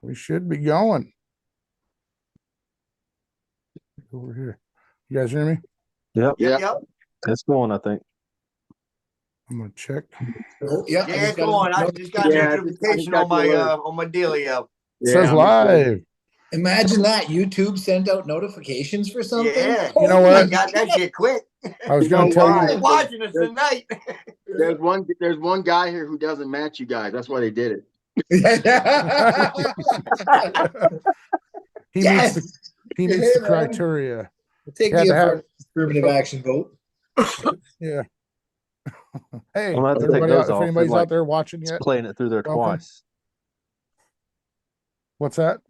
We should be going over here. You guys hear me? Yep. Yep. It's going, I think. I'm gonna check. Oh, yeah. Yeah, it's on. I just got a notification on my dealio. It says live. Imagine that. YouTube sent out notifications for something. Yeah. You know what? I got that shit quick. I was gonna tell you. They're watching us tonight. There's one guy here who doesn't match you guys. That's why they did it. He meets the criteria. We'll take the affirmative action vote. Yeah. Hey, I'm gonna have to take everybody those if off. anybody's Like, out there watching yet, playing it through there welcome. twice. What's that?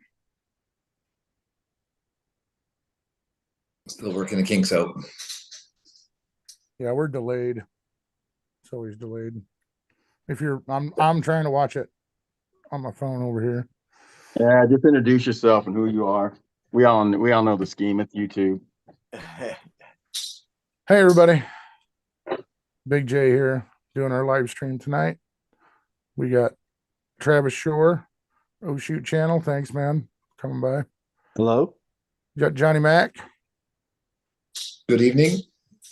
Still working the kinks out. Yeah, we're delayed. It's always delayed. I'm trying to watch it on my phone over here. Yeah, just introduce yourself and who you are. We all know the scheme. It's YouTube. Hey, everybody. Big J here doing our live stream tonight. We got Travis Shore, Oh Shoot Channel. Thanks, man, coming by. Hello. You got Johnny Mak. Good evening.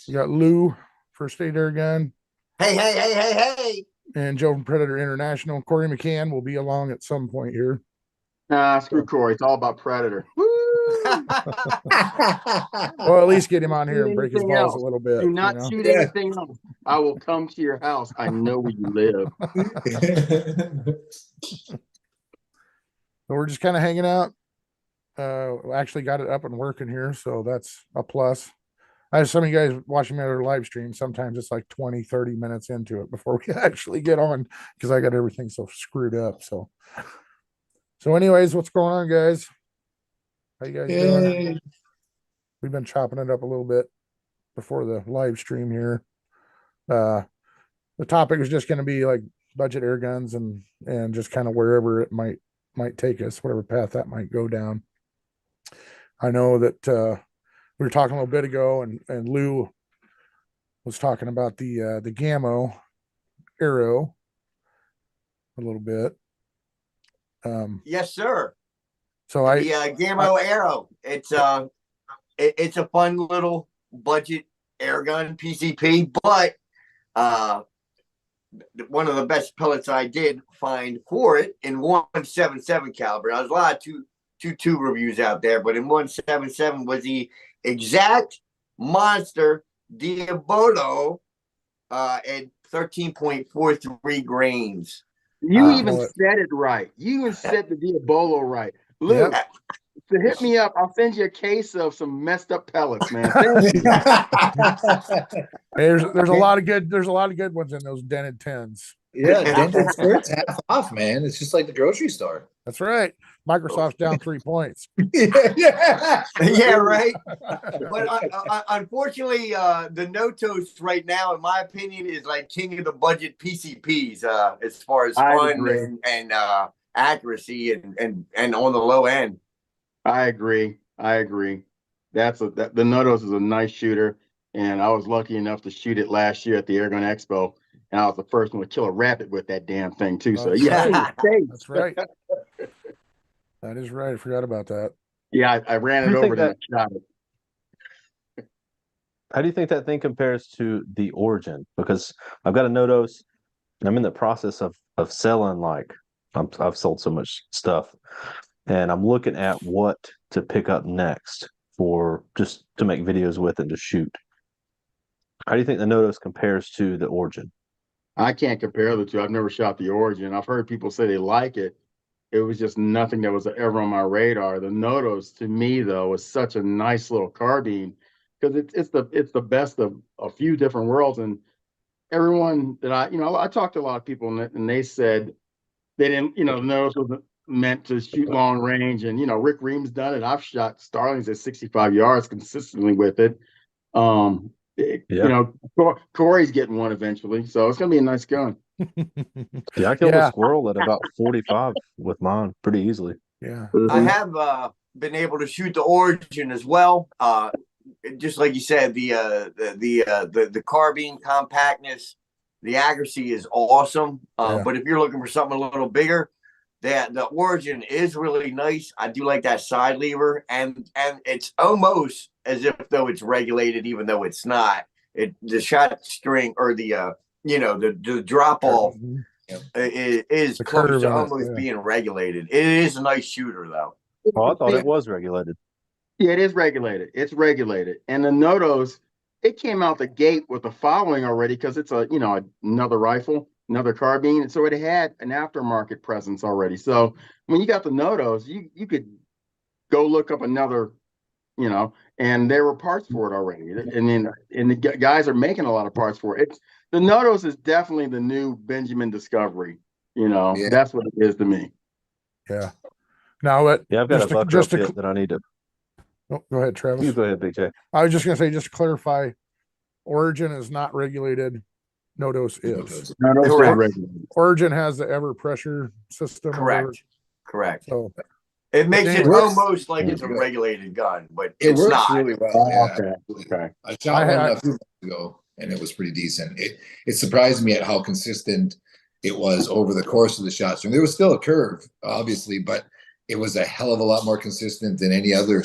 You got Lou, First Aid Air Gun. Hey. And Joe from Predator International. Corey McCann will be along at some point here. Nah, screw Corey. It's all about Predator. Well, at least get him on here and break his balls a little bit. Do not shoot anything else. I will come to your house. I know where you live. So we're just kind of hanging out. We actually got it up and working here, so that's a plus. I have some of you guys watching me on our live stream. Sometimes it's like 20, 30 minutes into it before we actually get on because I got everything so screwed up. So anyways, what's going on, guys? How you guys doing? We've been chopping it up a little bit before the live stream here. The topic is just going to be like budget air guns and just kind of wherever it might take us, whatever path that might go down. I know that we were talking a little bit ago, and Lou was talking about the Gammo arrow a little bit. Yes, sir. So the Gammo arrow. It's a fun little budget air gun PCP, but one of the best pellets I did find for it in 177 caliber. Now, there's a lot of two reviews out there, but in 177 was the exact monster Diabolo at 13.43 grains. You even said it right. You even said the Diabolo right. Luke, to hit me up, I'll send you a case of some messed up pellets, man. There's a lot of good ones in those dented tins. Yeah, dented squirts half off, man. It's just like the grocery store. That's right. Microsoft's down 3 points. Yeah, right. But unfortunately, the Notos right now, in my opinion, is like king of the budget PCPs as far as fun and accuracy and on the low end. I agree. The Notos is a nice shooter, and I was lucky enough to shoot it last year at the Airgun Expo, and I was the first one to kill a rabbit with that damn thing too. So yeah, that's right. That is right. I forgot about that. Yeah, I ran it over and shot it. How do you think that thing compares to the Origin? Because I've got a Notos, and I'm in the process of selling. Like I've sold so much stuff, and I'm looking at what to pick up next for just to make videos with and to shoot. How do you think the Notos compares to the Origin? I can't compare the two. I've never shot the Origin. I've heard people say they like it. It was just nothing that was ever on my radar. The Notos, to me, though, was such a nice little carbine because it's the best of a few different worlds. And everyone that I talked to a lot of people and they said they didn't, the Notos wasn't meant to shoot long range. And Rick Ream's done it. I've shot Starlings at 65 yards consistently with it. Corey's getting one eventually, so it's gonna be a nice gun. Yeah, I killed a squirrel at about 45 with mine pretty easily. Yeah, I have been able to shoot the Origin as well. Just like you said, the carbine compactness, the accuracy is awesome. But if you're looking for something a little bigger, the Origin is really nice. I do like that side lever, and it's almost as if though it's regulated, even though it's not. The shot string or the the drop off Mhm. is The close curve to in it, almost yeah. being regulated. It is a nice shooter though. Oh, I thought it was regulated. Yeah, it is regulated. It's regulated. And the Notos, it came out the gate with a following already because it's another rifle, another carbine. So it had an aftermarket presence already. So when you got the Notos, you could go look up another, and there were parts for it already. And the guys are making a lot of parts for it. The Notos is definitely the new Benjamin Discovery. Yeah. That's what it is to me. Yeah. Now, Yeah, I've got a buck just to, bit that I need to. oh, go ahead, Travis. You go ahead, BJ. I was just gonna say, just to clarify, Origin is not regulated. Notos is. Notos is Correct. regulated. Origin has the ever pressure system. or whatever. Correct. So It makes it anyway. almost like it's a Yeah. regulated gun, but It it's works not. really well. Oh, Yeah. okay. I shot one a few months ago, and it was pretty decent. It surprised me at how consistent it was over the course of the shot string. There was still a curve, obviously, but it was a hell of a lot more consistent than any other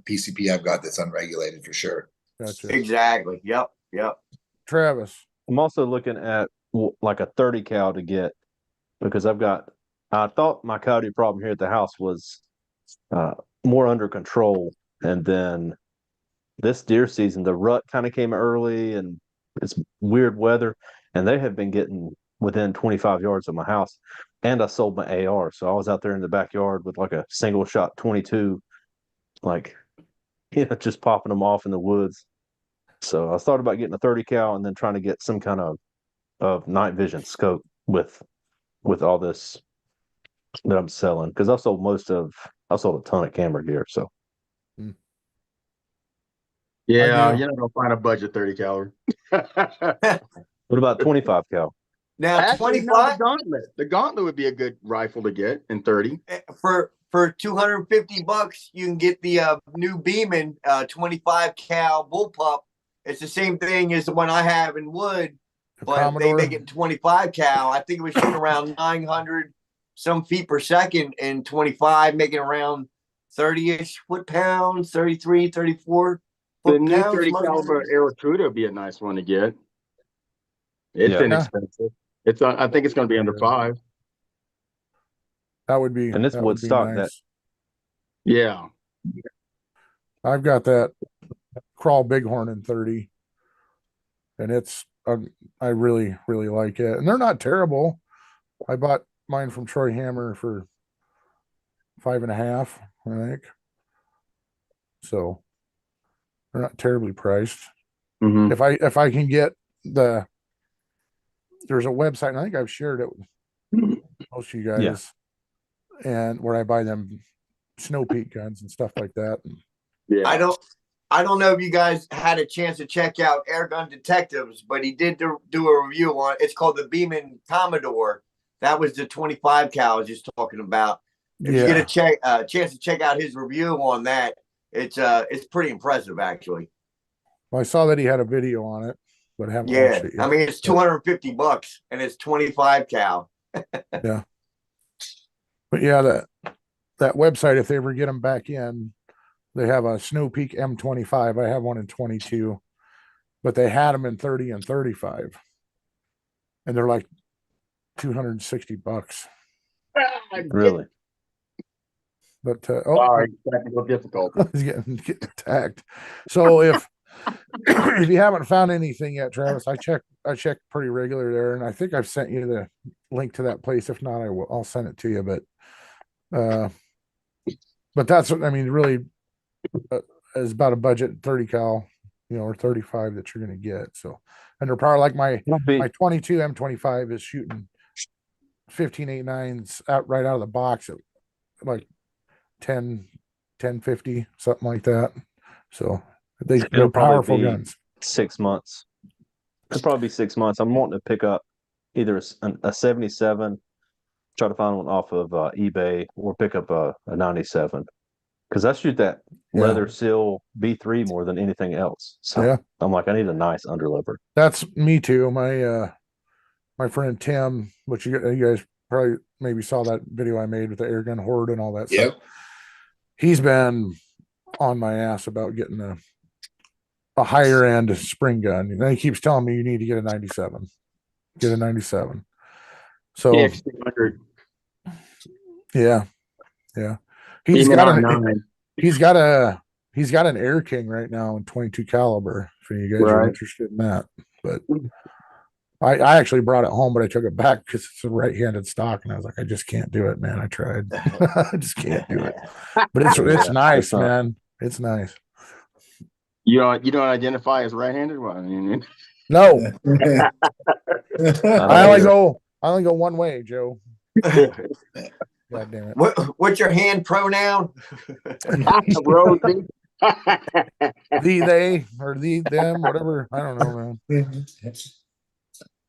PCP I've got that's unregulated for sure. Gotcha. Exactly. Yep. Travis. I'm also looking at like a 30 cal to get because I thought my coyote problem here at the house was more under control. And then this deer season, the rut kind of came early and it's weird weather. And they have been getting within 25 yards of my house. And I sold my AR. So I was out there in the backyard with like a single shot 22, like, just popping them off in the woods. So I thought about getting a 30 cal and then trying to get some kind of night vision scope with all this that I'm selling because I sold a ton of camera gear. So Yeah, do. you're not gonna find a budget 30 caliber. what about 25 cal? Now Actually, no, 25 the gauntlet. The gauntlet would be a good rifle to get in 30. for $250, you can get the new Beeman 25 cal bullpup. It's the same thing as the one I have in wood, The but Commodore. they make it in 25 cal. I think it was shooting around 900 some feet per second, and 25 making around 30-ish foot-pounds, 33, 34 The foot new pounds. 30 caliber Aracuda would be a nice one to get. It's Yeah. inexpensive. I think it's going to be under 5. That would be, And it's that wood would be stock, nice. Yeah. I've got that Crawl Bighorn in 30, and it's I really like it, and they're not terrible. I bought mine from Troy Hammer for $5.5, I think. So they're not terribly priced. Mhm. If I can get there's a website, and I think I've shared it with most of you guys, and where I buy them Snow Peak guns and stuff like that. Yeah. I don't know if you guys had a chance to check out Airgun Detectives, but he did do a review on it's called the Beeman Commodore. That was the 25 cal I was just talking about. If you get a chance to check out his review on that, it's pretty impressive actually. Well, I saw that he had a video on it, but I haven't Yeah, watched it yet. I mean it's $250 and it's 25 cal. Yeah. But yeah, that website, if they ever get them back in, they have a Snow Peak M25. I have one in 22, but they had them in 30 and 35, and they're like $260. Really? But Sorry, technical difficulty. he's getting attacked. So if you haven't found anything yet, Travis, I check pretty regular there, and I think I've sent you the link to that place. If not, I'll send it to you. But that's what I mean. Really, is about a budget 30 cal, or 35 that you're going to get. So, and they're probably like my 22 M25 is shooting 15.89s right out of the box at like 1050, something like that. So they're powerful guns. 6 months. It'll probably be 6 months. I'm wanting to pick up either a 77, try to find one off of eBay, or pick up a 97. Because I shoot that leather seal B3 more than anything else. So I'm like, I need a nice underlever. That's me too. My friend Tim, which you guys probably maybe saw that video I made with the air gun horde and all that Yep. stuff. He's been on my ass about getting a higher end spring gun. And then he keeps telling me you need to get a 97. Get a 97. So TX200. yeah. He's He's got an Air King right now in 22 caliber. If you guys are Right. interested in that, but I actually brought it home, but I took it back because it's a right-handed stock, and I was like, I just can't do it, man. I tried, I just can't do it. But it's Yeah, nice, it's not- man. It's nice. You don't identify as right-handed? Well, I mean, No, I I only don't go one way, Joe. God damn it. What's your hand pronoun? Rosie. They, or them, whatever. I don't know, man.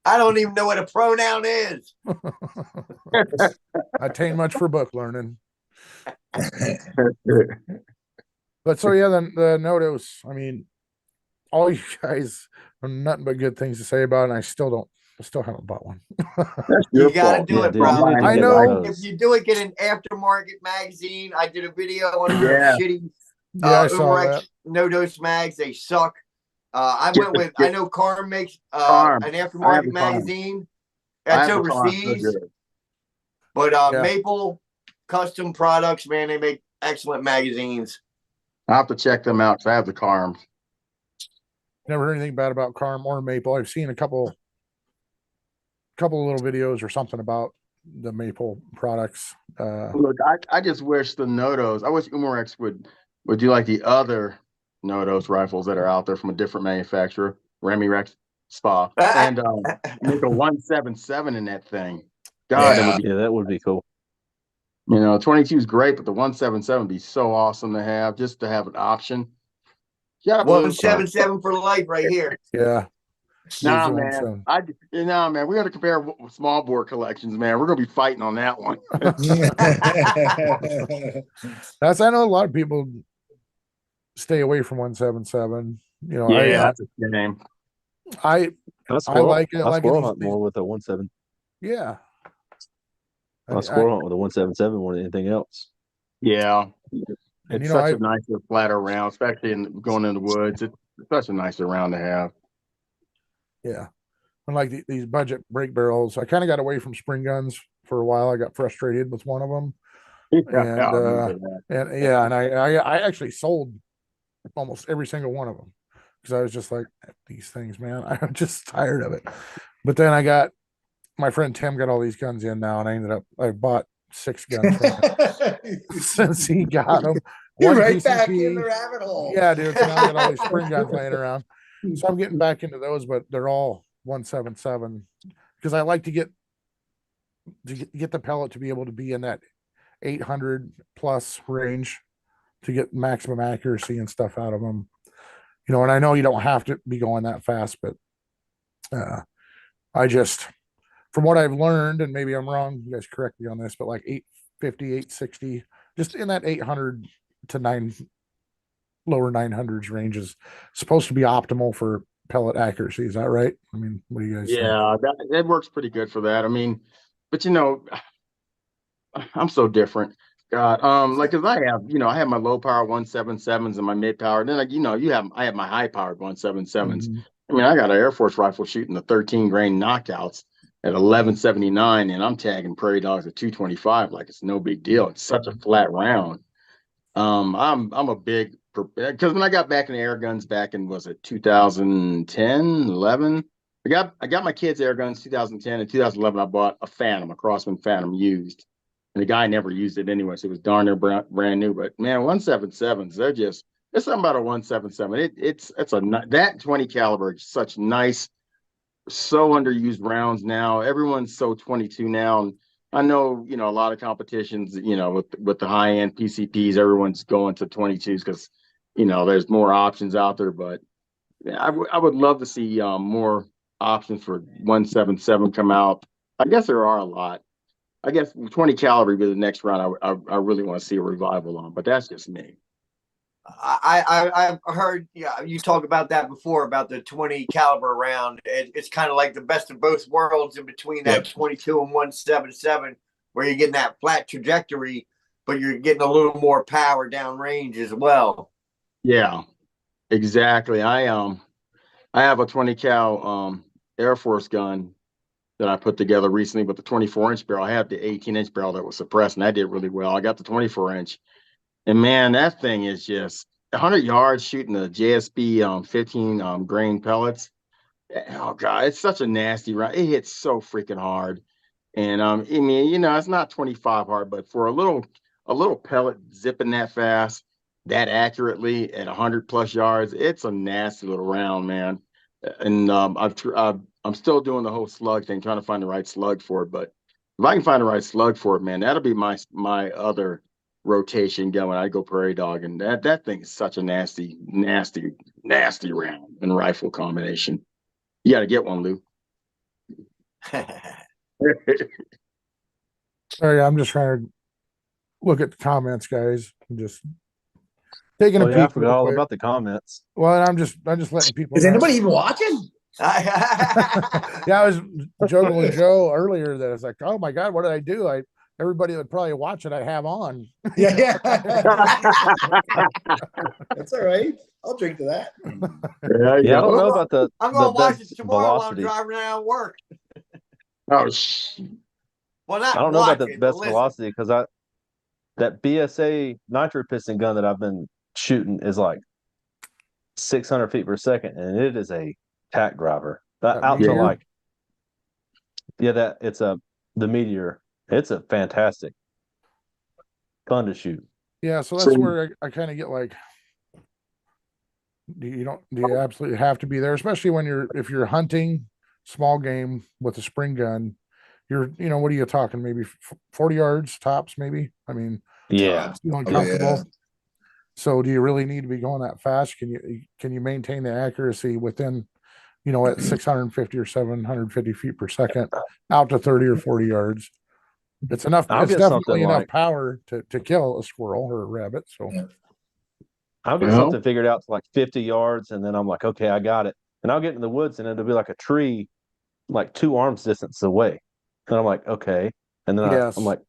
I don't even know what a pronoun is. I tain't much for book learning. But so yeah, then the Notos, I mean, all you guys have nothing but good things to say about it, and I still haven't bought one. You got to do Yeah, it, dude, bro. you need to I get know. one of If those. you do it, get an aftermarket magazine. I did a video on Yeah. shitty Yeah, I saw that. no-dose mags. They suck. I went with, I know Carm makes Carm. an I have aftermarket the Carm. magazine. I That's have the Carm, so overseas. good. But Yeah. Maple Custom Products, man, they make excellent magazines. I'll have to check them out because I have the Carms. Never heard anything bad about Carm or Maple. I've seen a couple of little videos or something about the Maple products. Look, I just wish the Notos, I wish Umarex would do like the other Notos rifles that are out there from a different manufacturer, Remy Rex Spa, and make a 177 in that thing. God, that would be, Yeah, that would be cool. 22 is great, but the 177 would be so awesome to have, just to have an option. Yeah, 177 for life right here. Yeah. Nah, These man. ones, Man. We got to compare small bore collections, man. We're gonna be fighting on that one. That's, I know a lot of people stay away from 177. That's a shame. I like it. I Like squirrel these- hunt more with a 17. yeah. I squirrel hunt with a 177 more than anything else. Yeah, And, it's you know, such a nicer, flatter round, especially in going in the woods. It's such a nicer round to have. yeah. And like these budget break barrels, I kind of got away from spring guns for a while. I got frustrated with one of them. I remember that. And yeah, and I actually sold almost every single one of them because I was just like, these things, man, I'm just tired of it. But then my friend Tim got all these guns in now, and I bought 6 guns from him since he got them. You're One right back PCP. in the rabbit hole. Yeah, dude. So now I got all these spring guns laying around. So I'm getting back into those, but they're all 177 because I like to get the pellet to be able to be in that 800 plus range to get maximum accuracy and stuff out of them. And I know you don't have to be going that fast, but I just, from what I've learned, and maybe I'm wrong, you guys correct me on this, but like 850, 860, just in that 800 to lower 900s range is supposed to be optimal for pellet accuracy. Is that right? I mean, what do you guys think? Yeah, that works pretty good for that. I mean, but I'm so different. God, like, cause I have my low power 177s and my mid power. Then I have my high powered 177s. Mhm. I mean, I got an Air Force rifle shooting the 13 grain knockouts at 1179, and I'm tagging prairie dogs at 225 like it's no big deal. It's such a flat round. I'm a big, because when I got back in the air guns back in, was it 2010, 11? I got my kids' air guns 2010. In 2011, I bought a Phantom, a Crossman Phantom used. And the guy never used it anyway, so it was darn near brand new. But man, 177s, there's something about a 177. It's that 20 caliber is such nice, so underused rounds now. Everyone's so 22 now. And I know, a lot of competitions, with the high end PCPs, everyone's going to 22s because, there's more options out there. But yeah, I would love to see more options for 177 come out. I guess there are a lot. I guess 20 caliber would be the next round I really want to see a revival on, but that's just me. I've heard, yeah, you talk about that before about the 20 caliber round. It's kind of like the best of both worlds in between that 22 and 177, where you're getting that flat trajectory, but you're getting a little more power down range as well. Yeah, exactly. I have a 20 cal Air Force gun that I put together recently with the 24-inch barrel. I had the 18-inch barrel that was suppressed, and that did really well. I got the 24-inch, and man, that thing is just 100 yards shooting the JSB 15 grain pellets. Oh god, it's such a nasty round. It hits so freaking hard. And I mean, you know, it's not 25 hard, but for a little pellet zipping that fast, that accurately at 100 plus yards, it's a nasty little round, man. And I'm still doing the whole slug thing, trying to find the right slug for it. But if I can find the right slug for it, man, that'll be my other rotation going. I go prairie dog, and that thing is such a nasty round and rifle combination. You got to get one, Lou. Sorry, I'm just trying to look at the comments, guys. I'm just taking a Oh yeah, I peek. forgot real all quick. about the comments. Well, and I'm just letting people. Is know. anybody even watching? Yeah, I was joking with Joe earlier that it's like, oh my god, what did I do? Everybody would probably watch it. I have on. Yeah. That's all right. I'll drink to that. Yeah, I don't know about the I'm gonna watch best it tomorrow velocity. while I'm driving around work. Oh, Well, not I don't know about the watching, best but listen. velocity because that BSA nitro piston gun that I've been shooting is like 600 feet per second, and it is a tack driver. That out to Meteor? like, yeah, the Meteor. It's a fantastic, fun to shoot. Yeah, so that's where I kind of get like, do you absolutely have to be there, especially when if you're hunting small game with a spring gun, what are you talking? Maybe 40 yards tops, maybe. I mean, Yeah, feeling comfortable. So do you really need to be going that fast? Can you maintain the accuracy within, at 650 or 750 feet per second out to 30 or 40 yards? It's enough. I'll It's get definitely something enough like- power to kill a squirrel or a rabbit. So I'll get Well- something figured out to like 50 yards, and then I'm like, okay, I got it. And I'll get in the woods, and it'll be like a tree, like 2 arms distance away. And I'm like, okay. And then Yes. I'm like,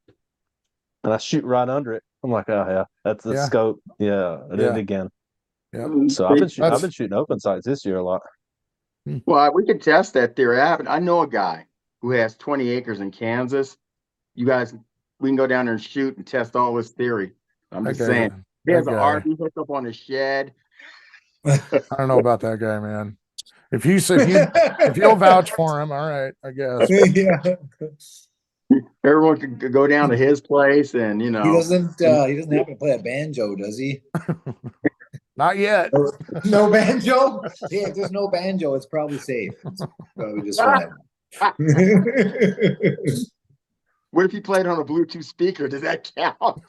and I shoot right under it. I'm like, oh yeah, that's the Yeah. scope. Yeah, I did Yeah. it again. yeah, So I've been shooting open sights this year a lot. Well, we can test that theory. I know a guy who has 20 acres in Kansas. You guys, we can go down there and shoot and test all this theory. I'm just saying. He has an RV hooked up on his shed. I don't know about that guy, man. If you'll vouch for him, all right, I guess. Yeah. Everyone could go down to his place, and He doesn't happen to play a banjo, does he? Not yet. No banjo? Yeah, if there's no banjo, it's probably safe. It's probably just fine. What if he played on a Bluetooth speaker? Does that count?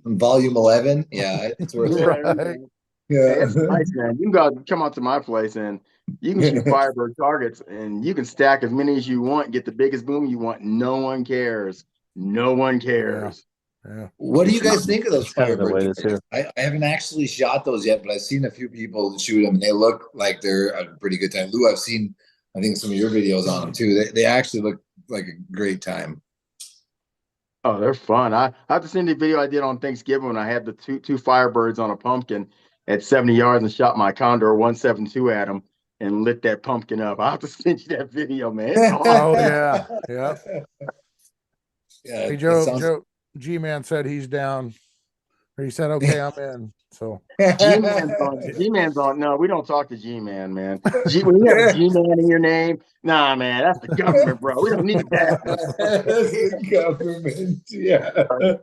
Volume 11? Yeah, it's worth it. Right. Yeah. Hey, it's nice, man. You can come out to my place and you can shoot Firebird targets, and you can stack as many as you want, get the biggest boom you want. No one cares. No one cares. Yeah. What do you guys think of those Kind of the way Firebird it is here. targets? I haven't actually shot those yet, but I've seen a few people shoot them, and they look like they're a pretty good time. Lou, I've seen, I think, some of your videos on them too. They actually look like a great time. Oh, they're fun. I have to send the video I did on Thanksgiving when I had the two Firebirds on a pumpkin at 70 yards and shot my Condor 172 at them and lit that pumpkin up. I'll have to send you that video, man. It's awesome. Oh yeah. Yeah. Yeah, Hey, it Joe, sounds- Joe, G-Man said he's down. Or he said, okay, I'm in. So G-Man's on. No, we don't talk to G-Man, man. When you have a G-Man in your name, nah, man, that's the government, bro. We don't need that. That's the government. Yeah.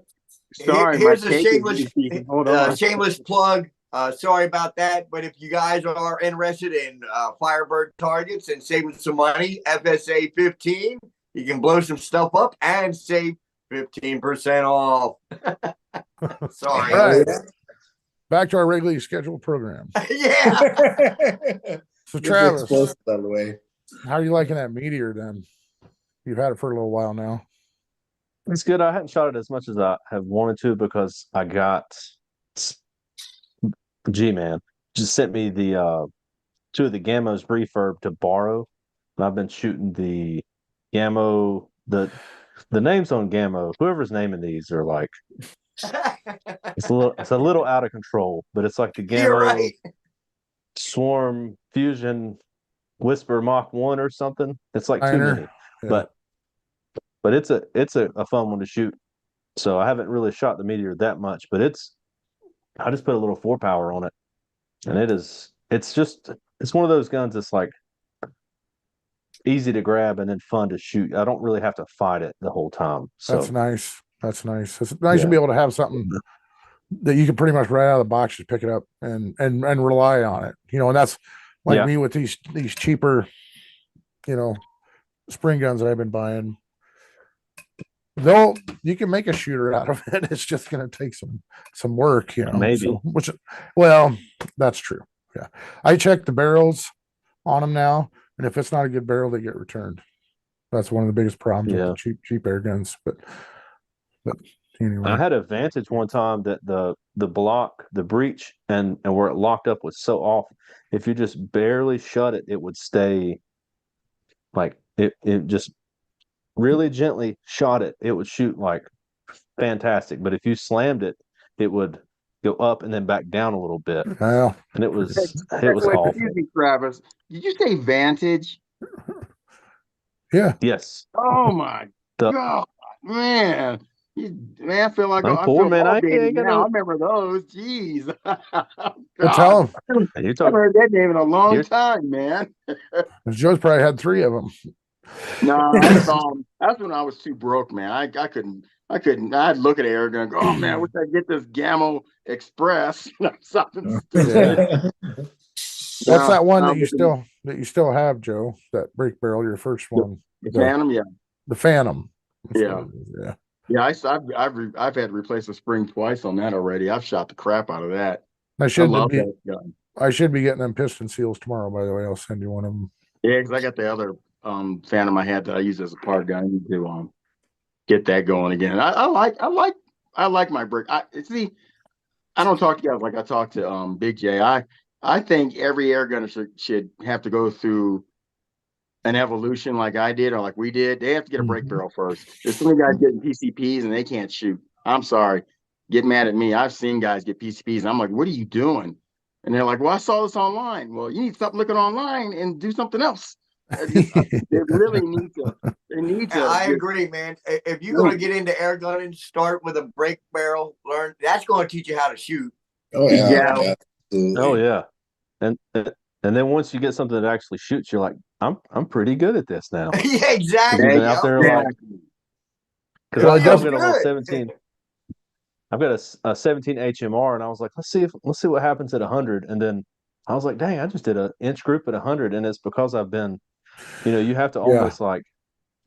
Sorry, Here's my a cake is shameless, eating. Hold on. shameless plug. Sorry about that, but if you guys are interested in Firebird targets and saving some money, FSA 15, you can blow some stuff up and save 15% off. Sorry. All right. Back to our regularly scheduled program. Yeah. So Get the Travis, explosives out of the way. how are you liking that Meteor then? You've had it for a little while now. It's good. I hadn't shot it as much as I have wanted to because I got G-Man just sent me the two of the Gamos refurb to borrow. And I've been shooting the Gamo, the names on Gamo, whoever's naming these are like it's a little out of control, but it's like the You're Gamo right. Swarm Fusion Whisper Mach 1 or something. It's like too Minor. many. Yeah. But it's a fun one to shoot. So I haven't really shot the Meteor that much, but I just put a little 4-power on it. And it's one of those guns that's like easy to grab and then fun to shoot. I don't really have to fight it the whole time. So That's nice. That's nice. It's nice to Yeah. be able to have something that you can pretty much right out of the box just pick it up and rely on it. And that's like Yeah. me with these cheaper, spring guns that I've been buying. Though you can make a shooter out of it. It's just going to take some work, Maybe. Well, that's true. Yeah. I check the barrels on them now, and if it's not a good barrel, they get returned. That's one of the biggest problems with the cheap air guns. But anyway, I had a Vantage one time that the block, the breech, and where it locked up was so off. If you just barely shut it, it would stay like it just really gently shot it. It would shoot like fantastic. But if you slammed it, it would go up and then back down a little bit. well, And it was Wait, awful. excuse me, Travis. Did you say Vantage? yeah. Yes. Oh my The- God, man. Man, I feel like I'm I poor, feel man. I outdated ain't got now. no- I remember those. Jeez. Well, tell him. You're I haven't talking heard that name in a long You're- time, man. Joe's probably had 3 of them. No, I saw him. That's when I was too broke, man. I couldn't. I'd look at air gun and go, oh man, I wish I could get this Gamo Express. Something stupid. What's that one no, that you still have, Joe? That brake barrel, your first one, the Phantom? Yeah. the Phantom. That's Yeah. what it is, yeah. Yeah, I've had to replace the spring twice on that already. I've shot the crap out of that. I I should love be that gun. I should be getting them piston seals tomorrow. By the way, I'll send you one of them. Yeah, because I got the other Phantom I had that I use as a part gun. I need to get that going again. I like my brick. I don't talk to you guys like I talk to Big J. I think every air gunner should have to go through an evolution like I did or like we did. They have to get a brake barrel first. There's so many guys getting PCPs and they can't shoot. I'm sorry. Get mad at me. I've seen guys get PCPs and I'm like, what are you doing? And they're like, well, I saw this online. Well, you need to stop looking online and do something else. They really need to. They need to. I agree, man. If you're going to get into air gunning, start with a brake barrel. Learn that's going to teach you how to shoot. Oh yeah. Yeah. Absolutely. Oh yeah. And then once you get something that actually shoots, you're like, I'm pretty good at this now. Yeah, exactly. You've been out there like because Well, I've it got does a little good. 17. I've got a 17 HMR, and I was like, let's see what happens at 100. And then I was like, dang, I just did an inch group at 100, and it's because I've been, you have to almost like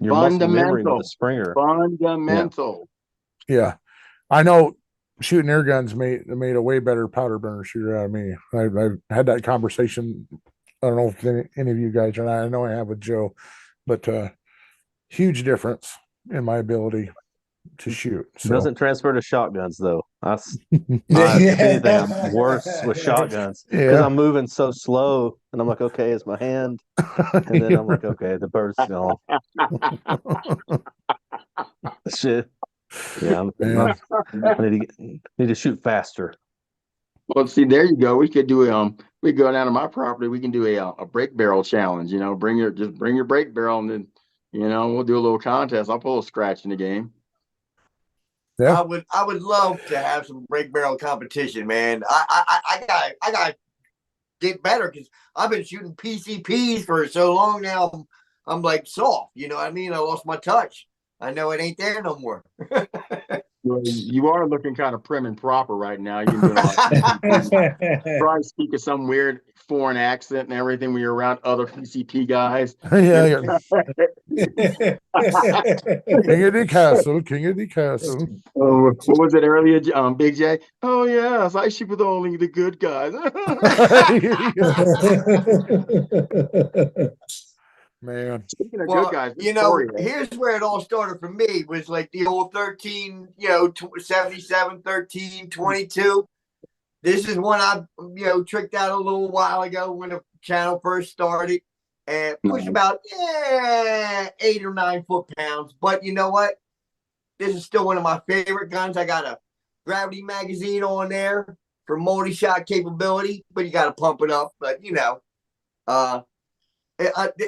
your muscle memory with a Springer. Fundamental. Yeah, I know. Shooting air guns made a way better powder burner shooter out of me. I've had that conversation. I don't know if any of you guys are. I know I have with Joe, but huge difference in my ability to shoot. So. Doesn't transfer to shotguns though. If anything, I'm worse with shotguns because I'm moving so slow, and I'm like, okay, it's my hand, and then I'm like, okay, the bird's gone. Shit. Yeah, I need to shoot faster. Well, see, there you go. We could do we go down to my property. We can do a brake barrel challenge. Bring your brake barrel, and then we'll do a little contest. I'll pull a scratch in the game. Yeah. I would love to have some brake barrel competition, man. I gotta get better because I've been shooting PCPs for so long now. I'm like soft. You know what I mean? I lost my touch. I know it ain't there no more. Well, you are looking kind of prim and proper right now. You've been probably speaking some weird foreign accent and everything when you're around other PCP guys. Yeah. King of the castle, king of the castle. Oh, what was it earlier, Big J? Oh yes, I shoot with only the good guys. Man. Speaking of Well, good guys, you know, Victoria. here's where it all started for me was like the old 13, 77, 13, 22. This is one I, tricked out a little while ago when the channel first started and pushed about 8 or 9 foot-pounds. But you know what? This is still one of my favorite guns. I got a gravity magazine on there for multi-shot capability, but you got to pump it up. But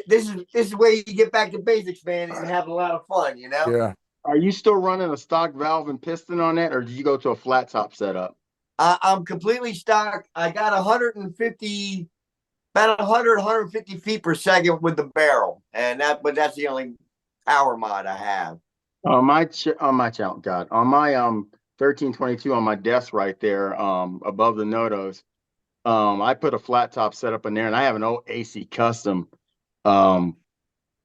this is where you get back to basics, man, and have a lot of fun. Yeah. Are you still running a stock valve and piston on that, or did you go to a flat top setup? I'm completely stock. I got 150, about 100, 150 feet per second with the barrel, but that's the only power mod I have. On my channel, God, on my 1322 on my desk right there, above the Notos, I put a flat top setup in there, and I have an old AC Custom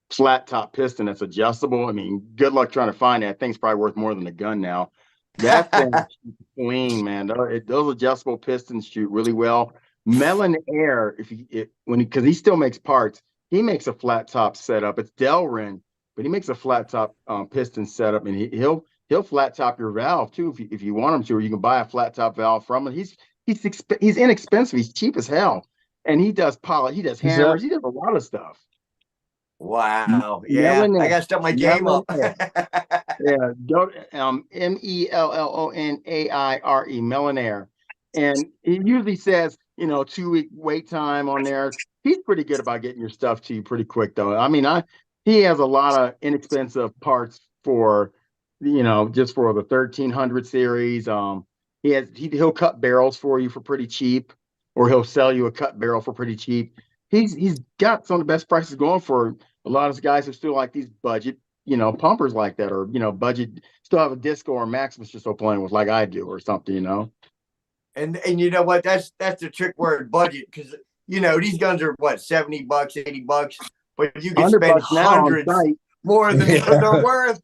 flat top piston that's adjustable. I mean, good luck trying to find that. Thing's probably worth more than a gun now. That thing is clean, man. Those adjustable pistons shoot really well. Melon Air, because he still makes parts, he makes a flat top setup. It's Delrin, but he makes a flat top piston setup, and he'll flat top your valve too if you want him to, or you can buy a flat top valve from him. He's inexpensive. He's cheap as hell, and he does polish. He does hammers. He does a lot of stuff. Wow. Yeah. I got to step my game up. Yeah. Go Mellonaire, Mellonaire. And he usually says, 2-week wait time on there. He's pretty good about getting your stuff to you pretty quick, though. I mean, he has a lot of inexpensive parts for, just for the 1300 series. He'll cut barrels for you for pretty cheap, or he'll sell you a cut barrel for pretty cheap. He's got some of the best prices going for a lot of guys who still like these budget, pumpers like that, or budget, still have a Disco or Maximus just so playing with like I do or something, And you know what? That's the trick word, budget, because these guns are what, $70, $80, but you can spend hundreds more than they're worth.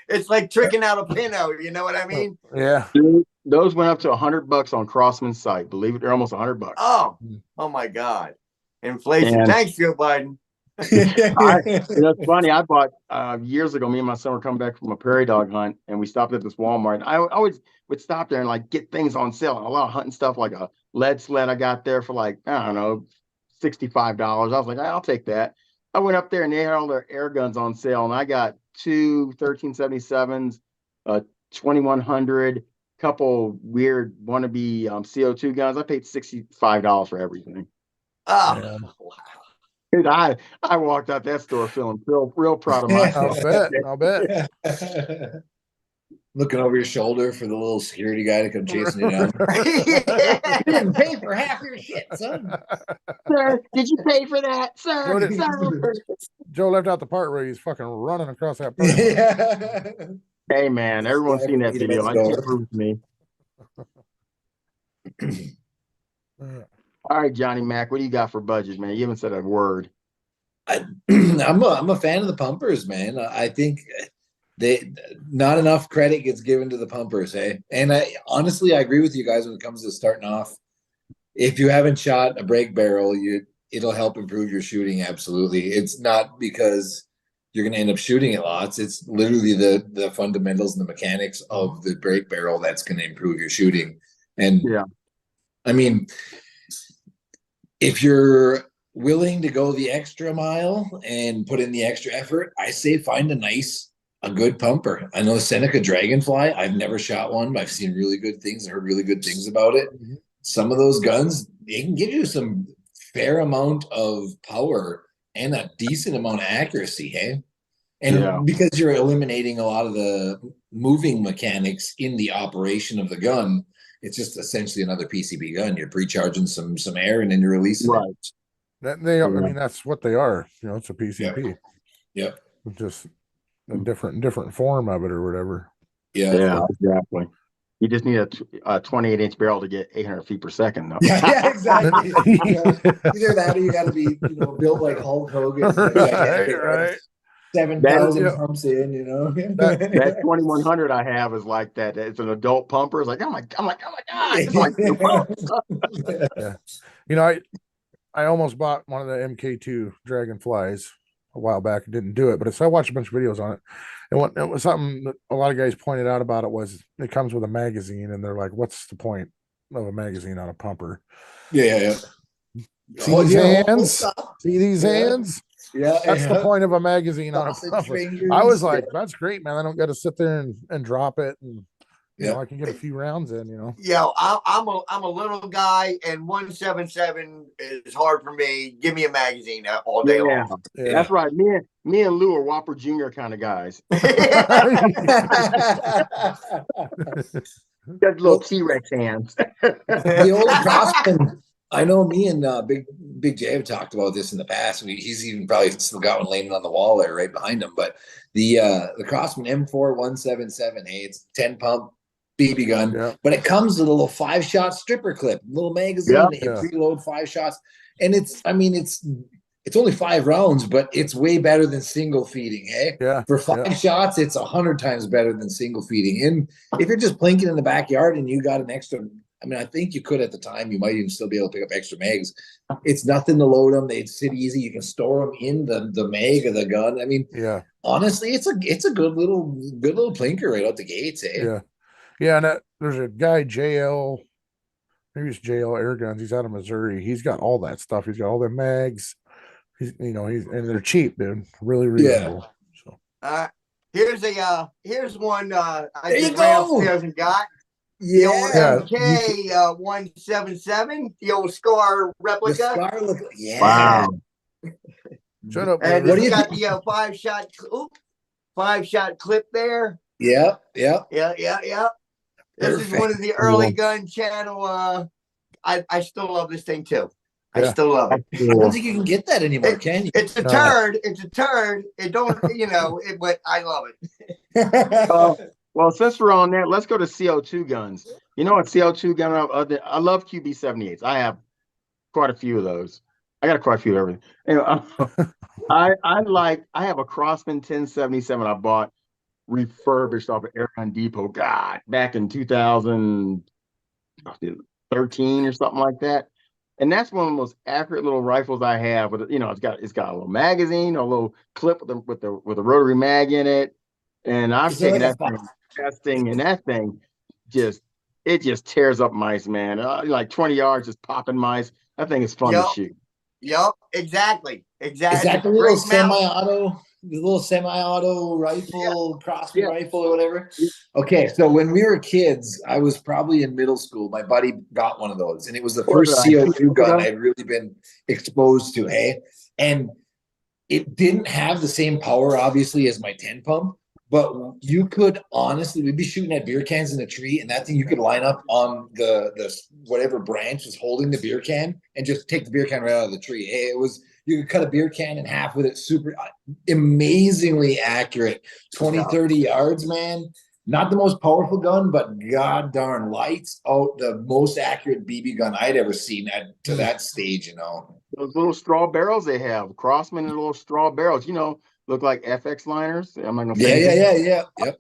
It's like tricking out a pinto, you know what I mean? Yeah. Dude, those went up to $100 on Crossman's site. Believe it, they're almost $100. Oh my God. Inflation. Thanks, Joe Biden. It's funny. I bought years ago. Me and my son were coming back from a prairie dog hunt, and we stopped at this Walmart. And I always would stop there and like get things on sale. And a lot of hunting stuff, like a lead sled I got there for like, I don't know, $65. I was like, I'll take that. I went up there and they had all their air guns on sale, and I got 2 1377s, 2100, couple weird wannabe CO2 guns. I paid $65 for everything. Oh, Yeah. wow. Dude, I walked out that store feeling real proud of myself. I'll bet. Looking over your shoulder for the little security guy to come chasing you down. Yeah. You didn't pay for half your shit, son. Sir, did you pay for that, sir? Joe left out the part where he's fucking running across that part. Yeah. Hey man, everyone's seen that video. I can't prove it to me. All right, Johnny Mak, what do you got for budget, man? You haven't said a word. I'm a fan of the pumpers, man. I think not enough credit gets given to the pumpers, hey. And honestly, I agree with you guys when it comes to starting off. If you haven't shot a break barrel, it'll help improve your shooting. Absolutely, it's not because you're going to end up shooting it lots. It's literally the fundamentals and the mechanics of the break barrel that's going to improve your shooting. And yeah, I mean, if you're willing to go the extra mile and put in the extra effort, I say find a good pumper. I know Seneca Dragonfly. I've never shot one, but I've seen really good things and heard really good things about it. Mm-hmm. Some of those guns, they can give you some fair amount of power and a decent amount of accuracy, hey? And because you're eliminating a lot of the moving mechanics in the operation of the gun, it's just essentially another PCB gun. You're pre-charging some air and then you're releasing it. I mean, that's what they are. It's a PCB. Yep. Just a different form of it or whatever. Yeah, exactly. You just need a 28-inch barrel to get 800 feet per second, though. Yeah, exactly. Either that or you got to be, built like Hulk Hogan. Right. 7,000 pumps in, That 2100 I have is like that. It's an adult pumper. It's like, oh my god, it's like 2 pumps. Yeah. I almost bought one of the MK2 Dragonflies a while back and didn't do it, but I watched a bunch of videos on it. And what it was something that a lot of guys pointed out about it was it comes with a magazine, and they're like, "What's the point of a magazine on a pumper?" Yeah. See Oh, these yeah, hands? stop. See these Yeah. hands? Yeah. That's the point of a magazine on a Sausage pumper. fingers. I was like, that's great, man. I don't got to sit there and drop it, and you know, Yeah. I can get a few rounds in. You know, I'm a little guy, and 177 is hard for me. Give me a magazine all day Yeah. long. yeah. That's right. Me and Lou are Whopper Jr. kind of guys. Got little T-Rex hands. The old Crossman. I know me and Big J have talked about this in the past. He's even probably still got one laying on the wall there right behind him. But the Crossman M4 177, hey, it's 10 pump BB gun, Yeah. but it comes with a little 5-shot stripper clip, little magazine Yeah. that you preload 5 shots, and it's only 5 rounds, but it's way better than single feeding. Hey, Yeah. for 5 shots, it's 100 times better than single feeding. And if you're just plinking in the backyard and you got an extra. I mean, I think you could at the time. You might even still be able to pick up extra mags. It's nothing to load them. They sit easy. You can store them in the mag of the gun. I mean, Yeah. honestly, it's a good little plinker right out the gates. Eh? Yeah. Yeah. And there's a guy, JL, maybe it's JL Air Guns. He's out of Missouri. He's got all that stuff. He's got all the mags. He's and they're cheap, dude. Really reasonable. So here's one I There you just ran go. upstairs and got. Yeah. The old MK 177, the old Scar The replica. scar look. Yeah. Wow. shut up. And What do it's you got think? the 5-shot clip there. Yeah. Yeah. This is one of the early gun channel. I still love this thing too. I Yeah. still love it. I don't think you can get that anymore, can you? It's a No. turd. It's a turd. It don't, but I love it. Well, since we're on that, let's go to CO2 guns. You know what CO2 gun? I love QB78s. I have quite a few of those. I got quite a few of everything. Anyway, I have a Crossman 1077 I bought refurbished off of Airgun Depot. God, back in 2013 or something like that. And that's one of the most accurate little rifles I have. With it's got a little magazine, a little clip with a rotary mag in it. And I've taken that thing testing, and that thing just tears up mice, man. Like 20 yards, just popping mice. That thing is fun to shoot. Yep, exactly. Is that the little semi-auto rifle, Crossman rifle or whatever? Okay, so when we were kids, I was probably in middle school. My buddy got one of those, and it was the first CO2 gun I'd really been exposed to, hey? And it didn't have the same power, obviously, as my 10 pump, but you could honestly, we'd be shooting at beer cans in a tree, and that thing you could line up on the whatever branch was holding the beer can and just take the beer can right out of the tree. Hey, you could cut a beer can in half with it. Super amazingly accurate. 20, 30 yards, man. Not the most powerful gun, but god darn lights out the most accurate BB gun I'd ever seen to that stage, Those little straw barrels they have, Crossman and little straw barrels, look like FX liners. I'm not gonna say Yeah. Yep.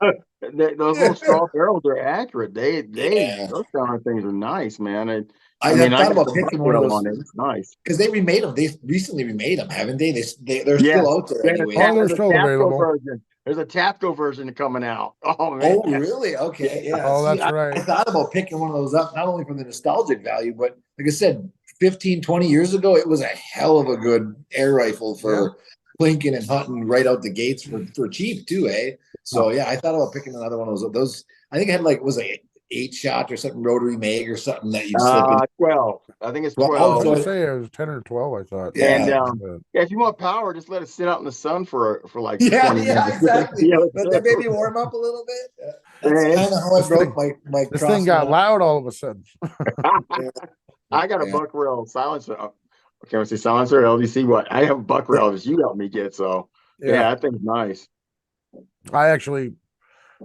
Those little straw barrels are accurate. Those darn things are nice, man. I thought about picking one of those. It's nice because they remade them. They recently remade them, haven't they? They're still out there anyway. They're still available. There's a Tapco version coming out. Oh man! Oh really? Okay, yeah. Oh, that's right. I thought about picking one of those up, not only for the nostalgic value, but like I said, 15, 20 years ago, it was a hell of a good air rifle for plinking and hunting right out the gates for cheap too, eh? So yeah, I thought about picking another one of those. I think I had was a 8-shot or something, rotary mag or something that you slip in. 12. I think it's 12. I was going to say it was 10 or 12, I thought. Yeah. And if you want power, just let it sit out in the sun for like 20 minutes. Exactly. Let that baby warm up a little bit. That's kind of how I broke my This thing got loud all of a sudden. I got a buck rail silencer. Can I say silencer? LDC? What? I have a buck rail that you helped me get. So yeah, that thing's nice.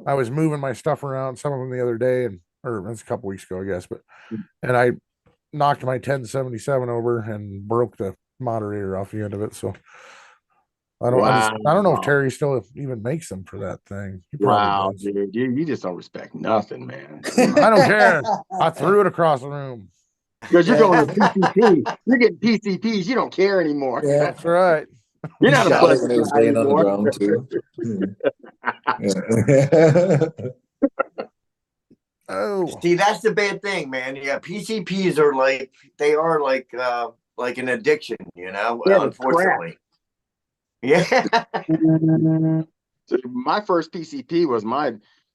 I was moving my stuff around, some of them the other day, or that's a couple weeks ago, I guess, and I knocked my 1077 over and broke the moderator off the end of it. So I don't know if Terry still even makes them for that thing. Wow, dude, you just don't respect nothing, man. I don't care. I threw it across the room. Because you're going to PCP. You're getting PCPs. You don't care anymore. Yeah. That's right. You're He not a shot it budget when it was guy laying on the anymore. ground too. Yeah. Oh, See, that's the bad thing, man. Yeah, PCPs are they are like an addiction, you know, Yeah, the unfortunately. Yeah. So my first PCP was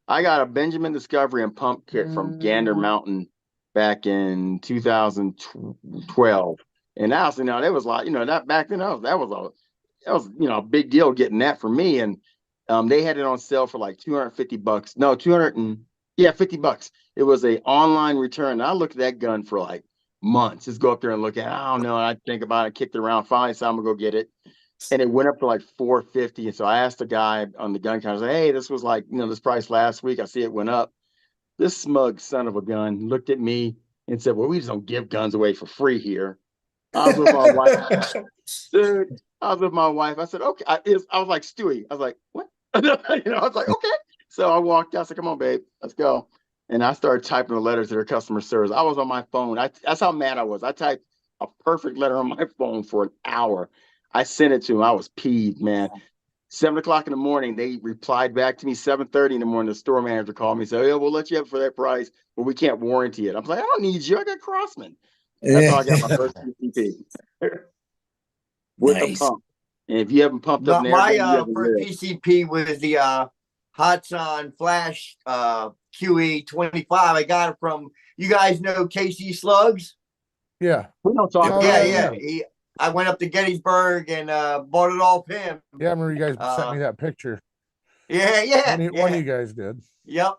I got a Benjamin Discovery and pump kit from Gander Mountain back in 2012. And now, that was like, that back then, that was a big deal getting that for me. And they had it on sale for like $250. No, 50 bucks. It was a online return. I looked at that gun for like months. Just go up there and look at it. I don't know. I think about it, kicked it around. Finally, so I'm gonna go get it. And it went up to like $450. And so I asked the guy on the gun counter, I said, hey, this was like, this price last week. I see it went up. This smug son of a gun looked at me and said, well, we just don't give guns away for free here. I was with my wife. Dude, I was with my wife. I said, okay. I was like, Stewie. I was like, what? I was like, okay. So I walked out. I said, come on, babe, let's go. And I started typing a letter to their customer service. I was on my phone. That's how mad I was. I typed a perfect letter on my phone for an hour. I sent it to him. I was peeved, man. 7 o'clock in the morning, they replied back to me. 7:30 in the morning, the store manager called me and said, yeah, we'll let you have it for that price, but we can't warranty it. I was like, I don't need you. I got Crossman. That's how I got my first PCP. With a pump. And if you haven't pumped up an My airbag, you haven't first lived. PCP was the Hotson Flash QE25. I got it from, you guys know KC Slugs? yeah. We don't talk Oh, about Yeah, it. yeah. I went up to Gettysburg and bought it off him. Yeah, I remember you guys sent me that picture. Yeah. One of you guys did. Yep.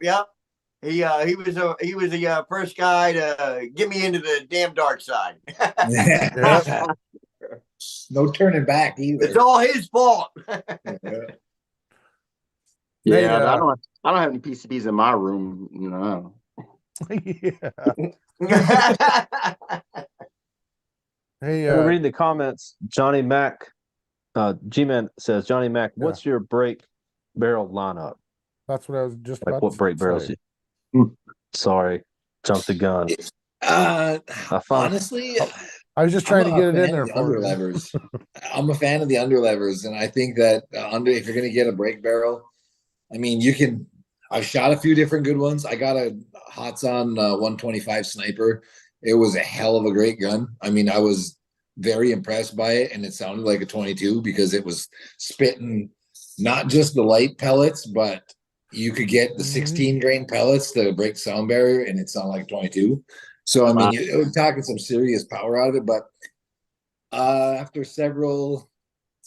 He was the first guy to get me into the damn dark side. No turning back either. It's all his fault. Yeah, Hey, I don't have any PCBs in my room. yeah. Hey, read the comments. Johnny Mac, G-Man says, Johnny Mac, what's your brake barrel lineup? that's what I was just Like about what to brake barrels? say. Sorry, jumped the gun. Honestly, I was just trying to get it in there the for under you. levers. I'm a fan of the under levers, and I think that if you're going to get a brake barrel, I mean, you can. I've shot a few different good ones. I got a Hotson 125 Sniper. It was a hell of a great gun. I mean, I was very impressed by it, and it sounded like a 22 because it was spitting not just the light pellets, but you could get the 16 grain pellets to break sound barrier, and it sounded like 22. So I mean, you're talking some serious power out of it. But after several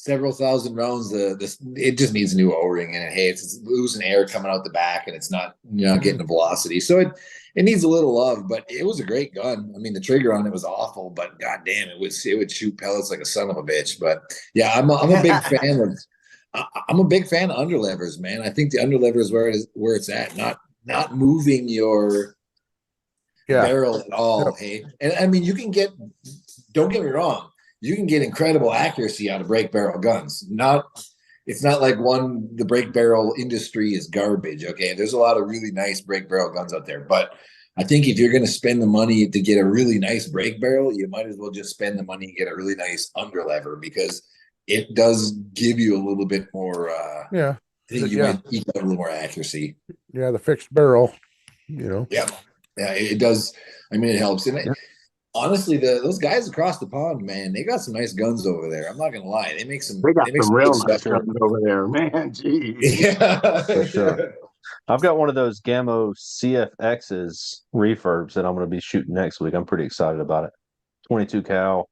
thousand rounds, it just needs a new O-ring, and it's losing air coming out the back, and it's not getting the velocity. So it needs a little love, but it was a great gun. I mean, the trigger on it was awful, but goddamn, it would shoot pellets like a son of a bitch. But yeah, I'm a big fan of. I'm a big fan of underlevers, man. I think the underlever is where it's at, not moving your barrel at all. Yep. Hey, and I mean, don't get me wrong, you can get incredible accuracy out of brake barrel guns. It's not like the brake barrel industry is garbage. Okay, there's a lot of really nice brake barrel guns out there, but I think if you're going to spend the money to get a really nice brake barrel, you might as well just spend the money and get a really nice underlever, because it does give you a little bit more. I think you might eke out a little more accuracy. Yeah, the fixed barrel. Yeah, it does. I mean, it helps. And honestly, those guys across the pond, man, they got some nice guns over there. I'm not gonna lie, they make some. They got some real nice stuff guns over there, man. Geez. Yeah, for sure. I've got one of those Gammo CFXs refurbs that I'm going to be shooting next week. I'm pretty excited about it. 22 cal,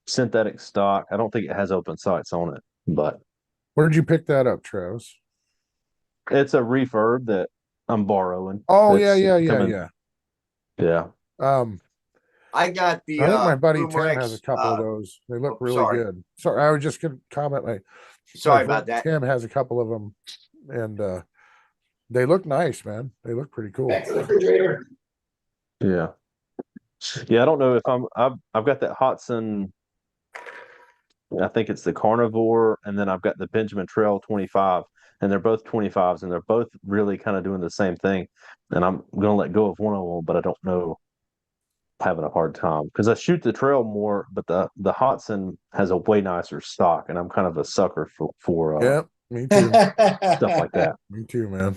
synthetic stock. I don't think it has open sights on it, but where did you pick that up, Travis? It's a refurb that I'm borrowing. Oh, yeah. Yeah. I got the. I think my buddy Tim has a couple of those. They look really good. Sorry, I was just going to comment. Sorry about that. Tim has a couple of them, and they look nice, man. They look pretty cool. Back to the refrigerator. Yeah. I don't know if I've got that Hotson. I think it's the Carnivore, and then I've got the Benjamin Trail 25, and they're both 25s, and they're both really kind of doing the same thing. And I'm going to let go of one of them, but I don't know having a hard time because I shoot the trail more, but the Hotson has a way nicer stock, and I'm kind of a sucker for Yep, me too. stuff like that. Me too, man.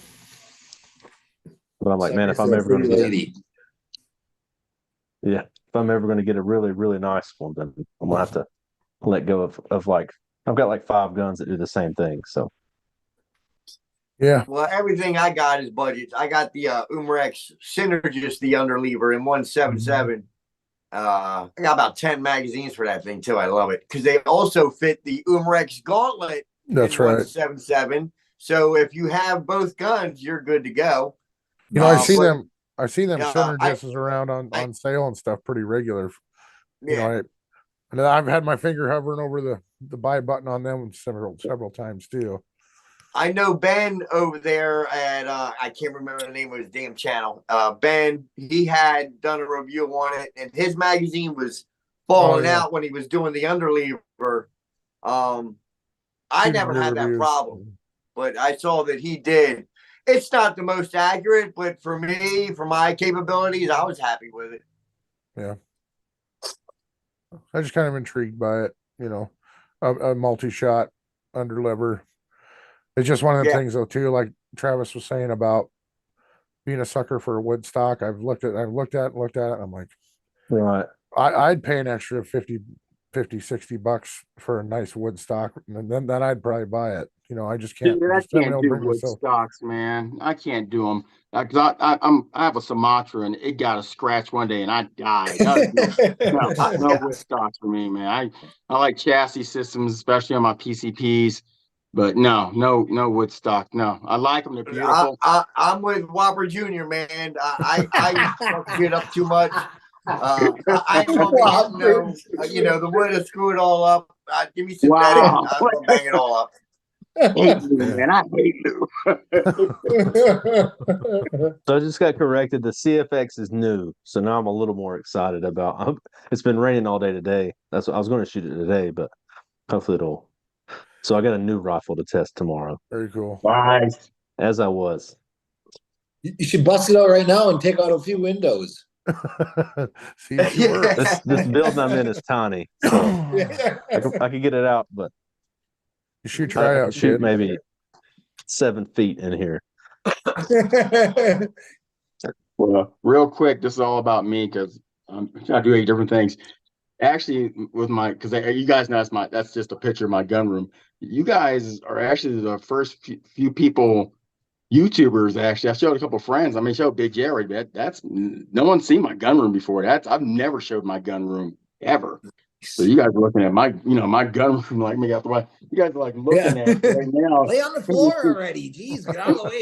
But I'm like, man, if Sucker I'm for a ever going to pretty get lady. yeah, if I'm ever going to get a really really nice one, then I'm gonna have to let go of like I've got like 5 guns that do the same thing. So Yeah. Well, everything I got is budget. I got the Umrex Synergist, the underlever in 177. I got about 10 magazines for that thing too. I love it because they also fit the Umrex Gauntlet That's in right. 177. So if you have both guns, you're good to go. You know, I Nice. see them. I see them Yeah, synergists around on sale and stuff pretty regular. You Yeah, know, and I've had my finger hovering over the buy button on them several times too. I know Ben over there at I can't remember the name of his damn channel. Ben, he had done a review on it, and his magazine was falling yeah. out when he was doing the underlever. I Seen never good had that reviews. problem, but I saw that he did. It's not the most accurate, but for me, for my capabilities, I was happy with it. Yeah. I just kind of intrigued by it, you know, a multi-shot underlever. It's just one of the Yeah. things though too, like Travis was saying about being a sucker for wood stock. I've looked at it, and I'm like, right, I'd pay an extra 50, 60 bucks for a nice wood stock, and then I'd probably buy it. You know, I just can't. Dude, I just haven't can't been able to do bring wood myself. stocks, man. I can't do them. Cause I have a Sumatra and it got a scratch one day and I died. No wood stocks for me, man. I like chassis systems, especially on my PCPs, but no wood stock. No, I like them. They're beautiful. I'm with Whopper Jr., man. I fuck shit up too much. I ain't gonna be hitting the wood will screw it all up. Give me synthetic. Wow. I'm gonna bang it all up. Hate you, man. I hate you. so I just got corrected. The CFX is new, so now I'm a little more excited about. It's been raining all day today. That's what I was going to shoot it today, but hopefully it'll. So I got a new rifle to test tomorrow. Very cool. Nice. As I was. You should bust it out right now and take out a few windows. See if you work. This building I'm in is tiny, so I could get it out, but You shoot your eye I out, could shoot kid. maybe 7 feet in here. Well, real quick, this is all about me because I do 8 different things. Actually, with because you guys know that's just a picture of my gun room. You guys are actually the first few people, YouTubers. Actually, I showed a couple friends. I mean, showed Big Jerry. That's no one's seen my gun room before. I've never showed my gun room ever. So you guys are looking at my gun room like me after what you guys are like looking at it right now. Lay on the floor already. Jeez, get out of the way.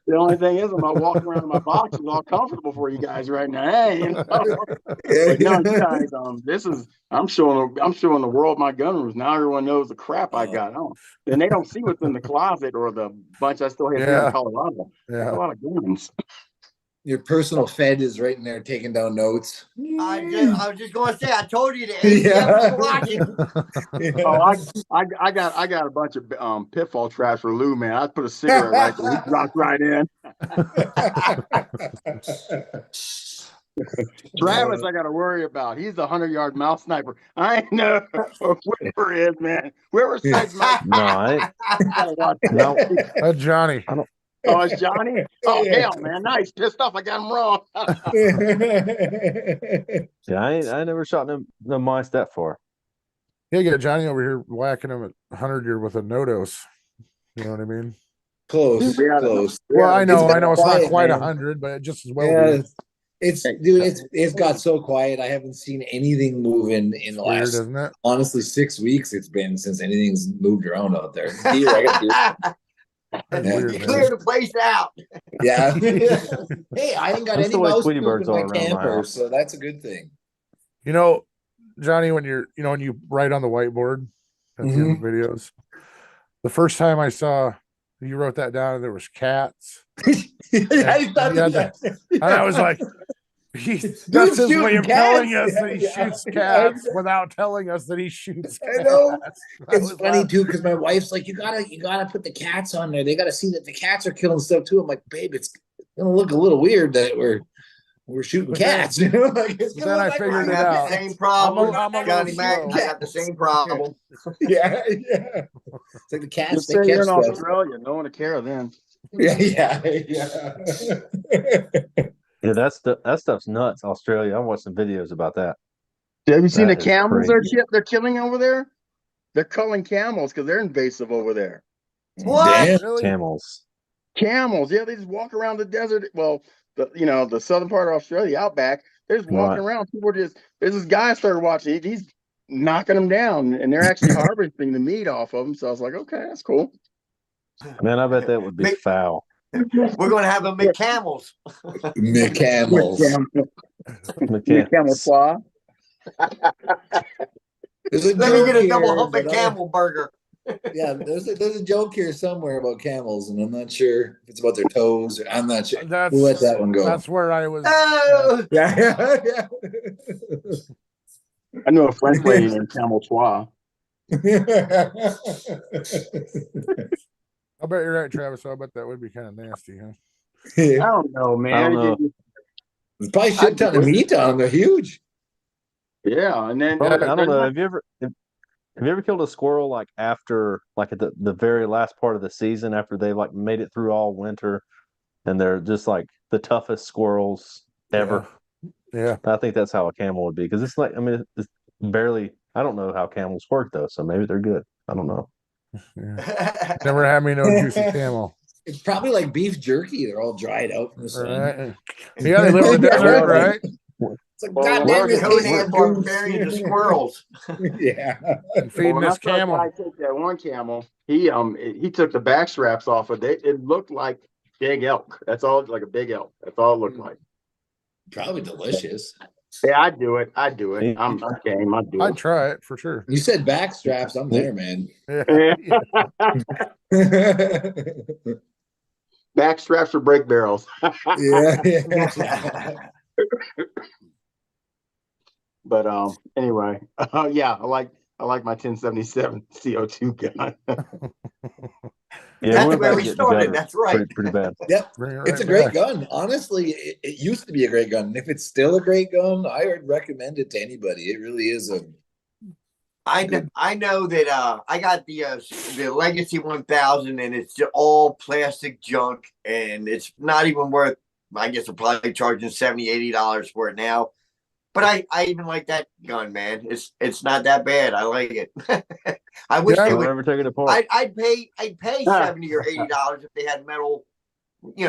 The only thing is, I'm not walking around in my boxes all comfortable for you guys right now. Hey, But no, you guys, I'm showing the world my gun rooms. Now everyone knows the crap I got. And they don't see what's in the closet or the bunch I still have here in Colorado. That's a lot of guns. Your personal Fed is right in there taking down notes. I was just gonna say, I told you the ATM was watching. I got a bunch of pitfall traps for Lou, man. I put a cigarette right there. He dropped right in. Travis, I got to worry about. He's the 100-yard mouth sniper. I know whoever is, man. Whoever snipes my. No, Johnny. Oh, it's Johnny? Oh, hell, man. Nice. Pissed off. I got him wrong. Yeah, I never shot no mice that far. Yeah, you got Johnny over here whacking him at 100 year with a no-dose. You know what I mean? Close. Close. Well, I know it's quiet, not quite man. 100, but it just as well. Yeah, it's got so quiet. I haven't seen anything moving in the last, isn't it? Honestly, 6 weeks it's been since anything's moved around out there. Weird, clear the place out. Yeah. Hey, I ain't got That's any the way mouse Tweety poop birds in are my around my camper, house. so that's a good thing. You know, Johnny, when you write on the whiteboard at the end of videos, the first time I saw you wrote that down and there was cats. And I was like, That's his way shooting of telling cats. us that he Yeah, shoots yeah, cats exactly. without telling us that he shoots I cats. know. I It's was funny laughing. too because my wife's like, you gotta put the cats on there. They gotta see that the cats are killing stuff too. I'm like, babe, it's gonna look a little weird that we're shooting But then- cats. You know, like it's but gonna then look I like figured we're I it got shooting the out. cats. same problem, I'm a Johnny little Mac. slow. I got the same problem. Yeah, yeah. It's like the cats. Just They say you're catch in stuff. Australia. No one to care then. Yeah, yeah. Yeah, that stuff's nuts. Australia. I watched some videos about that. Have you seen the That is camels crazy. they're killing over there? They're culling camels because they're invasive over there. What? Damn. Really? Camels. Camels, yeah, they just walk around the desert. Well, the southern part of Australia, outback, they're just walking Right. around. People are just there's this guy I started watching. He's knocking them down, and they're actually harvesting the meat off of them. So I was like, okay, that's cool. Man, I bet that would be Mick- foul. We're gonna have them McCamels. McCamels. Camel claw. There's a Let me joke get a double here, humping but camel burger. yeah, there's a joke here somewhere about camels, and I'm not sure if it's about their toes. Or, I'm not sure. We'll let that one go. That's where I was. Oh, Yeah, yeah, I know a French lady named Camel Claw. yeah. I bet you're right, Travis. I bet that would be kind of nasty, huh? I don't know, man. I don't know. There's probably a shit ton of meat on them. They're huge. Yeah, and then Well, I don't know. they're Have you ever killed a squirrel like after like at the very last part of the season after they like made it through all winter and they're just like the toughest squirrels ever? Yeah. I think that's how a camel would be because it's like I mean it's barely. I don't know how camels work though, so maybe they're good. I don't know. Yeah. Never had me no juicy camel. It's probably like beef jerky. They're all dried out from the sun. Right. Yeah, they live in the desert, right? It's like, Well, goddamn, this tastes Conan like barbarians of squirrels. Yeah. And feeding when I this saw a camel. guy take that one camel, he took the back straps off of it. It looked like big elk. That's all, like a big elk. That's all it looked like. Probably delicious. Yeah, I'd do it. I'd do it. Yeah. I'm game. I'd do I'd it. try it for sure. You said back straps. I'm there, man. Yeah. Yeah. Back straps or brake barrels. Yeah. But anyway, yeah, I like my 1077 CO2 gun. Yeah, That's we're where about we to get started. together That's right. pretty bad. Yep. Bring it It's a right great back. gun. Honestly, it used to be a great gun. If it's still a great gun, I would recommend it to anybody. It really is a. I know that I got the Legacy 1000 and it's all plastic junk and it's not even worth. I guess I'm probably charging $70-$80 for it now. But I even like that gun, man. It's not that bad. I like it. I wish Yeah. they Don't would. ever take it apart. I'd pay $70 or $80 if they had metal,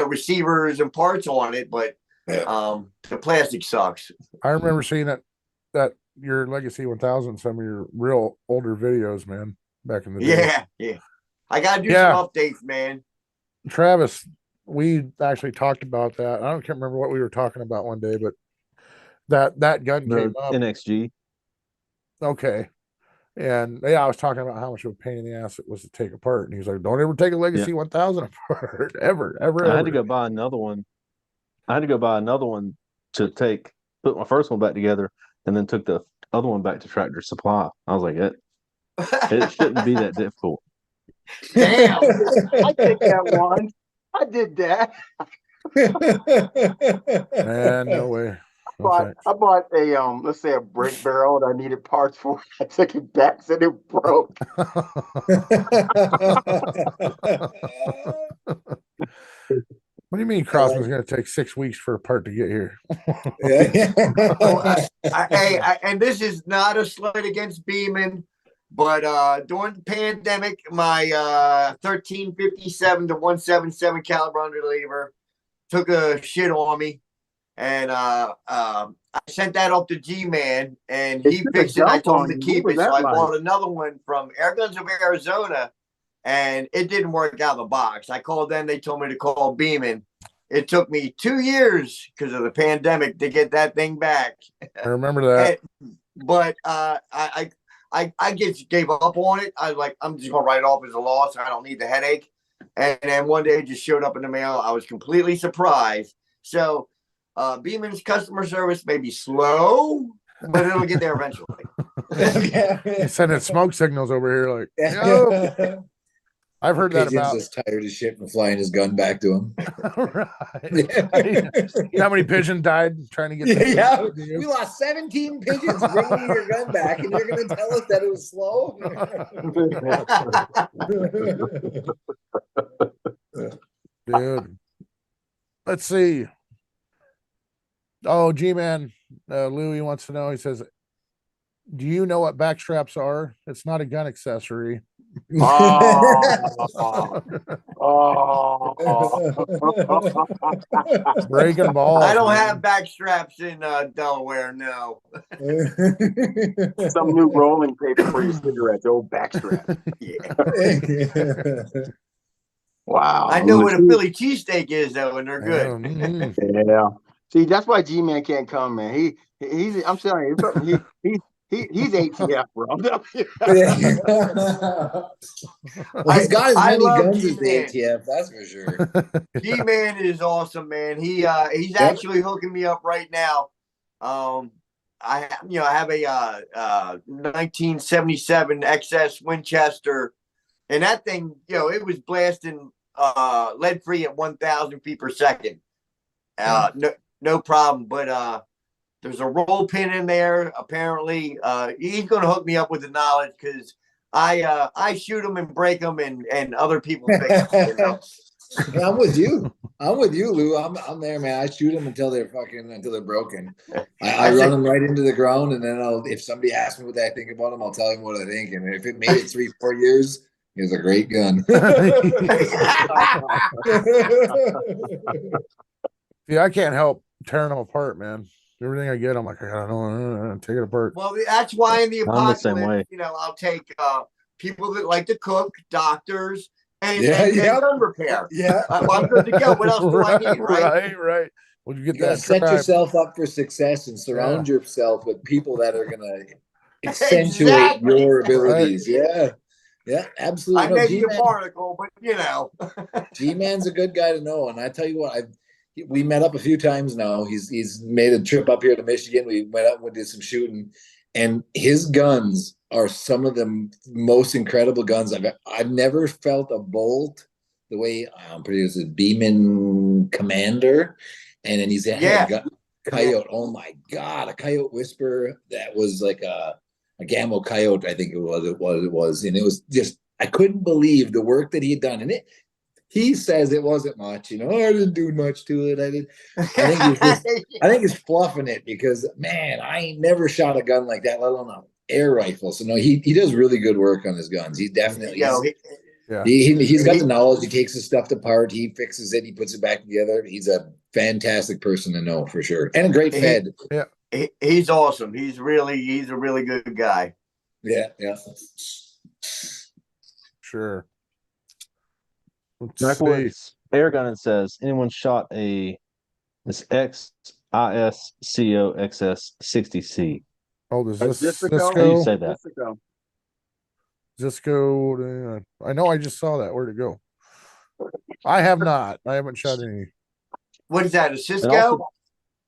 receivers and parts on it. But the plastic sucks. I remember seeing that your Legacy 1000, some of your real older videos, man, back in the day. Yeah. I gotta do Yeah. some updates, man. Travis, we actually talked about that. I can't remember what we were talking about one day, but that gun The came up. NXG. Okay. And yeah, I was talking about how much of a pain in the ass it was to take apart. And he's like, don't ever take a Legacy 1000 apart. Ever. I had to go buy another one. To put my first one back together and then took the other one back to Tractor Supply. I was like, it shouldn't be that difficult. Damn. I did that once. I did that. Man, no way. No thanks. I bought a let's say a brake barrel that I needed parts for. I took it back, said it broke. What do you mean Crossman's going to take 6 weeks for a part to get here? And this is not a slight against Beeman, but during the pandemic, my 1357 to 177 caliber underlever took a shit on me, and I sent that up to G-Man, and he fixed it. I told him to keep it, so I bought another one from Airguns of Arizona, and it didn't work out of the box. I called them; they told me to call Beeman. It took me 2 years because of the pandemic to get that thing back. I remember that. But I just gave up on it. I was like, I'm just gonna write it off as a loss. I don't need the headache. And then one day it just showed up in the mail. I was completely surprised. So Beeman's customer service may be slow, but it'll get there eventually. He's sending smoke signals over here like, yo. I've heard that Pigeon's about. just tired as shit from flying his gun back to him. Right. You know how many pigeons died trying to get that? Yeah, we lost 17 pigeons bringing your gun back, and you're going to tell us that it was slow? Dude. Let's see. Oh, G-Man, Louis wants to know. He says, do you know what backstraps are? It's not a gun accessory. Oh, Breaking balls. I don't man. have back straps in Delaware, no. some new rolling paper for your cigarettes, old backstrap. Yeah. Wow. I know what a Philly cheesesteak is, though, and they're good. Mm. Yeah. See, that's why G-Man can't come, man. He's I'm telling you, he's ATF, bro. Well, he's got as I many love guns as the G-Man. ATF, that's for sure. G-Man is awesome, man. He's actually hooking me up right now. I have a 1977 XS Winchester, and that thing, it was blasting lead free at 1,000 feet per second. No problem. But there's a roll pin in there. Apparently, he's going to hook me up with the knowledge because I shoot them and break them, and other people fix them. Yeah, I'm with you. I'm with you, Lou. I'm there, man. I shoot them until they're broken. I run them right into the ground, and then if somebody asks me what I think about them, I'll tell them what I think. And if it made it 3-4 years, it's a great gun. Yeah, I can't help tearing them apart, man. Everything I get, I'm like, I don't know, take it apart. Well, that's why in the I'm the same way. apocalypse, I'll take people that like to cook, doctors, and gun repair. Yeah. I'm good to go. What else do I need, right? Right. Well, you get You gotta that set tribe. yourself up for success and surround yourself with people that are gonna accentuate your abilities. Right. Yeah, absolutely. I may be a barnacle, but G-Man's a good guy to know. And I tell you what, we met up a few times now. He's made a trip up here to Michigan. We went up and did some shooting, and his guns are some of the most incredible guns I've never felt a bolt the way produce a Beeman Commander, and then he's had a coyote. Oh my God, a coyote whisper that was like a Gamma coyote, I think it was, and it was just, I couldn't believe the work that he had done. And he says it wasn't much, I didn't do much to it. I think he's fluffing it because, man, I ain't never shot a gun like that, let alone an air rifle. So no, he does really good work on his guns. He definitely he's got the knowledge. He takes his stuff apart, he fixes it, he puts it back together. He's a fantastic person to know for sure, and a great fed. Yeah. He's awesome. He's a really good guy. Yeah. Sure. Air gun, it says, anyone shot this XISCO XS 60C? Oh, does this How do you Cisco? say that? Cisco. I know I just saw that. Where'd it go? I have not. I haven't shot any. What is that? A Cisco?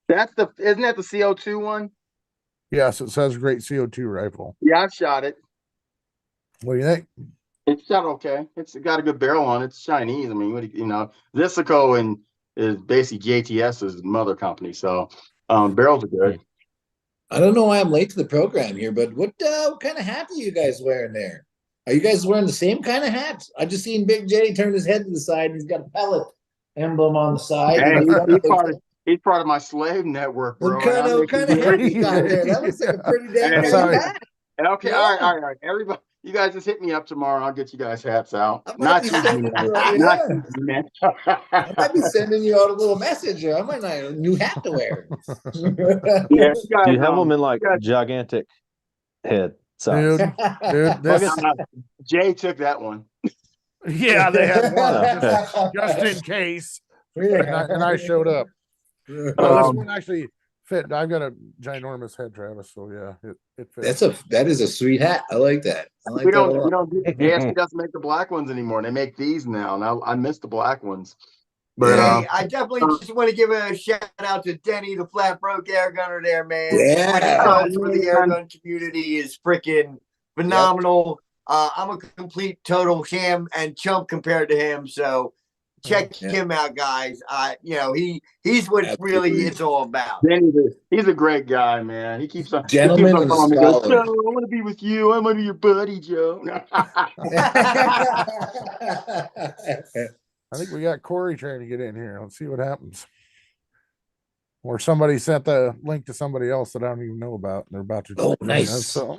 Isn't that the CO2 one? Yes, it says great CO2 rifle. Yeah, I've shot it. What do you think? It's shot okay. It's got a good barrel on it. It's Chinese. I mean, Zisico is basically JTS's mother company. So barrels are good. I don't know why I'm late to the program here, but what kind of hat are you guys wearing there? Are you guys wearing the same kind of hat? I just seen Big J turn his head to the side, and he's got a pellet emblem on the side. Hey, he's part of my slave network, bro. What kind of hat you got there? That looks like a pretty damn nice hat. Okay, all right. Everybody, you guys just hit me up tomorrow. I'll get you guys hats out. I might be sending you out a little message. I might not have a new hat to wear. Do you have them in like gigantic head size? Dude, this. Jay took that one. Yeah, they had one just in case. And I showed up. This one actually fit. I've got a ginormous head, Travis. So yeah, it fits. That is a sweet hat. I like that. We don't ASP doesn't make the black ones anymore. They make these now. And I miss the black ones. But Hey, I definitely just want to give a shout out to Denny, the flat broke air gunner there, man. Yeah. What he does for the air gun community is freaking phenomenal. I'm a complete total sham and chump compared to him. So check him out, guys. He's what really Absolutely. it's all about. he's a great guy, man. He keeps on Gentleman and a calling me. Goes, scholar. Joe, I want to be with you. I want to be your buddy, Joe. I think we got Corey trying to get in here. Let's see what happens. Or somebody sent the link to somebody else that I don't even know about. They're about to. Oh, join nice. us, so.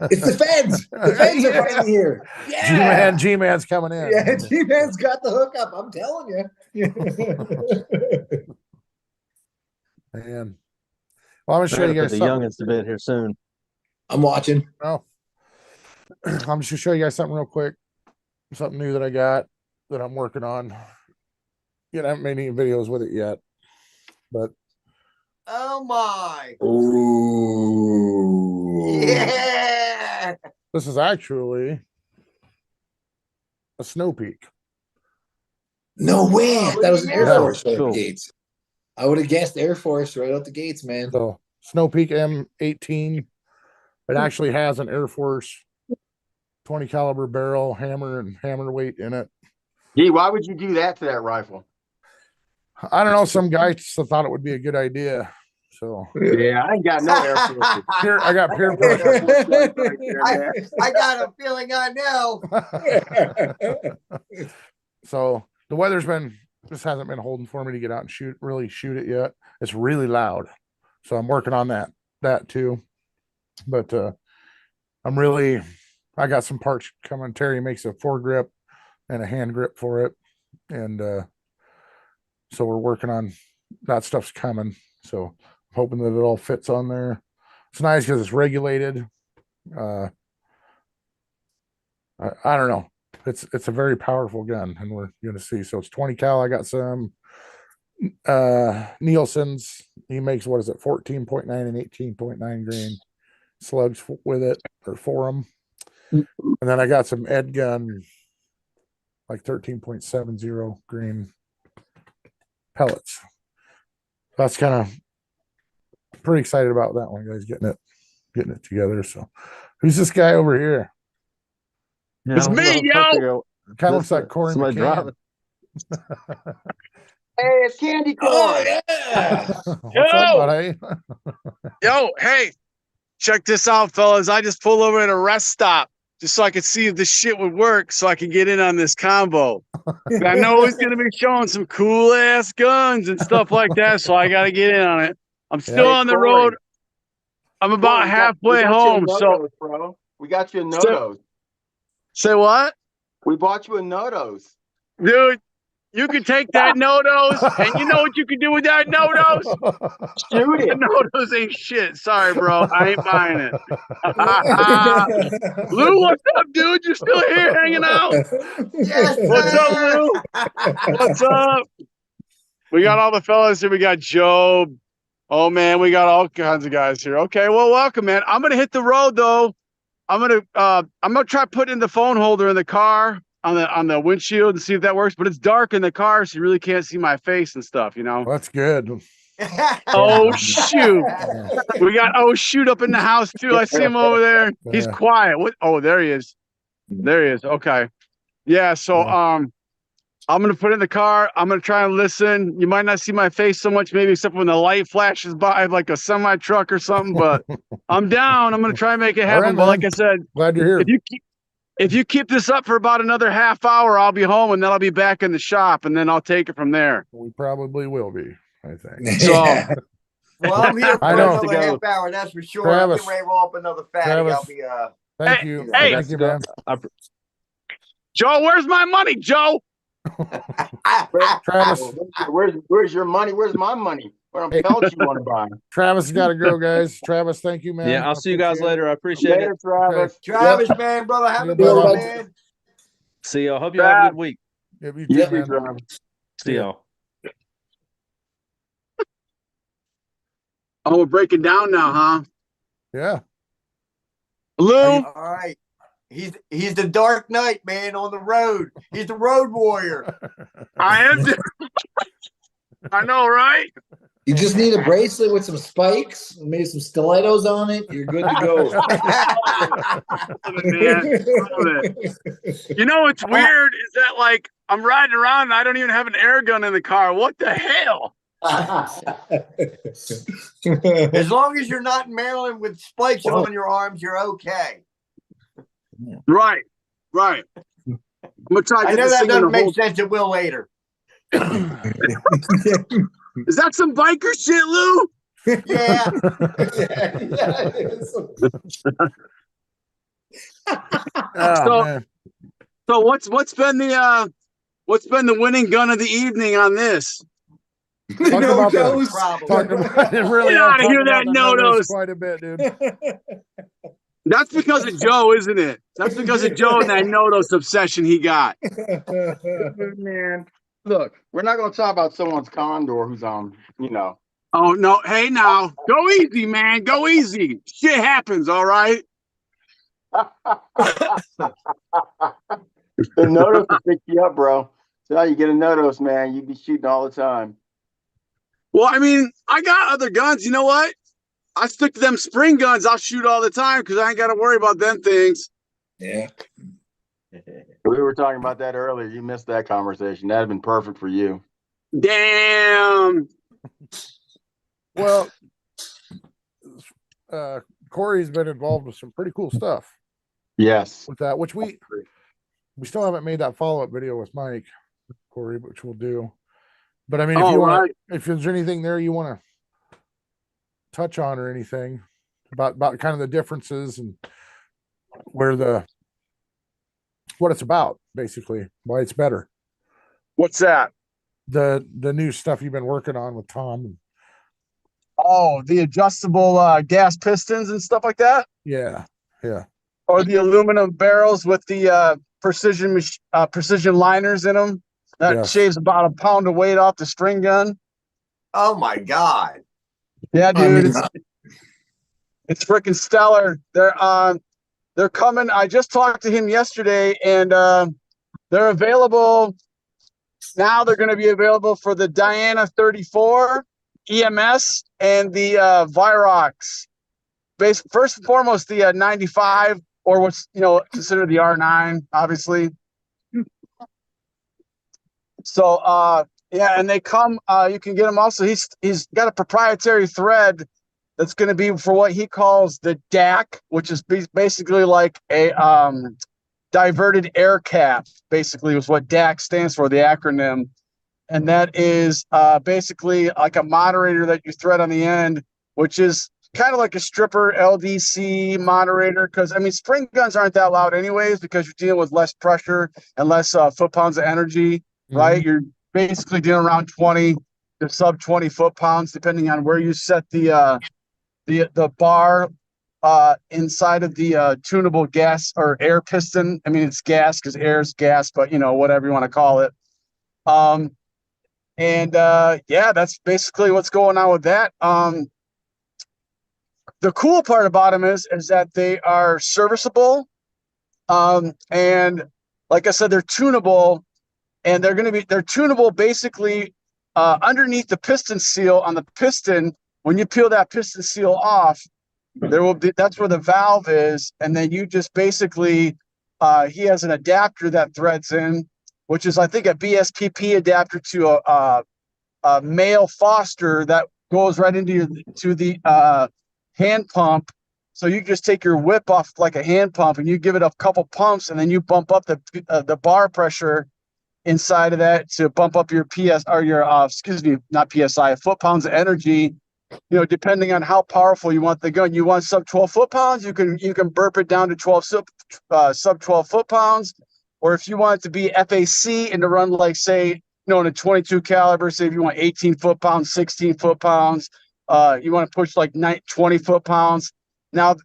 It's the feds. The feds are finally here. Yeah. G-Man's coming in. Yeah, G-Man's got the hookup. I'm telling you. Man. Well, I'm gonna show Trying you to put guys the something. youngins to bed here soon. I'm watching. Oh. I'm just gonna show you guys something real quick. Something new that I got that I'm working on. I haven't made any videos with it yet, but Oh my! Ooh. Yeah! this is actually a snow peak. No way. Oh, That was an Air yeah. Force right out Cool. the gates. I would have guessed Air Force right out the gates, man. So Snow Peak M18. It actually has an Air Force 20 caliber barrel, hammer, and hammer weight in it. Gee, why would you do that to that rifle? I don't know. Some guy just thought it would be a good idea. So Yeah, I ain't got no Air Force. I got peer pressure. I got a feeling I know. So the weather's just hasn't been holding for me to get out and really shoot it yet. It's really loud. So I'm working on that too. But I got some parts coming. Terry makes a foregrip and a hand grip for it. And so we're working on that stuff's coming. So I'm hoping that it all fits on there. It's nice because it's regulated. I don't know. It's a very powerful gun, and we're gonna see. So it's 20 cal. I got some Nielsen's. He makes, what is it, 14.9 and 18.9 grain slugs with it, or for them. And then I got some Ed gun, like 13.70 grain pellets. That's kind of pretty excited about that one, guys, getting it together. So who's this guy over here? Yeah, It's me, yo. Kind of looks like Corey somebody McCann. driving. Hey, it's candy corn. Oh, yeah. What's up, buddy? Yo, hey, check this out, fellas. I just pulled over at a rest stop just so I could see if this shit would work so I can get in on this combo. And I know he's going to be showing some cool ass guns and stuff like that, so I got to get in on it. I'm still Hey, on the Corey. road. I'm about Corey, halfway we got you a home. So Nodos, bro. We got you a Nodos. say what? We bought you a Nodos. Dude, you can take that no-dos, and you know what you can do with that no-dos? Shoot The it. no-dos ain't shit. Sorry, bro. I ain't buying it. Lou, what's up, dude? You still here hanging out? Yes, What's up, sir. Lou? What's up? We got all the fellas here. We got Job. Oh man, we got all kinds of guys here. Okay, well, welcome, man. I'm gonna hit the road though. I'm gonna try putting the phone holder in the car on the windshield and see if that works. But it's dark in the car, so you really can't see my face and stuff, you know. That's good. Oh shoot. We got shoot up in the house too. I see him over there. He's Yeah. quiet. What? Oh, there he is. There he is. Okay. Yeah. So I'm gonna put it in the car. I'm gonna try and listen. You might not see my face so much, maybe except when the light flashes by like a semi truck or something. But I'm down. I'm gonna try and make it All happen. right, But like man. I said, Glad you're here. if you keep this up for about another half hour, I'll be home and then I'll be back in the shop and then I'll take it from there. We probably will be, I think. So Well, I'm here for I know. another half hour, that's for sure. Travis. I'm getting ready to roll up another fatty. Travis. I'll be Thank Hey, you. hey. Thank you, man. Joe, where's my money, Joe? Travis. Where's your money? Where's my money? What else you want to buy? Travis has got to go, guys. Travis, thank you, man. Yeah, I'll see you guys appreciate it. later. I appreciate Later, it. Travis. Travis, man, brother, have Yeah, a good brother. one, man. See y'all. Hope you all have a good week. Yeah, you too, Yep, man. Travis. See y'all. Oh, we're breaking down now, huh? Yeah. Lou? All right. He's the Dark Knight, man, on the road. He's the road warrior. I am. I know, right? You just need a bracelet with some spikes, maybe some stilettos on it. You're good to go. Man, you know what's weird is that like I'm riding around and I don't even have an air gun in the car. What the hell? As long as you're not in Maryland with spikes on your arms, you're okay. Right. I'm gonna try to I get know this that thing in doesn't the make whole. sense. It will later. Is that some biker shit, Lou? Yeah. Oh, So- man. So what's been the winning gun of the evening on this? Talk about the- dose. Problem. Talking about it really. Get am outta here, talking about that the no-dos no-dos. quite a bit, dude. That's because of Joe, isn't it? That's because of Joe and that Nodos obsession he got. Man, look, we're not going to talk about someone's condor who's on, Oh no! Hey, now go easy, man. Go easy. Shit happens. All right. The Nodos will pick you up, bro. So now you get a Nodos, man. You be shooting all the time. Well, I mean, I got other guns. You know what? I stick to them spring guns. I'll shoot all the time because I ain't got to worry about them things. Yeah. We were talking about that earlier. You missed that conversation. That'd have been perfect for you. Damn. Well, Corey's been involved with some pretty cool stuff Yes. with that, which we still haven't made that follow-up video with Mike, Corey, which we'll do. But I mean, if All you want, right. if there's anything there you want to touch on or anything about kind of the differences and what it's about, basically, why it's better. What's that? The new stuff you've been working on with Tom. Oh, the adjustable gas pistons and stuff like that, Yeah. or the aluminum barrels with the precision liners in them that Yes. shaves about a pound of weight off the string gun. Oh my God. Yeah, I dude, mean, it's freaking stellar. They're coming. I just talked to him yesterday, and they're available now. They're going to be available for the Diana 34 EMS and the Virox. First and foremost, the 95, or what's considered the R9, obviously. So yeah, and they come. You can get them also. He's got a proprietary thread that's going to be for what he calls the DAC, which is basically like a diverted air cap. Basically, was what DAC stands for, the acronym, and that is basically like a moderator that you thread on the end, which is kind of like a stripper LDC moderator. Because I mean, spring guns aren't that loud anyways, because you're dealing with less pressure and less foot-pounds of energy. Right, you're basically dealing around 20 to sub 20 foot-pounds, depending on where you set the bar inside of the tunable gas or air piston. I mean, it's gas because air is gas, but whatever you want to call it. Yeah, that's basically what's going on with that. The cool part about them is that they are serviceable, and like I said, they're tunable. And they're tunable basically underneath the piston seal on the piston. When you peel that piston seal off, that's where the valve is. And then you just basically, he has an adapter that threads in, which is, I think, a BSPP adapter to a male Foster that goes right into the hand pump. So you just take your whip off like a hand pump and you give it a couple pumps, and then you bump up the bar pressure inside of that to bump up your PS or your not PSI, foot-pounds of energy, depending on how powerful you want the gun. You want sub 12 foot-pounds, you can burp it down to sub 12 foot-pounds. Or if you want it to be FAC and to run like, say, in a 22 caliber, say if you want 18 foot-pounds, 16 foot-pounds, you want to push like 20 foot-pounds. Now,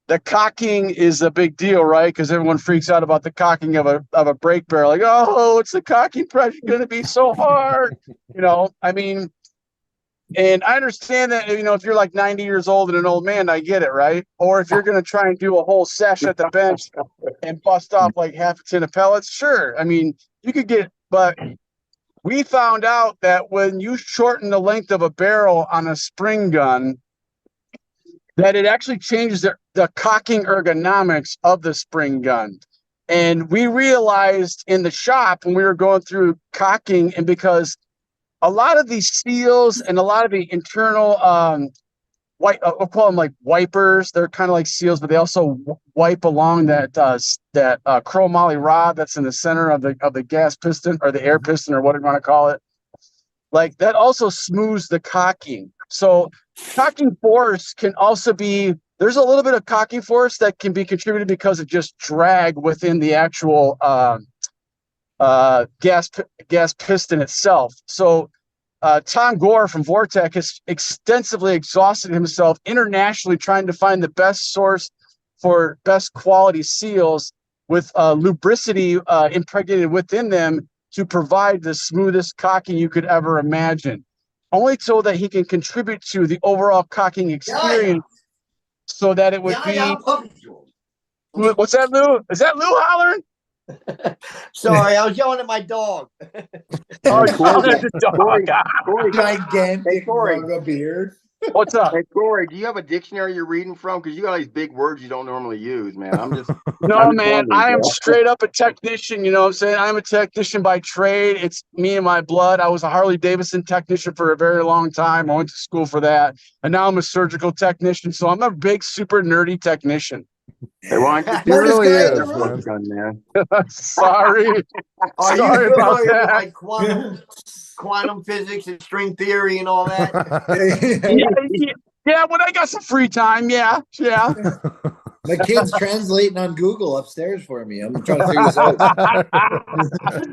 the cocking is a big deal, right? Because everyone freaks out about the cocking of a brake barrel. Like, oh, it's the cocking pressure going to be so hard. I mean, and I understand that, if you're like 90 years old and an old man, I get it, right? Or if you're going to try and do a whole sesh at the bench and bust off like half a tin of pellets, sure. I mean, you could get, but we found out that when you shorten the length of a barrel on a spring gun, that it actually changes the cocking ergonomics of the spring gun. And we realized in the shop when we were going through cocking, and because a lot of these seals and a lot of the internal we'll call them like wipers. They're kind of like seals, but they also wipe along that chromoly rod that's in the center of the gas piston or the air piston or whatever you want to call it. Like that also smooths the cocking. So cocking force can also be, there's a little bit of cocking force that can be contributed because of just drag within the actual gas piston itself. So Tom Gore from Vortec has extensively exhausted himself internationally trying to find the best source for best quality seals with lubricity impregnated within them to provide the smoothest cocking you could ever imagine, only so that he can contribute to the overall cocking experience so that it would be. What's that, Lou? Is that Lou hollering? Sorry, I was yelling at my dog. Oh, you're yelling at the dog. Corey, gigantic Hey, Corey. mug of beer. What's up? Hey, Corey, do you have a dictionary you're reading from? Because you got these big words you don't normally use, man. I'm just No, man, I am straight up a technician. You know what I'm saying? I'm a technician by trade. It's me and my blood. I was a Harley Davidson technician for a very long time. I went to school for that. And now I'm a surgical technician. So I'm a big, super nerdy technician. Hey, why don't you He really is, man. man. Sorry. Are Sorry you about familiar with that. like quantum physics and string theory and all that? Yeah, when I got some free time, yeah. My kid's translating on Google upstairs for me. I'm trying to figure this out.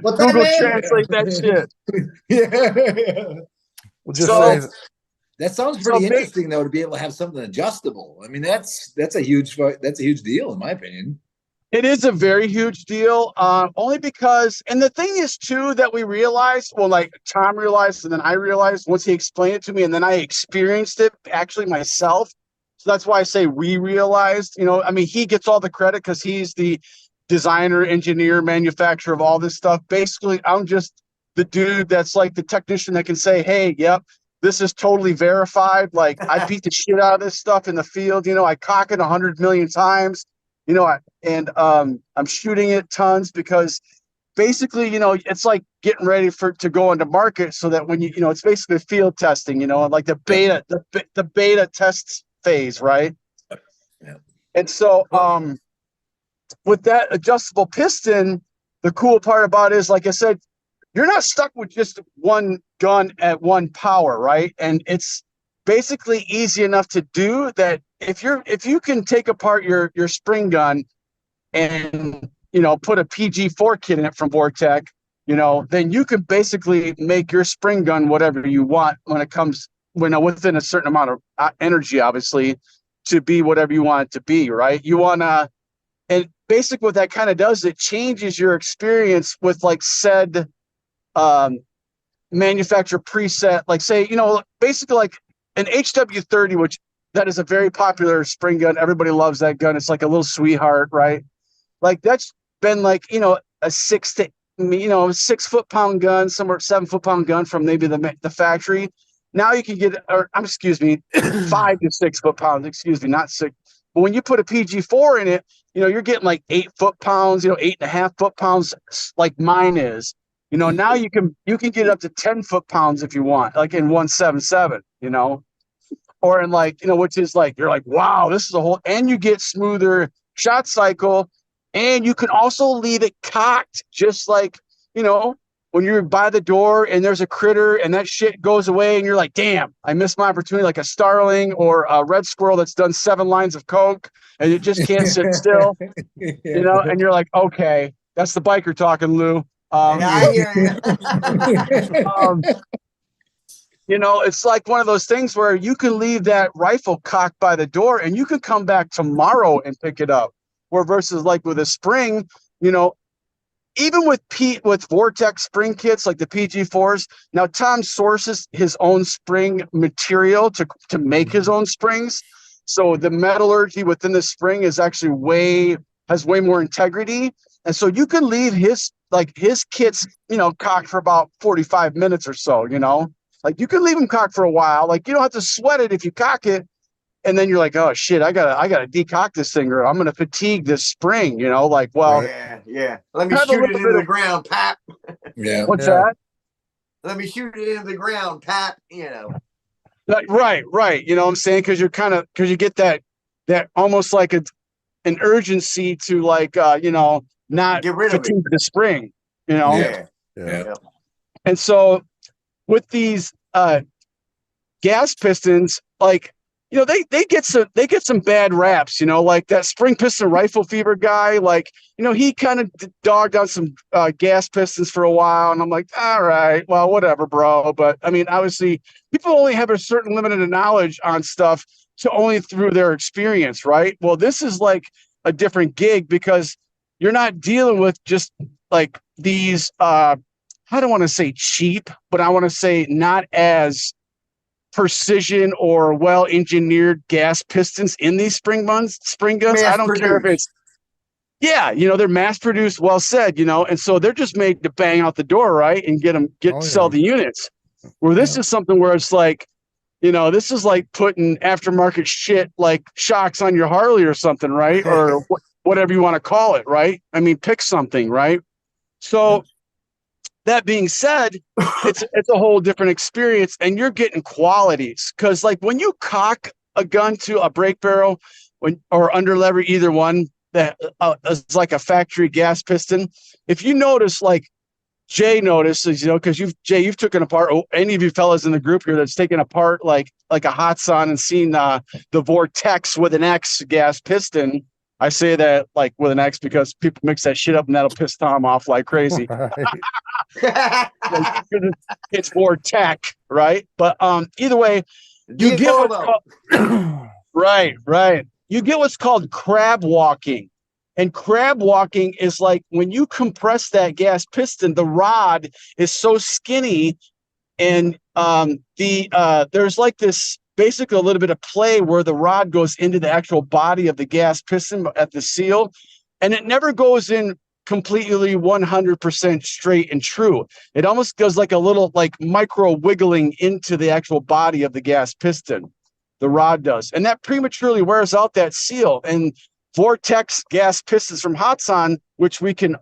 What's that, Google man? translate that shit. Yeah. Well, just So- say That sounds So pretty big- interesting, though, to be able to have something adjustable. I mean, that's a huge deal, in my opinion. It is a very huge deal, only because, and the thing is too that we realized, well, like Tom realized, and then I realized once he explained it to me, and then I experienced it actually myself. So that's why I say we realized. You know, I mean, he gets all the credit because he's the designer, engineer, manufacturer of all this stuff. Basically, I'm just the dude that's like the technician that can say, "Hey, yep, this is totally verified. Like I beat the shit out of this stuff in the field. You know, I cock it 100 million times. You know, I'm shooting it tons because basically, you know, it's like getting ready to go into market so that when you know, it's basically field testing, you know, like the beta, the beta test phase, right? Yeah. And so, with that adjustable piston, the cool part about it is, like I said, you're not stuck with just one gun at one power, right? And it's basically easy enough to do that. If you can take apart your spring gun and, you know, put a PG4 kit in it from Vortec, you know, then you can basically make your spring gun whatever you want when it comes, within a certain amount of energy, obviously, to be whatever you want it to be, right? You want to, and basically what that kind of does, it changes your experience with like said manufacturer preset, like say, you know, basically like an HW30, which that is a very popular spring gun. Everybody loves that gun. It's like a little sweetheart, right? Like that's been like, you know, a 6 foot-pound gun, somewhere 7 foot-pound gun from maybe the factory. Now you can get, 5 to 6 foot-pounds, excuse me, not 6. But when you put a PG4 in it, you know, you're getting like 8 foot-pounds, you know, 8.5 foot-pounds, like mine is. You know, now you can get it up to 10 foot-pounds if you want, like in 177, you know, or in like, you know, which is like, you're like, wow, this is a whole, and you get smoother shot cycle, and you can also leave it cocked, just like, you know, when you're by the door and there's a critter and that shit goes away and you're like, damn, I missed my opportunity, like a starling or a red squirrel that's done 7 lines of coke and it just can't sit still, you know, and you're like, okay, that's the biker talking, Lou. I hear you. You know, it's like one of those things where you can leave that rifle cocked by the door and you can come back tomorrow and pick it up. Where versus like with a spring, you know, even with Vortex spring kits like the PG4s, now Tom sources his own spring material to make his own springs. So the metallurgy within the spring is actually way has way more integrity. And so you can leave his kits, cocked for about 45 minutes or so, like you can leave them cocked for a while. Like you don't have to sweat it if you cock it. And then you're like, oh shit, I gotta decock this thing or I'm going to fatigue this spring, like, well, yeah. Let me have a shoot it little into bit the of- ground, Pap. Yeah. what's Yeah. that? Let me shoot it into the ground, Pap. Right. You know what I'm saying? Cause you get that almost like an urgency to like, not Get rid of it. fatigue the spring, Yeah. Yeah. And so with these gas pistons, like, they get some bad raps, like that spring piston rifle fever guy, like, he kind of dogged on some gas pistons for a while. And I'm like, all right, well, whatever, bro. But I mean, obviously people only have a certain limited knowledge on stuff to only through their experience, right? Well, this is like a different gig because you're not dealing with just like these, I don't want to say cheap, but I want to say not as precision or well-engineered gas pistons in these spring guns. I don't care if it's, they're mass-produced, well said, and so they're just made to bang out the door, right, and sell the units. Where this is something where it's like, this is like putting aftermarket shit like shocks on your Harley or something, right, or whatever you want to call it, right? I mean, pick something, right? So. That being said, it's a whole different experience, and you're getting qualities because, like, when you cock a gun to a brake barrel, or under lever, either one that is like a factory gas piston. If you notice, like Jay notices, because you've taken apart. Any of you fellas in the group here that's taken apart like a hot sun and seen the Vortex with an X gas piston. I say that like with an X because people mix that shit up and that'll piss Tom off like crazy. It's more tech, right? But either way, you get what's called, right. You get what's called crab walking. And crab walking is like when you compress that gas piston, the rod is so skinny, and there's like this basically a little bit of play where the rod goes into the actual body of the gas piston at the seal, and it never goes in completely 100% straight and true. It almost goes like a little like micro wiggling into the actual body of the gas piston. The rod does, and that prematurely wears out that seal. And Vortex gas pistons from Hotson, which we can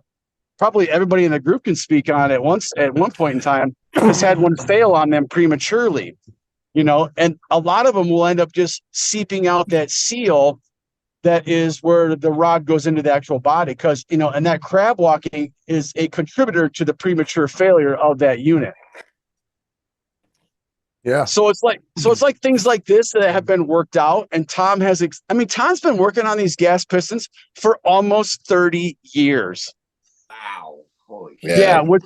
probably everybody in the group can speak on at one point in time, has had one fail on them prematurely. And a lot of them will end up just seeping out that seal that is where the rod goes into the actual body because, and that crab walking is a contributor to the premature failure of that unit. Yeah. So it's like things like this that have been worked out. And Tom Tom's been working on these gas pistons for almost 30 years. Wow. Holy Yeah. Yeah, which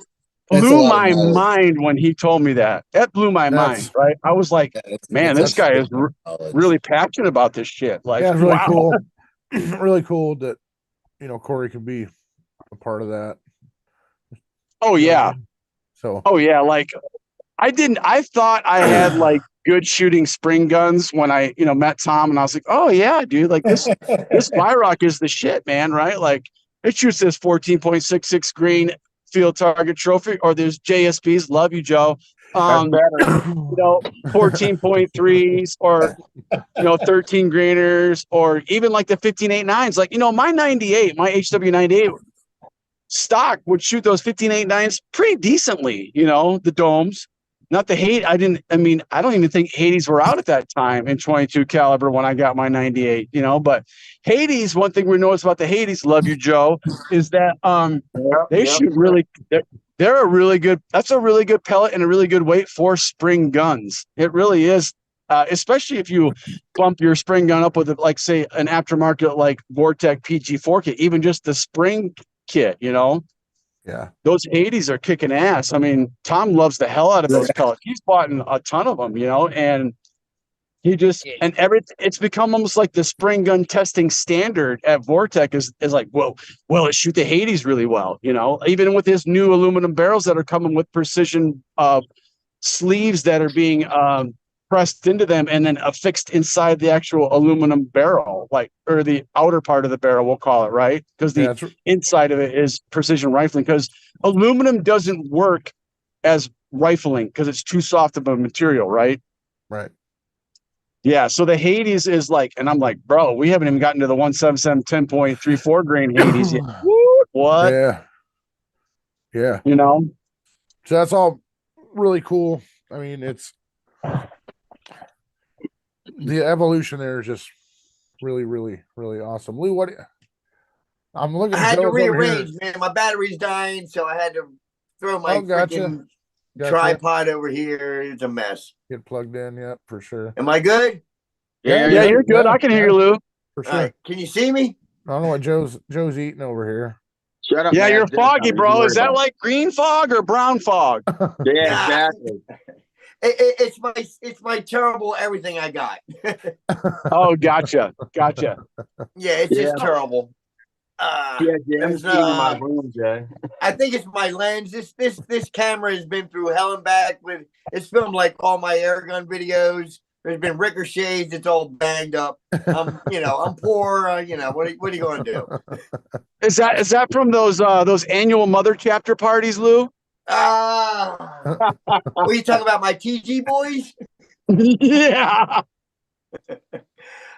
That's a blew lot of my knowledge. mind when he told me that. That blew my mind, right? I was like, man, this guy is really passionate about this shit. Like, Yeah, it's really wow. cool. Really cool that Corey could be a part of that. Oh yeah. So. Oh yeah, like I thought I had like good shooting spring guns when I met Tom, and I was like, oh yeah, dude, like this Vyrock is the shit, man, right? Like it shoots this 14.66 green field target trophy, or there's JSBs, love you, Joe. 14.3s or 13 grainers, or even like the 15.89s. Like, my 98, my HW 98 stock would shoot those 15.89s pretty decently, the domes. Not the hate. I don't even think Hades were out at that time in 22 caliber when I got my 98, but Hades, one thing we notice about the Hades, love you, Joe, is that they shoot really, they're a really good, that's a really good pellet and a really good weight for spring guns. It really is. Especially if you bump your spring gun up with like say an aftermarket like Vortex PG4 kit, even just the spring kit, Yeah, those 80s are kicking ass. I mean, Tom loves the hell out of those pellets. He's bought a ton of them, and he just it's become almost like the spring gun testing standard at Vortex is like, well, it shoot the Hades really well, even with his new aluminum barrels that are coming with precision sleeves that are being pressed into them and then affixed inside the actual aluminum barrel, like, or the outer part of the barrel, we'll call it, right? Because the Yeah, that's inside of it is precision rifling, because aluminum doesn't work as rifling because it's too soft of a material, right? right. Yeah. So the Hades is like, and I'm like, bro, we haven't even gotten to the 177 10.34 grain Hades yet. What? Yeah. Yeah. You know? So that's all really cool. I mean, it's the evolution there is just really, really, really awesome. Lou, what I'm looking I at had to Joe's over here. rearrange, man. My battery's dying, so I had to throw my Oh, gotcha. freaking Gotcha. tripod over here. It's a mess. Get plugged in, yeah, for sure. Am I good? Yeah, Yeah, you're good. yeah, I can hear yeah. you, Lou. For All sure. right. Can you see me? I don't know what Joe's eating over here. Shut up. Yeah, man. you're It's dinner foggy, time. bro. Don't Is that worry about like green fog or brown fog? it. Yeah, Ah. exactly. It's my terrible everything I got. Oh, gotcha. Gotcha. Yeah, it's just Yeah. terrible. Yeah, Jay, I'm There's, eating in my room, Jay. I think it's my lens. This camera has been through hell and back with. It's filmed like all my air gun videos. There's been ricochets. It's all banged up. I'm poor. What are you going to do? Is that from those annual mother chapter parties, Lou? What are you talking about? My TG boys? Yeah.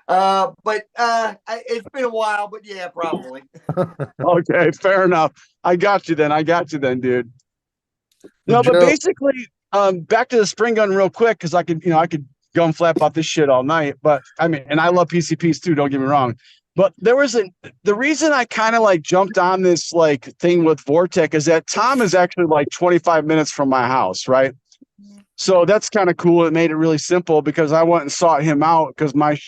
It's been a while, but yeah, probably. Okay, fair enough. I got you then, dude. No, but Joe- basically, back to the spring gun real quick, because I could gun flap about this shit all night. But I mean, and I love PCPs too, don't get me wrong. But the reason I kind of like jumped on this like thing with Vortec is that Tom is actually like 25 minutes from my house, right? So that's kind of cool. It made it really simple because I went and sought him out because my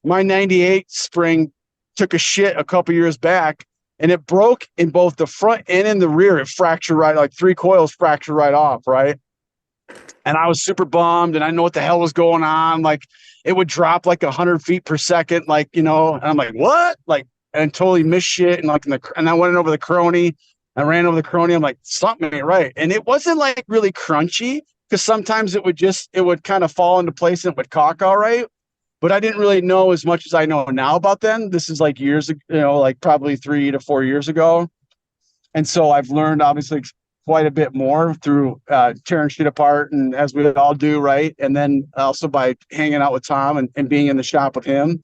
98 spring took a shit a couple years back and it broke in both the front and in the rear. It fractured right, like 3 coils fractured right off, right? And I was super bummed and I know what the hell was going on. Like it would drop like 100 feet per second, like, and I'm like, what? Like, and totally missed shit. And like, and I went over the crony. I ran over the crony. I'm like, something ain't right. And it wasn't like really crunchy because sometimes it would kind of fall into place and it would cock all right. But I didn't really know as much as I know now about them. This is like years ago, like probably 3 to 4 years ago. And so I've learned obviously quite a bit more through tearing shit apart and as we all do, right? And then also by hanging out with Tom and being in the shop with him.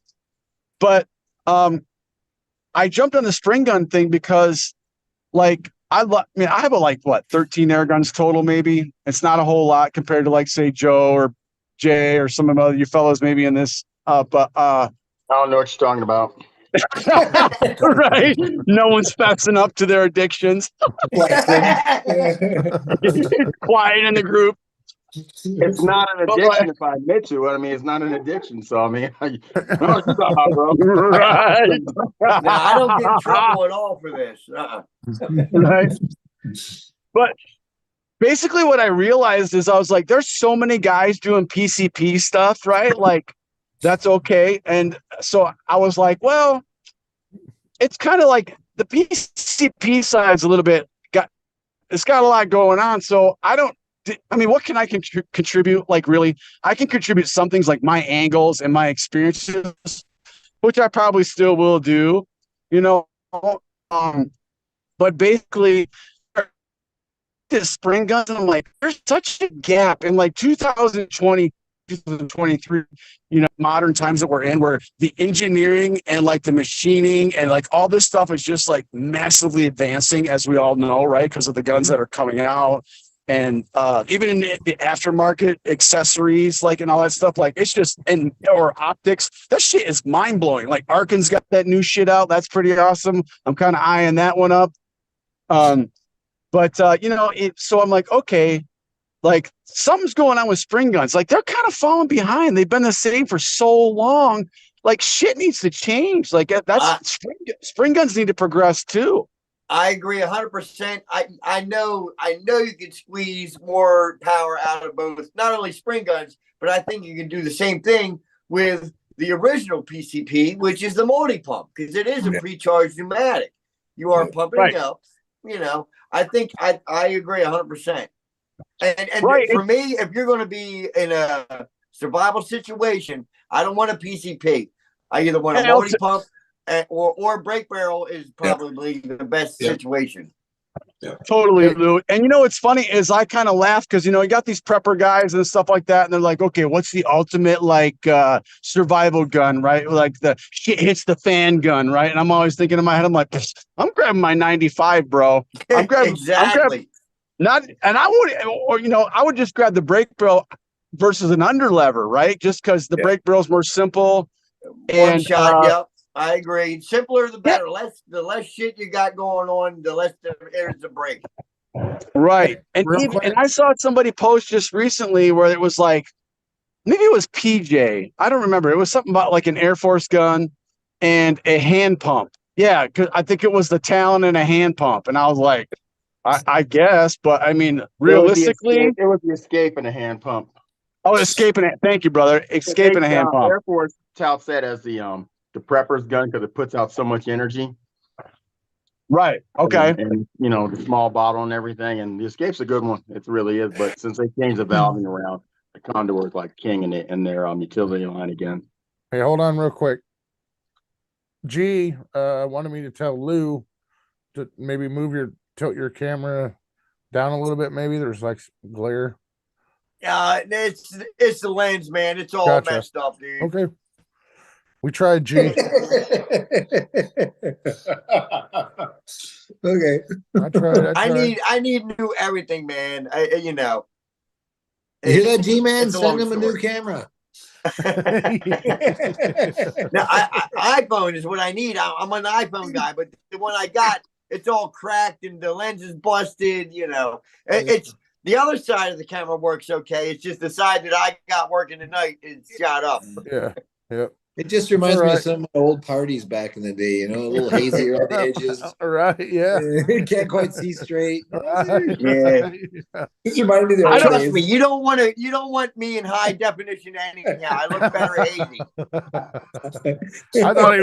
But I jumped on the spring gun thing because like I have like 13 air guns total, maybe. It's not a whole lot compared to like say Joe or Jay or some of you fellows maybe in this. But I don't know what you're talking about. right. No one's fessing up to their addictions. Quiet in the group. It's not an addiction if I admit to it. I mean, it's not an addiction. So, I mean, bro. Right. No, I don't get in trouble at all for this. Right. But basically what I realized is I was like, there's so many guys doing PCP stuff, right? Like, that's okay. And so I was like, well, it's kind of like the PCP side's a little bit it's got a lot going on. So what can I contribute? Like really, I can contribute some things like my angles and my experiences, which I probably still will do, but basically this spring guns, and I'm like, there's such a gap in like 2020, 2023, modern times that we're in, where the engineering and like the machining and like all this stuff is just like massively advancing, as we all know, right? Because of the guns that are coming out. And even in the aftermarket accessories, like, and all that stuff, like it's just, or optics, that shit is mind blowing. Like Arkin's got that new shit out. That's pretty awesome. I'm kind of eyeing that one up. So I'm like, okay, like something's going on with spring guns. Like they're kind of falling behind. They've been the same for so long. Like shit needs to change. Like spring guns need to progress too. I agree 100%. I know you can squeeze more power out of both, not only spring guns, but I think you can do the same thing with the original PCP, which is the multi-pump, because it is a pre-charged pneumatic. You are pumping right. up, I think I agree 100%. And Right. for me, if you're going to be in a survival situation, I don't want a PCP. I either want a Yeah, multi pump or a brake barrel is probably the best situation. Totally, Lou. And you know what's funny is I kind of laugh because you got these prepper guys and stuff like that, and they're like, okay, what's the ultimate survival gun, right? Like the shit hits the fan gun, right? And I'm always thinking in my head, I'm like, I'm grabbing my 95, bro. I'm grabbing Exactly. I would just grab the brake barrel versus an underlever, right? Just because the brake barrel is more simple. One shot. Yep. I agree. Simpler the better. The less shit you got going on, the less there's the break. Right. And Real quick. I saw somebody post just recently where it was like, maybe it was PJ. I don't remember. It was something about like an Air Force gun and a hand pump. Yeah, because I think it was the Talon and a hand pump. And I was like, I guess, but I mean, realistically, it was the Escape and a hand pump. oh, escaping it. Thank you, brother. Escaping a hand pump. Air Force touts that as the prepper's gun because it puts out so much energy. Right. Okay. And the small bottle and everything. And the Escape's a good one. It really is. But since they changed the valving around, the Condor is like king in their utility line again. Hey, hold on real quick. G wanted me to tell Lou to maybe tilt your camera down a little bit. Maybe there's like glare. It's the lens, man. It's all Gotcha. messed up, dude. Okay. We tried G. Okay. I tried. I need new everything, man. You hear that, G-Man? it's a Send long him a new story. camera. Now, iPhone is what I need. I'm an iPhone guy, but the one I got, it's all cracked and the lens is busted. It's the other side of the camera works okay. It's just the side that I got working tonight is shot up. Yeah. Yep. It just reminds me right. of some of my old parties back in the day, a little hazy around the edges. Right. Yeah. Can't quite see straight. Yeah. Just reminded me of the I old trust days. me. You don't want me in high definition anyhow. I look better hazy. I thought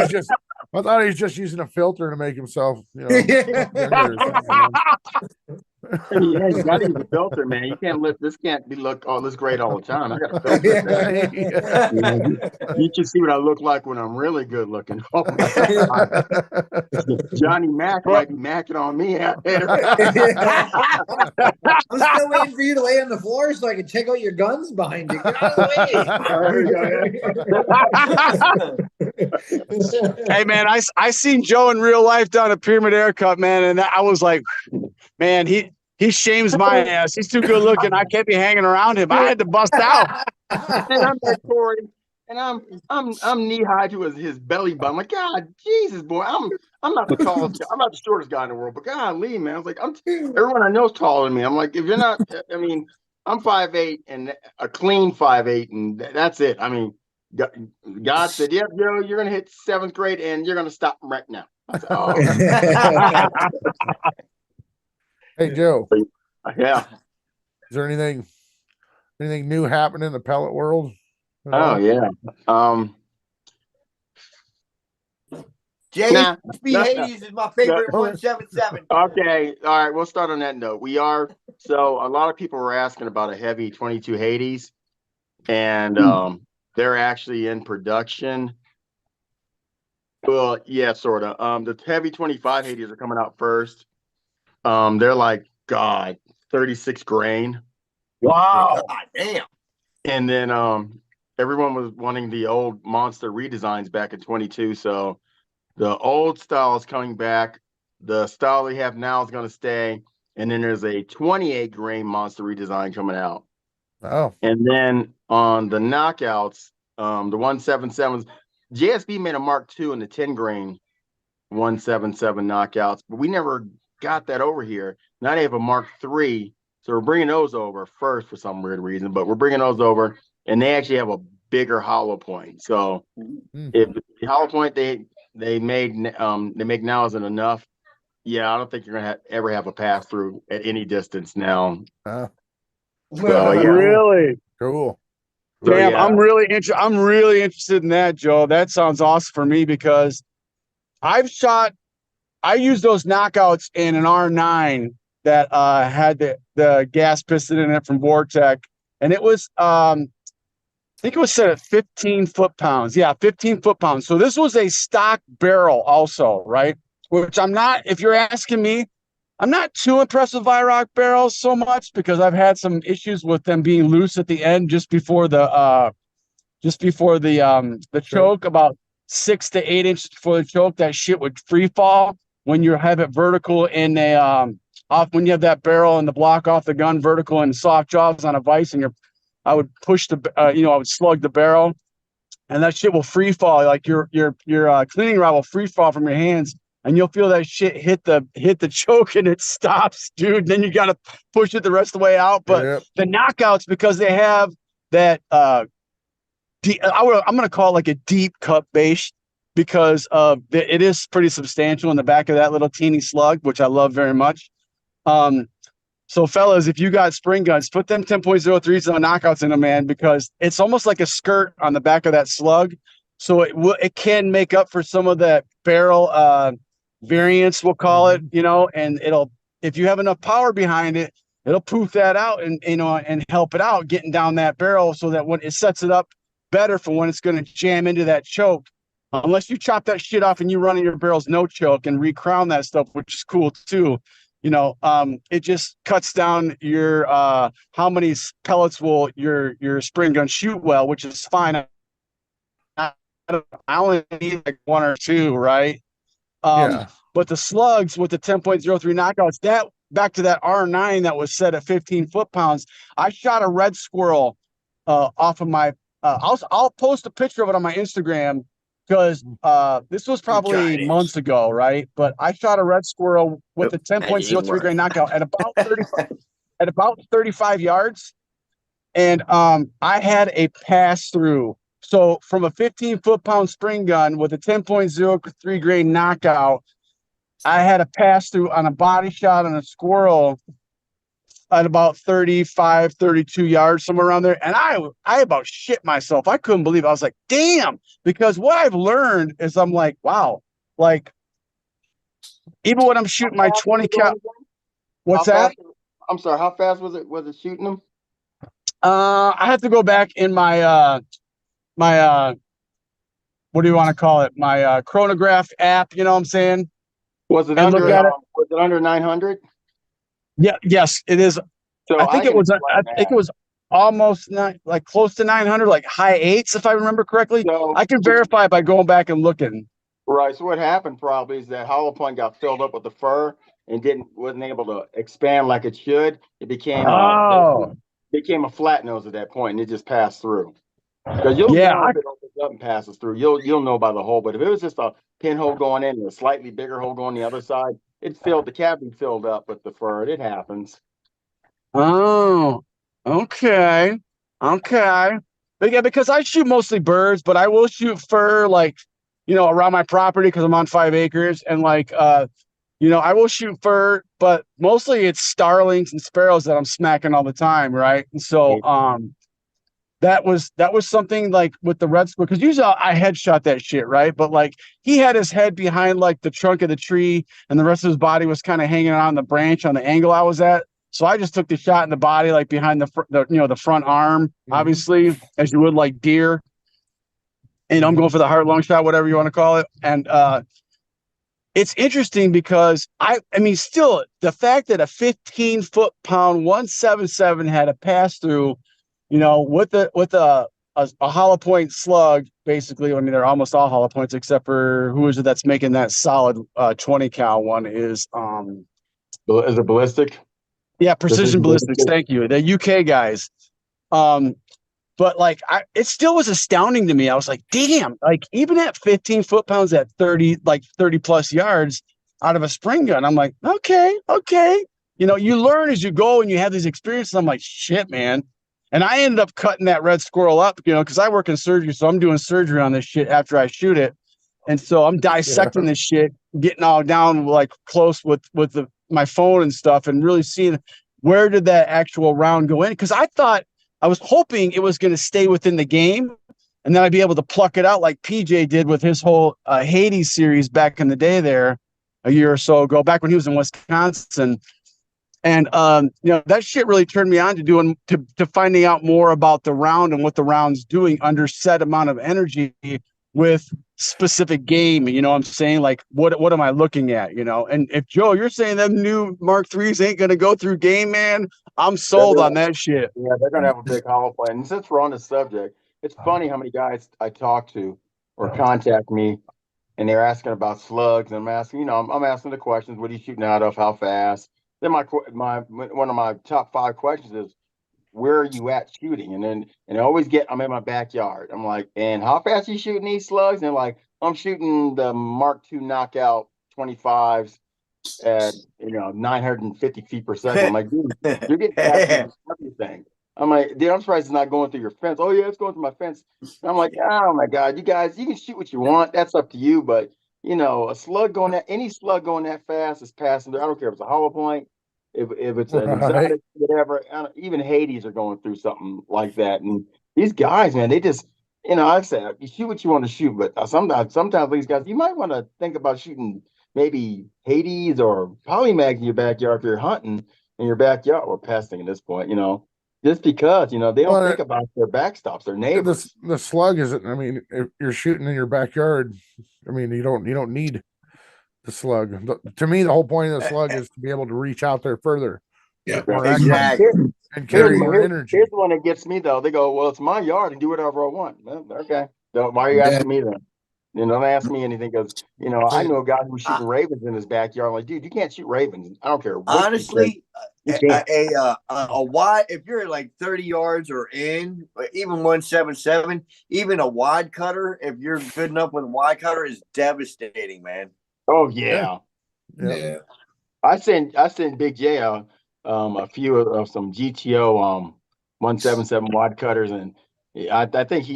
he was just using a filter to make himself, younger or something. Yeah, you gotta use a filter, man. You can't this can't be this great all the time. I got a filter. You can see what I look like when I'm really good looking. Oh my God. Johnny Mak might be macking on me out there. I'm still waiting for you to lay on the floor so I can check out your guns behind you. Get out of the way. Hey, man, I seen Joe in real life down at Pyramid Haircut, man, and I was like, man, he shames my ass. He's too good looking. I can't be hanging around him. I had to bust out. And I'm like Corey, and I'm knee high to his belly button. I'm like, God, Jesus, boy, I'm not the tallest. I'm not the shortest guy in the world, but God, Lee, man, I was like, everyone I know is taller than me. I'm like, if you're not, I mean, I'm 5'8" and a clean 5'8", and that's it. I mean, God said, "Yep, Joe, you're gonna hit 7th grade, and you're gonna stop right now." I said, "Oh, Hey, Joe, yeah." is there anything new happening in the pellet world? Oh yeah. JHP Hades is my favorite 177. Okay, all right. We'll start on that note. So a lot of people were asking about a heavy 22 Hades, and they're actually in production. Well, yeah, sort of. The heavy 25 Hades are coming out first. They're like 36 grain. Wow, God, damn. And then everyone was wanting the old monster redesigns back in 22. So the old style is coming back. The style we have now is going to stay. And then there's a 28 grain monster redesign coming out. Oh. And then on the knockouts, the 177s, JSB made a Mark II in the 10 grain 177 knockouts, but we never got that over here. Now they have a Mark III. So we're bringing those over first for some weird reason, but we're bringing those over, and they actually have a bigger hollow point. So if the hollow point they make now isn't enough, yeah, I don't think you're gonna ever have a pass through at any distance now. So, yeah. Really? Cool. Damn, yeah. I'm really interested in that, Joe. That sounds awesome for me because I used those knockouts in an R9 that had the gas piston in it from Vortec, and it was I think it was set at 15 foot-pounds. Yeah, 15 foot-pounds. So this was a stock barrel also, right? Which I'm not, if you're asking me, I'm not too impressed with Viroc barrels so much because I've had some issues with them being loose at the end just before the choke, about 6 to 8 inches before the choke. That shit would free fall when you have it vertical in a off when you have that barrel and the block off the gun vertical and soft jaws on a vise, and I would push the I would slug the barrel, and that shit will free fall. Like your cleaning rod will free fall from your hands, and you'll feel that shit hit the choke, and it stops, dude. Then you got to push it the rest of the way out. But the knockouts, because they have that I'm going to call it like a deep cup base, because it is pretty substantial in the back of that little teeny slug, which I love very much. So fellas, if you got spring guns, put them 10.03s on knockouts in them, man, because it's almost like a skirt on the back of that slug. So it can make up for some of that barrel variance, we'll call it, and if you have enough power behind it, it'll poof that out and and help it out getting down that barrel, so that when it sets it up better for when it's going to jam into that choke. Unless you chop that shit off and you run in your barrels no choke and recrown that stuff, which is cool too. It just cuts down your how many pellets will your spring gun shoot well, which is fine. I only need like 1 or 2, right? But the slugs with the 10.03 knockouts, that back to that R9 that was set at 15 foot-pounds. I shot a red squirrel off of my. I'll post a picture of it on my Instagram, because this was probably months ago, right? But I shot a red squirrel with a 10.03 grain knockout at about 35 yards, and I had a pass through. So from a 15 foot-pound spring gun with a 10.03 grain knockout, I had a pass through on a body shot on a squirrel at about 35, 32 yards, somewhere around there. And I about shit myself. I couldn't believe it. I was like, damn, because what I've learned is I'm like, wow, like even when I'm shooting my 20 cal. What's that? I'm sorry. How fast was it? Was it shooting them? I have to go back in my what do you want to call it? My chronograph app. You know what I'm saying? Was it under 900? Yeah. Yes, it is. So I think it was almost like close to 900, like high 8s, if I remember correctly. So, I can verify by going back and looking. Right. So what happened probably is that hollow point got filled up with the fur and wasn't able to expand like it should. It became a flat nose at that point, and it just passed through. Because you'll know if it opens up and passes through. You'll know by the hole. But if it was just a pinhole going in and a slightly bigger hole going the other side, the cavity filled up with the fur. It happens. Oh, okay. But yeah, because I shoot mostly birds, but I will shoot fur, like, around my property, because I'm on 5 acres, and like, I will shoot fur, but mostly it's starlings and sparrows that I'm smacking all the time, right? And so, that was something like with the red squirrel, because usually I headshot that shit, right? But like he had his head behind like the trunk of the tree, and the rest of his body was kind of hanging on the branch on the angle I was at. So I just took the shot in the body, like behind the front arm, obviously, as you would like deer. And I'm going for the heart lung shot, whatever you want to call it. And it's interesting because I mean, still the fact that a 15 foot-pound 177 had a pass through, with a hollow point slug, basically. I mean, they're almost all hollow points except for who is it that's making that solid 20 cal one is it ballistic? Yeah, Precision Ballistics. Thank you. The UK guys. But like it still was astounding to me. I was like, damn, like even at 15 foot-pounds at 30 plus yards out of a spring gun, I'm like, okay. You learn as you go and you have these experiences. I'm like, shit, man. And I ended up cutting that red squirrel up, because I work in surgery. So I'm doing surgery on this shit after I shoot it. And so I'm dissecting this shit, getting all down like close with my phone and stuff, and really seeing where did that actual round go in. Because I was hoping it was going to stay within the game, and then I'd be able to pluck it out like PJ did with his whole Hades series back in the day there a year or so ago, back when he was in Wisconsin. And that shit really turned me on to finding out more about the round and what the round's doing under set amount of energy with specific game. You know what I'm saying? Like, what am I looking at? You know, and if Joe, you're saying them new Mark IIIs ain't gonna go through game, man, I'm sold on that shit. Yeah, they're gonna have a big hollow point. And since we're on the subject, it's funny how many guys I talk to or contact me, and they're asking about slugs. And I'm asking, I'm asking the questions: what are you shooting out of? How fast? Then my one of my top 5 questions is, where are you at shooting? And I always get, I'm in my backyard. I'm like, and how fast are you shooting these slugs? And they're like, I'm shooting the Mark II knockout 25s at 950 feet per second. I'm like, dude, you're getting faster than everything. I'm like, dude, I'm surprised it's not going through your fence. Oh yeah, it's going through my fence. And I'm like, oh my God, you guys, you can shoot what you want. That's up to you. But a slug going any slug going that fast is passing. I don't care if it's a hollow point, if it's an exotic, whatever. Even Hades are going through something like that. And these guys, man, they just, I said, you shoot what you want to shoot, but sometimes these guys, you might want to think about shooting maybe Hades or polymags in your backyard if you're hunting in your backyard, or pesting at this point, just because, they don't think about their backstops, their neighbors. The slug isn't, I mean, if you're shooting in your backyard, I mean, you don't need the slug. To me, the whole point of the slug is to be able to reach out there further. Yeah, exactly. And carry more energy. Here's the one that gets me though. They go, well, it's my yard and do whatever I want. Well, okay. So why are you asking me then? Don't ask me anything, because I know a guy who's shooting ravens in his backyard. I'm like, dude, you can't shoot ravens. I don't care. Honestly, you can't. a wide, if you're like 30 yards or in, even 177, even a wide cutter, if you're good enough with a wide cutter, is devastating, man. Oh yeah. Yeah. I sent Big J a few of some GTO 177 wide cutters, and I think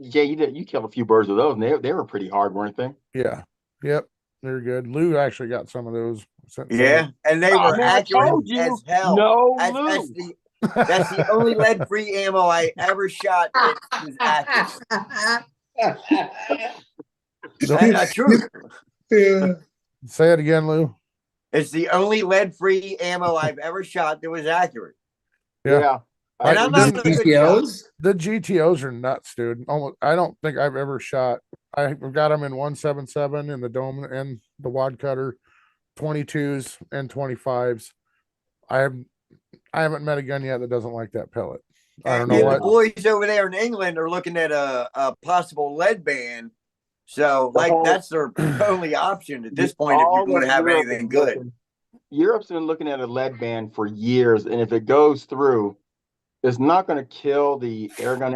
Jay, you killed a few birds with those, and they were pretty hard, weren't they? Yeah. Yep. They're good. Lou actually got some of those. Yeah, and they were accurate as hell. No, that's the only lead-free ammo I ever shot that was accurate. That's true. Yeah. Say it again, Lou. It's the only lead-free ammo I've ever shot that was accurate. Yeah. And I'm not a good shot. The GTOs are nuts, dude. I don't think I've ever shot. I've got them in 177 in the dome and the wad cutter, 22s and 25s. I haven't met a gun yet that doesn't like that pellet. I don't know what. The boys over there in England are looking at a possible lead ban. So, that's their only option at this point if you're going to have anything good. Europe's been looking at a lead ban for years, and if it goes through, it's not going to kill the airgun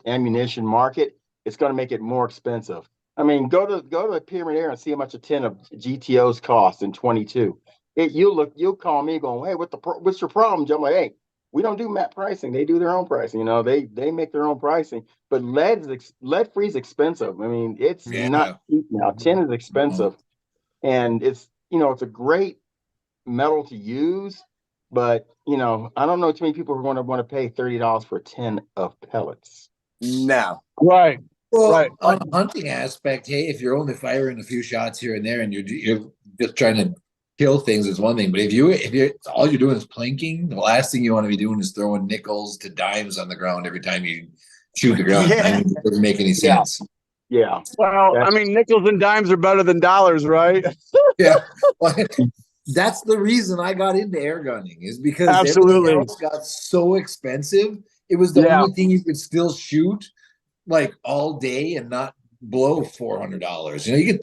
ammunition market. It's going to make it more expensive. I mean, go to Pyramid Air and see how much a tin of GTOs cost in 22. You'll call me going, hey, what's your problem, Joe? I'm like, hey, we don't do MAP pricing. They do their own pricing. They make their own pricing. But lead free is expensive. I mean, it's not cheap now. Tin is expensive, and it's it's a great metal to use. But I don't know too many people who are going to want to pay $30 for a tin of pellets. No. Right. Well, Right. on a hunting aspect, hey, if you're only firing a few shots here and there, and you're just trying to kill things, is one thing. But if you're all you're doing is plinking, the last thing you want to be doing is throwing nickels to dimes on the ground every time you shoot the ground. Yeah. I mean, it doesn't make any sense. Yeah. Well, I mean, nickels and dimes are better than dollars, right? Yeah. Well, that's the reason I got into air gunning, is because Absolutely. everything else got so expensive. It was the only thing you could still shoot like all day and not blow $400. You can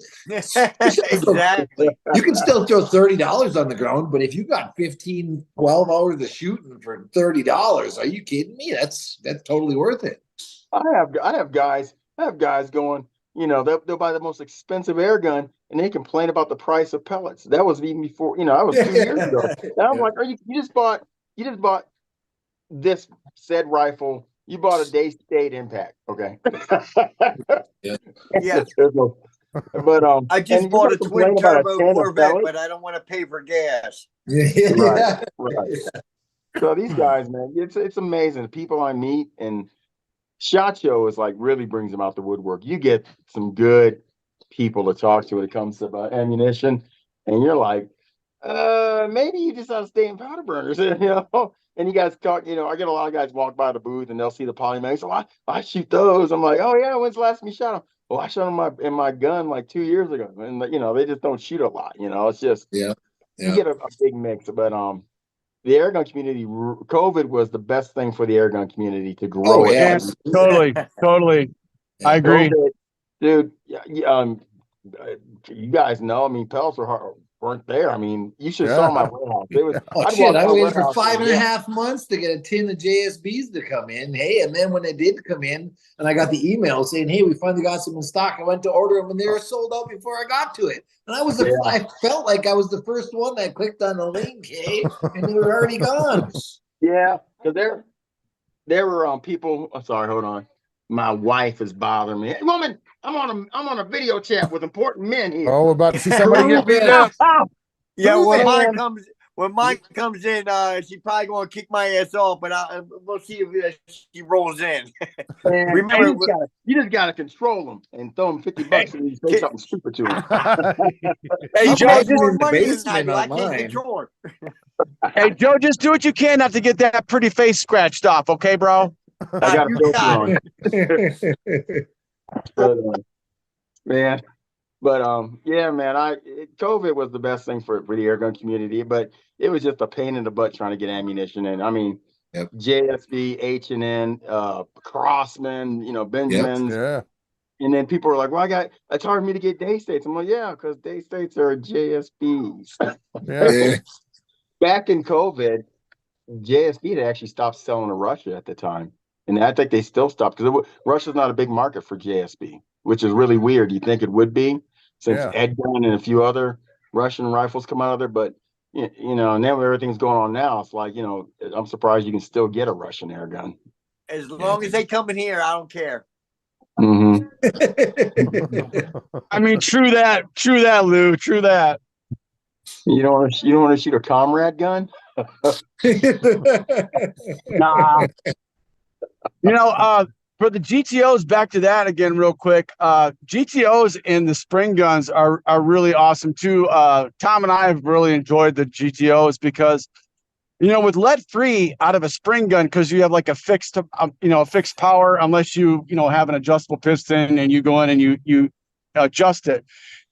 Exactly. you can still throw $30 on the ground, but if you got 15, 12 hours of shooting for $30, are you kidding me? That's totally worth it. I have guys going, they'll buy the most expensive air gun and they complain about the price of pellets. That was even before, that was 2 years ago. And I'm like, you just bought this said rifle. You bought a Day State Impact, okay? Yeah. But I just bought a twin turbo Corvette, but I don't want to pay for gas. Right. So these guys, man, it's amazing. The people I meet, and SHOT Show is like really brings them out the woodwork. You get some good people to talk to when it comes to ammunition, and you're like, maybe you just ought to stay in powder burners, you know. And you guys talk, you know, I get a lot of guys walk by the booth and they'll see the polymag. So I shoot those. I'm like, oh yeah, when's the last time you shot them? Well, I shot them in my gun like 2 years ago. And you know, they just don't shoot a lot, you know. It's just Yeah. you get a big mix. But the air gun community, COVID was the best thing for the air gun community to grow. Oh, yeah. Yes, totally. I agree. COVID, dude. You guys know. I mean, pellets weren't there. I mean, you should have saw my warehouse. It was. Oh I'd shit! walk I my waited for warehouse 5.5 months to get a tin of JSBs to come in. Hey, and then when they did come in, and I got the email saying, "Hey, we finally got some in stock," I went to order them, and they were sold out before I got to it. And I was, I felt like I was the first one that clicked on the link, hey, and they were already gone. Yeah, because there were people. Oh, sorry, hold on. My wife is bothering me. Hey, woman, I'm on a video chat with important men here. Oh, we're about to see somebody get beat up. Yeah, Prove when it. mine comes in, she probably gonna kick my ass off, but we'll see if she rolls in. Man, Remember, you just gotta control them and throw them $50 when you say something stupid to them. Hey, I'm Joe, making just more in the money than I basement do. on I can't mine. control her. Hey, Joe, just do what you can not to get that pretty face scratched off, okay, bro? I got a You filter got on. But, man, but yeah, man, COVID was the best thing for the air gun community, but it was just a pain in the butt trying to get ammunition. And I mean, Yep. JSB, H&N, Crossman, you know, Benjamins. Yeah. And then people were like, well, it's hard for me to get day states. I'm like, yeah, because day states are JSBs. Yeah. Back in COVID, JSB had actually stopped selling to Russia at the time. And I think they still stopped because Russia's not a big market for JSB, which is really weird. You think it would be since Yeah. Edgun and a few other Russian rifles come out of there. But, you know, now everything's going on now. It's like, you know, I'm surprised you can still get a Russian air gun. As long as they come in here, I don't care. Mm-hmm. I mean, true that, Lou, true that. You don't want to shoot a comrade gun? Nah. You know, for the GTOs, back to that again real quick. GTOs and the spring guns are really awesome too. Tom and I have really enjoyed the GTOs because, you know, with lead free out of a spring gun, because you have like a fixed power, unless you have an adjustable piston and you go in and you adjust it.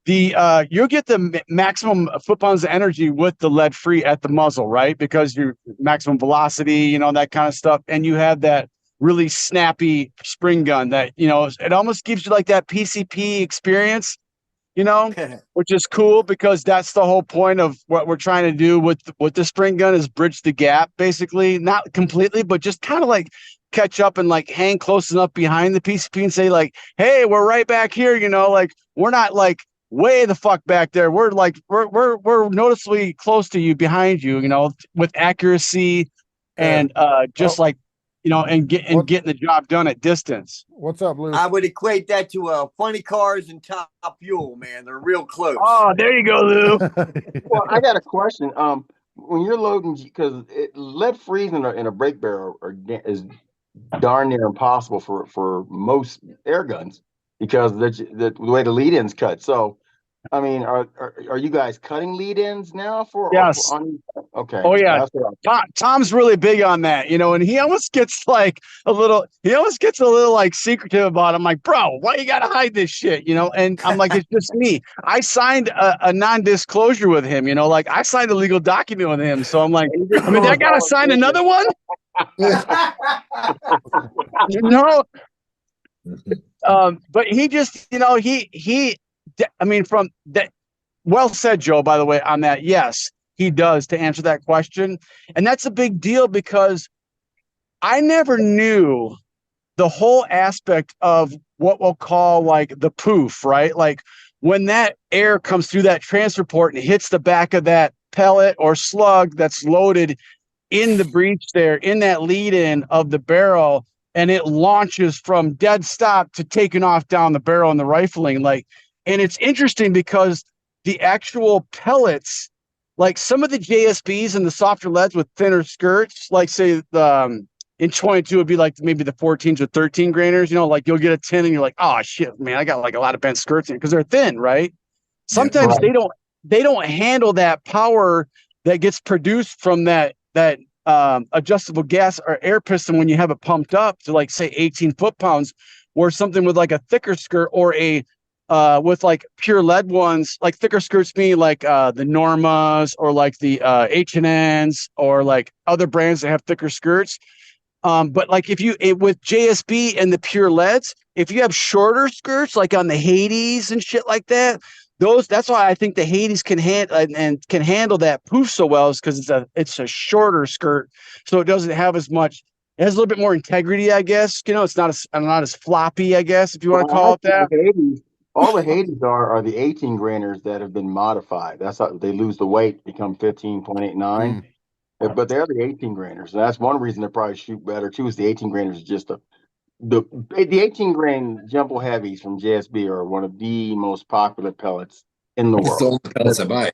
You'll get the maximum foot-pounds of energy with the lead free at the muzzle, right? Because your maximum velocity, that kind of stuff, and you have that really snappy spring gun that it almost gives you like that PCP experience, which is cool because that's the whole point of what we're trying to do with the spring gun is bridge the gap, basically, not completely, but just kind of like catch up and like hang close enough behind the PCP and say like, hey, we're right back here, like we're not like way the fuck back there. We're like we're noticeably close to you, behind you, with accuracy and just like getting the job done at distance. What's up, Lou? I would equate that to funny cars and top fuel, man. They're real close. Oh, there you go, Lou. Well, I got a question. When you're loading, because lead freeze in a brake barrel is darn near impossible for most air guns because the way the lead ins cut. So, I mean, are you guys cutting lead ins now for? Yes. Okay. Oh yeah. Tom's really big on that, and he almost gets like a little like secretive about it. I'm like, bro, why you gotta hide this shit? And I'm like, it's just me. I signed a non-disclosure with him, like I signed a legal document with him. So I'm like, I gotta sign another one. But he just, from that. Well said, Joe, by the way, on that. Yes, he does, to answer that question. And that's a big deal because I never knew the whole aspect of what we'll call like the poof, right? Like when that air comes through that transfer port and hits the back of that pellet or slug that's loaded in the breech there, in that lead in of the barrel, and it launches from dead stop to taking off down the barrel and the rifling. And it's interesting because the actual pellets, like some of the JSBs and the softer leads with thinner skirts, like say the in 22 would be like maybe the 14s or 13 grainers, like you'll get a 10 and you're like, oh shit, man, I got like a lot of bent skirts in because they're thin, right? Sometimes they don't handle that power that gets produced from that adjustable gas or air piston when you have it pumped up to like say 18 foot-pounds, or something with like a thicker skirt or a with like pure lead ones, like thicker skirts mean like the Normas or like the H&Ns or like other brands that have thicker skirts. But like with JSB and the pure leads, if you have shorter skirts like on the Hades and shit like that, that's why I think the Hades can handle that poof so well, is because it's a shorter skirt, so it doesn't have as much. It has a little bit more integrity, I guess. It's not as floppy, I guess, if you want to call it that. All the Hades are the 18 grainers that have been modified. That's how they lose the weight, become 15.89. But they're the 18 grainers. So that's one reason they probably shoot better too. Is the 18 grainers is just the 18 grain jumbo heavies from JSB are one of the most popular pellets in the world. It's the only pellets I buy.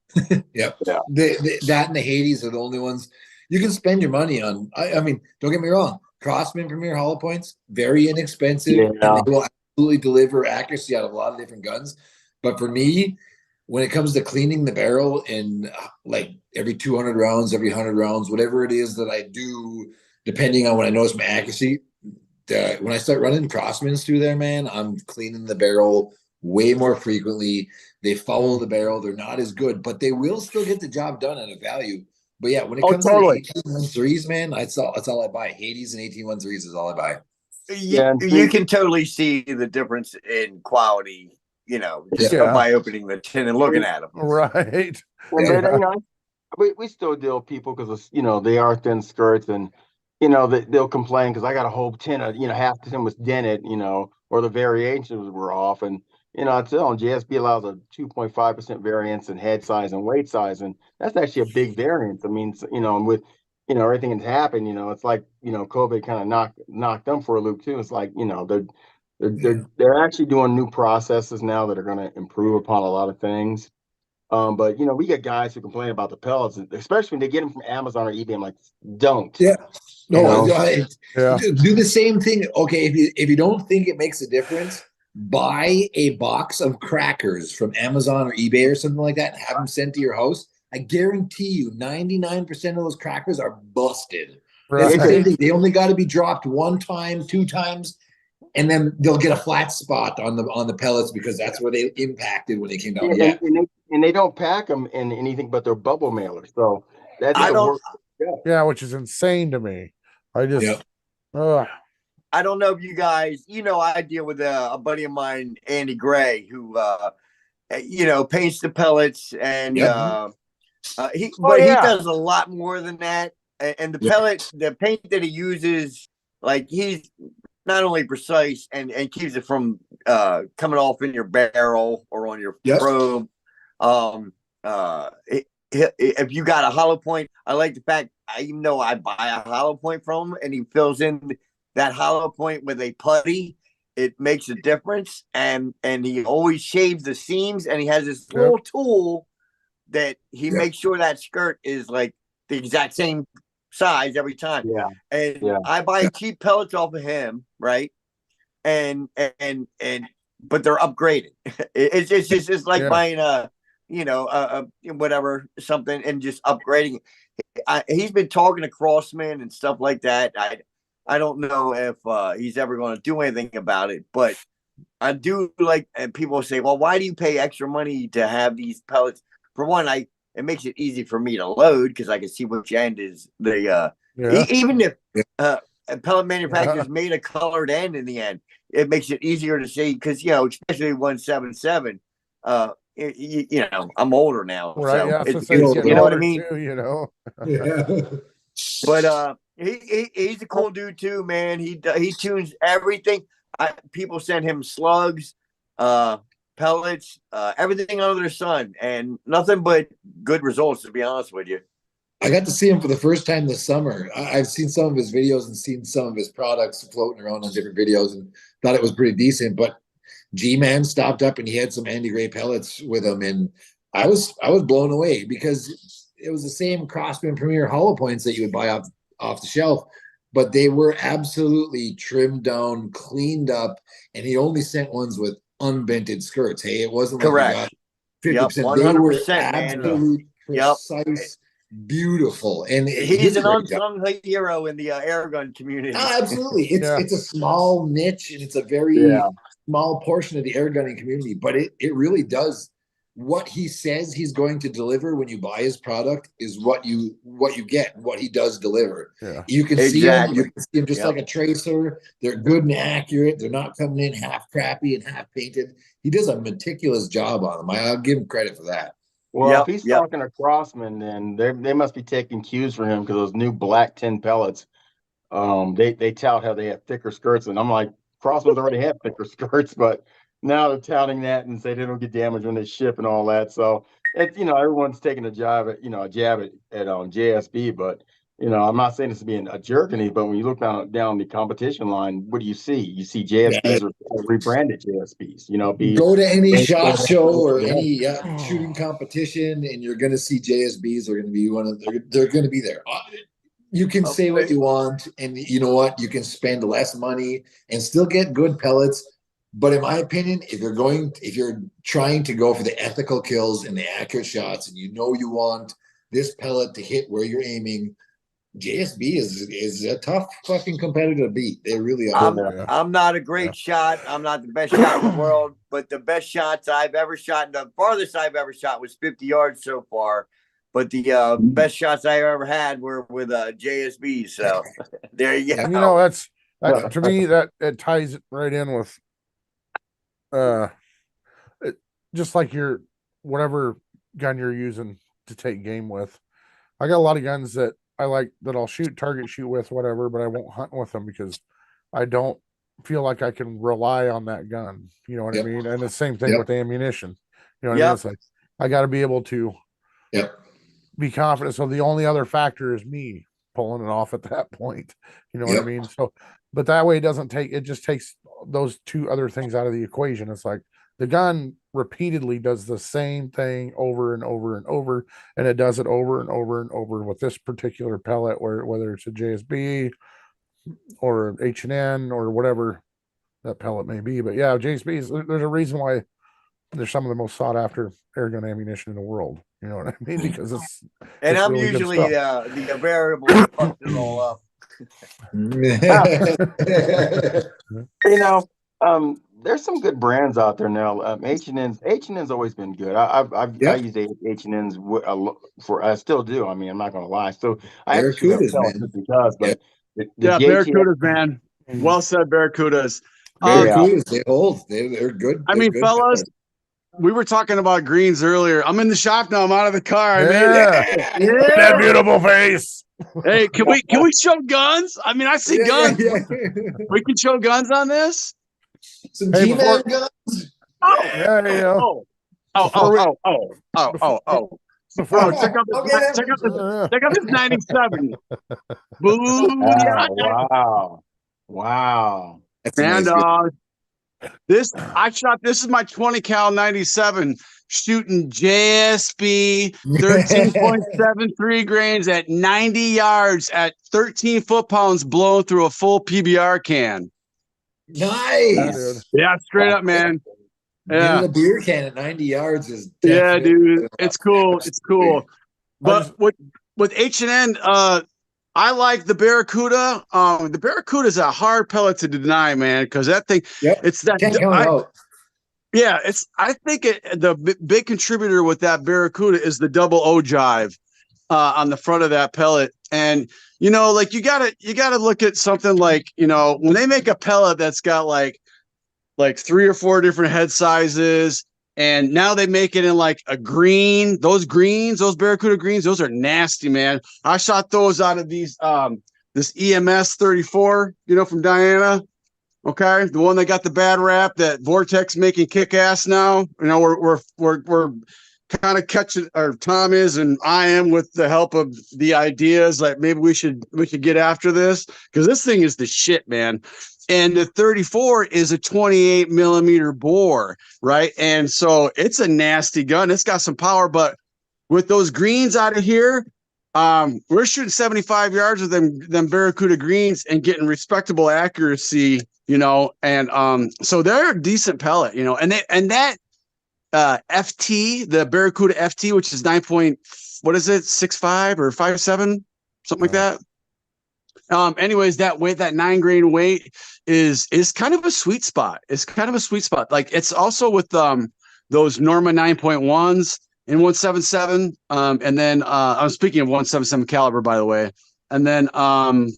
Yep. Yeah. That and the Hades are the only ones you can spend your money on. I mean, don't get me wrong. Crosman Premier Hollow Points, very inexpensive, and they will absolutely deliver accuracy out of a lot of different guns. But for me, when it comes to cleaning the barrel in like every 200 rounds, every 100 rounds, whatever it is that I do, depending on when I notice my accuracy, when I start running Crossmans through there, man, I'm cleaning the barrel way more frequently. They follow the barrel. They're not as good, but they will still get the job done at a value. But yeah, when it comes to the 18-1-3s, man, that's all I buy. Hades and 18-1-3s is all I buy. You can totally see the difference in quality, just by opening the tin and looking at them. Right. And we still deal with people because they are thin skirts, and they'll complain because I got a whole tin of half the tin was dented, or the variations were off, and I tell them JSB allows a 2.5% variance in head size and weight size, and that's actually a big variance. I mean, with everything that's happened, it's like COVID kind of knocked them for a loop too. It's like they're actually doing new processes now that are going to improve upon a lot of things. But we get guys who complain about the pellets, especially when they get them from Amazon or eBay. I'm like, don't. Yeah. No, Yeah. do the same thing. Okay, if you don't think it makes a difference, buy a box of crackers from Amazon or eBay or something like that and have them sent to your house. I guarantee you 99% of those crackers are busted. That's the same thing. They only got to be dropped 1 time, 2 times, and then they'll get a flat spot on the pellets because that's where they impacted when they came down. Yeah. And they don't pack them in anything but their bubble mailers. So that's which is insane to me. I just I don't know if you guys, I deal with a buddy of mine, Andy Gray, who paints the pellets, and he does a lot more than that. And the pellets, the paint that he uses, like he's not only precise and keeps it from coming off in your barrel or on your probe. If you got a hollow point, I like the fact even though I buy a hollow point from him and he fills in that hollow point with a putty, it makes a difference. And he always shaves the seams, and he has this little tool that he makes sure that skirt is like the exact same size every time. I buy cheap pellets off of him, right? And but they're upgraded. It's just like buying whatever, something, and just upgrading. He's been talking to Crossman and stuff like that. I don't know if he's ever going to do anything about it, but I do like, and people say, well, why do you pay extra money to have these pellets? For one, it makes it easy for me to load because I can see which end is the even if pellet manufacturers made a colored end in the end, it makes it easier to see because especially 177. I'm older now, right? So you know what I mean. Too, But he's a cool dude too, man. He tunes everything. People send him slugs, pellets, everything under the sun, and nothing but good results. To be honest with you, I got to see him for the first time this summer. I've seen some of his videos and seen some of his products floating around on different videos, and thought it was pretty decent. But G-Man stopped up and he had some Andy Gray pellets with him, and I was blown away because it was the same Crossman Premier Hollow Points that you would buy off the shelf, but they were absolutely trimmed down, cleaned up, and he only sent ones with unvented skirts. Hey, it wasn't like 50%. They were 100%, man. absolute precise, beautiful. And he He's did a an great job. unsung hero in the air gun community. Oh, absolutely. It's a small niche and it's a very small portion of the air gunning community, but it really does what he says he's going to deliver when you buy his product is what you get, what he does deliver. Yeah. You can see him, you can see him just like a tracer. They're good and accurate. They're not coming in half crappy and half painted. He does a meticulous job on them. I'll give him credit for that. Well, if he's talking to Crossman, then they must be taking cues from him because those new black tin pellets, they tout how they have thicker skirts, and I'm like, Crossman's already had thicker skirts, but now they're touting that and say they don't get damaged when they ship and all that. So it's everyone's taking a jab at JSB, but I'm not saying this to be a jerky, but when you look down the competition line, what do you see? You see JSBs or rebranded JSBs. Go to any SHOT Show or any shooting competition, and you're going to see JSBs are going to be they're going to be there. You can say what you want, and you know what? You can spend less money and still get good pellets. But in my opinion, if you're trying to go for the ethical kills and the accurate shots, and you want this pellet to hit where you're aiming, JSB is a tough fucking competitor to beat. They really are. I'm not a great shot. I'm not the best shot in the world, but the best shots I've ever shot, the farthest I've ever shot was 50 yards so far. But the best shots I ever had were with JSB. So there you go. And that's to me that it ties it right in with just like your whatever gun you're using to take game with. I got a lot of guns that I like that I'll target shoot with, whatever, but I won't hunt with them because I don't feel like I can rely on that gun. You know what I mean? And the same thing with the ammunition. You know what I mean? It's like I got to be able to be confident. So the only other factor is me pulling it off at that point. You know what I mean? So, but that way it just takes those two other things out of the equation. It's like the gun repeatedly does the same thing over and over and over, and it does it over and over and over with this particular pellet, whether it's a JSB or H&N or whatever that pellet may be. But yeah, JSBs, there's a reason why they're some of the most sought after air gun ammunition in the world. You know what I mean? Because it's I'm really usually the variable that fucks it all up. There's some good brands out there now. H&N's always been good. I use H&N's I still do. I mean, I'm not gonna lie. So I have to because, but Barracudas, man. Well said, Barracudas. Barracudas, they hold. They're good. I mean, fellas, we were talking about greens earlier. I'm in the shop now. I'm out of the car. That beautiful face. Hey, can we show guns? I mean, I see guns. We can show guns on this. Some G-Man guns. Oh. Check out this 97. Wow. And this is my 20 cal 97 shooting JSB 13.73 grains at 90 yards at 13 foot-pounds blown through a full PBR can. Nice. Yeah, straight up, man. Yeah. Even a beer can at 90 yards is dude. It's cool. It's cool. But with H&N, I like the Barracuda. The Barracuda is a hard pellet to deny, man, because that thing, it's that. I think the big contributor with that Barracuda is the double ogive on the front of that pellet. And, like you gotta look at something like, when they make a pellet that's got like 3 or 4 different head sizes, and now they make it in like a green. Those Barracuda greens, those are nasty, man. I shot those out of these this EMS 34, from Diana. Okay, the one that got the bad rap that Vortex making kick ass now. We're kind of catching, or Tom is and I am, with the help of the ideas, like maybe we should get after this, because this thing is the shit, man. And the 34 is a 28 millimeter bore, right? And so it's a nasty gun. It's got some power, but with those greens out of here, we're shooting 75 yards with them Barracuda greens and getting respectable accuracy, and so they're a decent pellet, and FT, the Barracuda FT, which is 9 point, what is it, 6.5 or 5.7, something like that. Anyways, that weight, that 9 grain weight is kind of a sweet spot. It's kind of a sweet spot. Like it's also with those Norma 9.1s and 177. And then I'm speaking of 177 caliber, by the way. And then I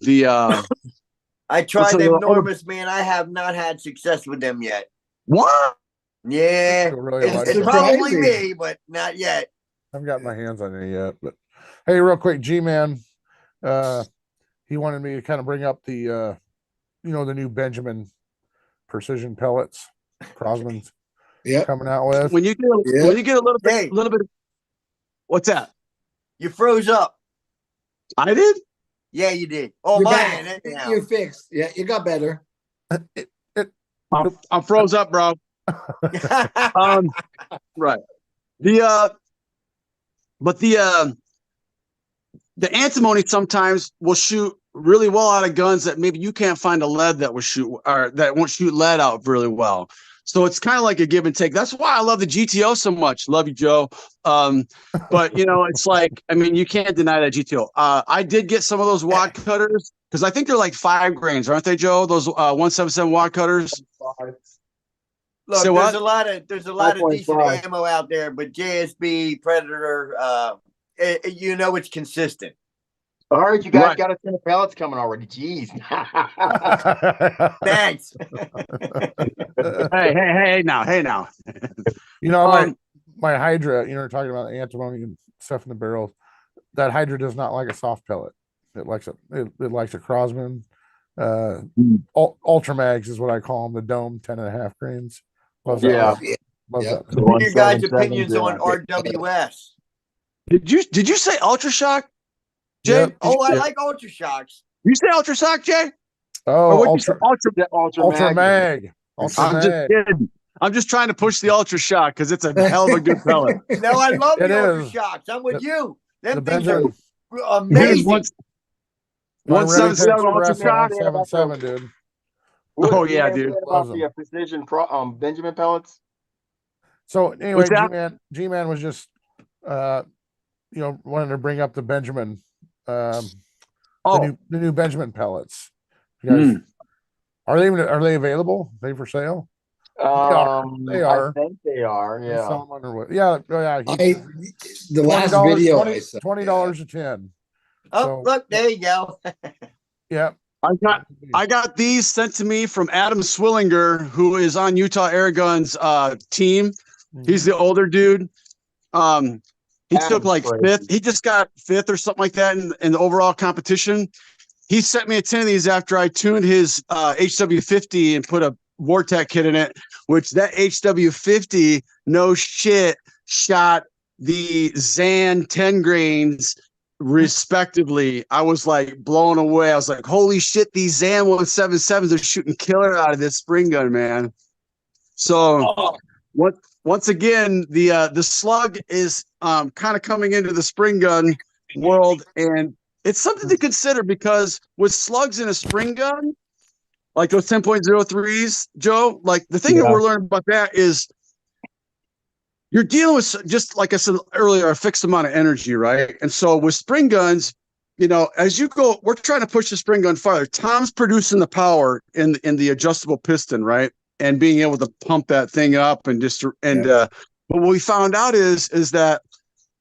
tried them Normas, man. I have not had success with them yet. What? Yeah, Really like it's them. probably me, but not yet. I haven't got my hands on it yet. But hey, real quick, G-Man, he wanted me to kind of bring up the the new Benjamin precision pellets Crosman's coming out with. When you get a little bit, what's that? You froze up. I did? Yeah, you did. Oh, You're my back. You're fixed. Yeah, you got better. I'm froze up, bro. Right. But the antimony sometimes will shoot really well out of guns that maybe you can't find a lead that will shoot, or that won't shoot lead out really well. So it's kind of like a give and take. That's why I love the GTO so much. Love you, Joe. But it's like, I mean, you can't deny that GTO. I did get some of those wad cutters because I think they're like 5 grains, aren't they, Joe? Those 177 wad cutters. Look, So there's a lot of decent 5.5. ammo out there, but JSB Predator, it's consistent. I heard you guys got a ton of pellets coming already. Jeez. Thanks. Hey now. My Hydra, talking about the antimony and stuff in the barrels. That Hydra does not like a soft pellet. It likes a Crosman. Ultra Mags is what I call them. The dome 10.5 grains. Love that. Yeah. Love that. What are your guys' opinions on RWS? Did you say Ultra Shock, Jay? Yep. Oh, I like Ultra Shocks. You say Ultra Shock, Jay? Oh, Or what'd you say? Ultra Mag. I'm just kidding. I'm just trying to push the Ultra Shock because it's a hell of a good pellet. No, I love It the Ultra is. Shocks. I'm with you. Them The things are Benjamin. amazing. 177 Ultra Shock. 177, dude. Oh yeah, dude. About the precision Benjamin pellets. So anyway, What's that? G-Man was just wanted to bring up the Benjamin the new Benjamin pellets. You guys, are they available? Are they for sale? They are. I think they are. I Yeah. saw them on their yeah. The last video I saw. $20 a 10. Oh, So- look, there you go. Yeah. I got these sent to me from Adam Swillinger, who is on Utah Airguns team. He's the older dude. He took like fifth. He just got fifth or something like that in the overall competition. He sent me a 10 of these after I tuned his HW50 and put a Vortec kit in it, which that HW50, no shit, shot the Zan 10 grains respectively. I was like blown away. I was like, holy shit, these Zan 177s are shooting killer out of this spring gun, man. So once again, the slug is kind of coming into the spring gun world, and it's something to consider because with slugs in a spring gun, like those 10.03s, Joe, like the thing that we're learning about that is you're dealing with, just like I said earlier, a fixed amount of energy, right? And so with spring guns, as you go, we're trying to push the spring gun farther. Tom's producing the power in the adjustable piston, right? And being able to pump that thing up but what we found out is that,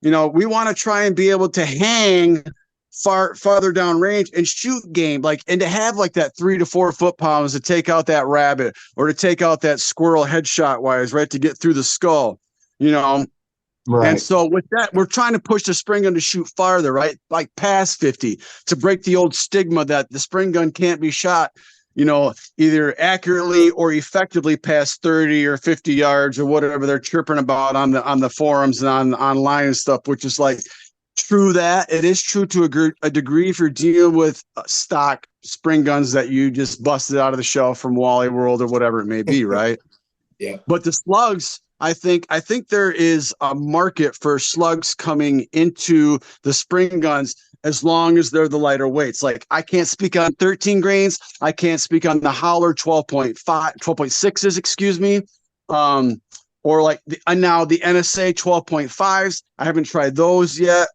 we want to try and be able to hang farther down range and shoot game, and to have like that 3 to 4 foot pounds to take out that rabbit or to take out that squirrel headshot wise, right? To get through the skull, Right. And so with that, we're trying to push the spring gun to shoot farther, right? Like past 50, to break the old stigma that the spring gun can't be shot, either accurately or effectively past 30 or 50 yards or whatever they're chirping about on the forums and online and stuff, which is like true. That it is true to a degree if you're dealing with stock spring guns that you just busted out of the shelf from Wally World or whatever it may be, right? Yeah. But the slugs, I think there is a market for slugs coming into the spring guns as long as they're the lighter weights. Like I can't speak on 13 grains. I can't speak on the Howler 12.6s, excuse me. or like now the NSA 12.5s. I haven't tried those yet,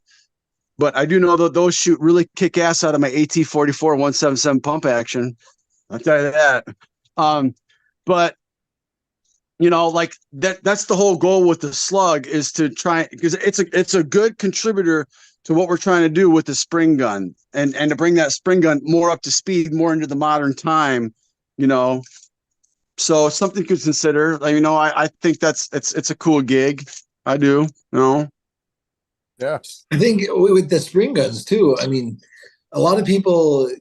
but I do know that those shoot really kick ass out of my AT-44 177 pump action. I'll tell you that. But like that's the whole goal with the slug, is to try, because it's a good contributor to what we're trying to do with the spring gun, and to bring that spring gun more up to speed, more into the modern time, so something to consider. I think it's a cool gig. I do. Yeah. I think with the spring guns too, I mean, a lot of people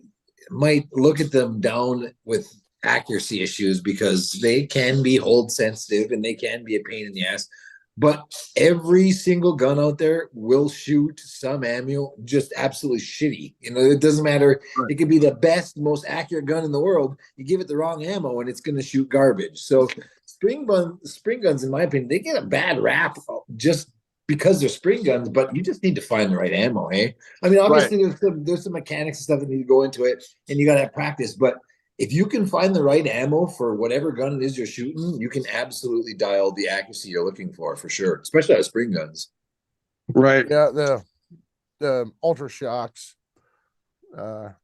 might look at them down with accuracy issues because they can be hold sensitive and they can be a pain in the ass. But every single gun out there will shoot some ammo just absolutely shitty. It doesn't matter. Right. It could be the best, most accurate gun in the world. You give it the wrong ammo and it's going to shoot garbage. So spring guns, in my opinion, they get a bad rap just because they're spring guns, but you just need to find the right ammo, hey? I mean, obviously there's some mechanics and stuff that need to go into it, and you got to have practice. But if you can find the right ammo for whatever gun it is you're shooting, you can absolutely dial the accuracy you're looking for sure, especially out of spring guns. Right. Yeah, the Ultra Shocks. I've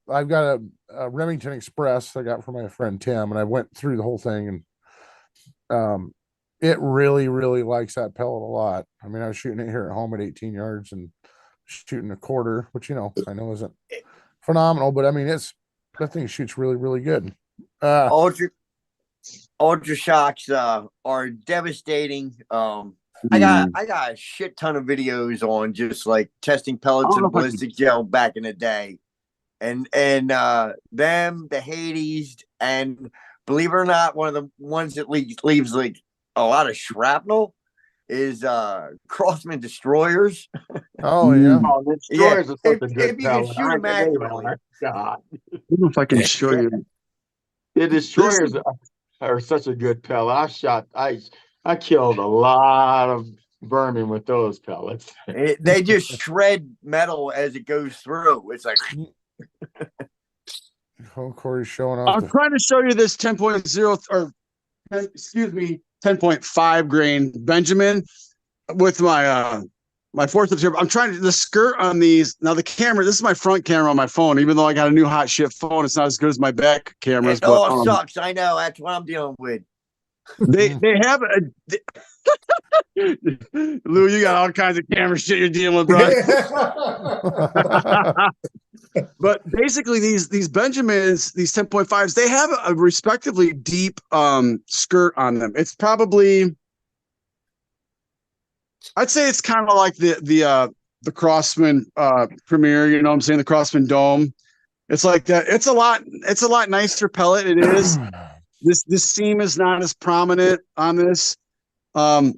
got a Remington Express I got from my friend Tim, and I went through the whole thing, and it really, really likes that pellet a lot. I mean, I was shooting it here at home at 18 yards and shooting a quarter, which, I know isn't phenomenal, but I mean, that thing shoots really, really good. Ultra Shocks are devastating. I got a shit ton of videos on just like testing pellets and ballistic gel back in the day, and them, the Hades, and believe it or not, one of the ones that leaves like a lot of shrapnel is Crossman destroyers. Oh yeah. Oh, destroyers are such a good if you can shoot them accurately. God. I don't know if I can show you. The destroyers are such a good pellet. I killed a lot of vermin with those pellets. They just shred metal as it goes through. It's like Corey's showing off. I'm trying to show you this 10.0 or 10.5 grain Benjamin with my my 4th observer. I'm trying to the skirt on these. Now the camera, this is my front camera on my phone. Even though I got a new hot shit phone, it's not as good as my back cameras. It all sucks. I know. That's what I'm dealing with. They have Lou, you got all kinds of camera shit you're dealing with, bro. But basically these Benjamins, these 10.5s, they have a respectively deep skirt on them. It's probably, I'd say it's kind of like the Crossman Premier, what I'm saying, the Crossman Dome. It's like that. It's a lot nicer pellet. It is. This seam is not as prominent on this. I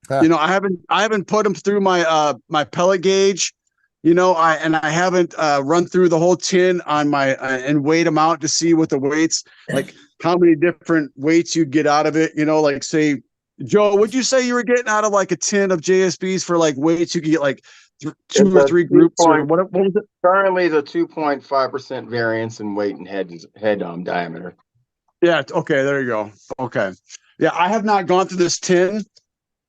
haven't put them through my my pellet gauge. I haven't run through the whole tin on my and weighed them out to see what the weights, like how many different weights you'd get out of it. Like say, Joe, would you say you were getting out of like a tin of JSBs for like weights you could get like 2 or 3 groups or what was it? Currently the 2.5% variance in weight and head diameter. Yeah. Okay. There you go. Okay. Yeah. I have not gone through this tin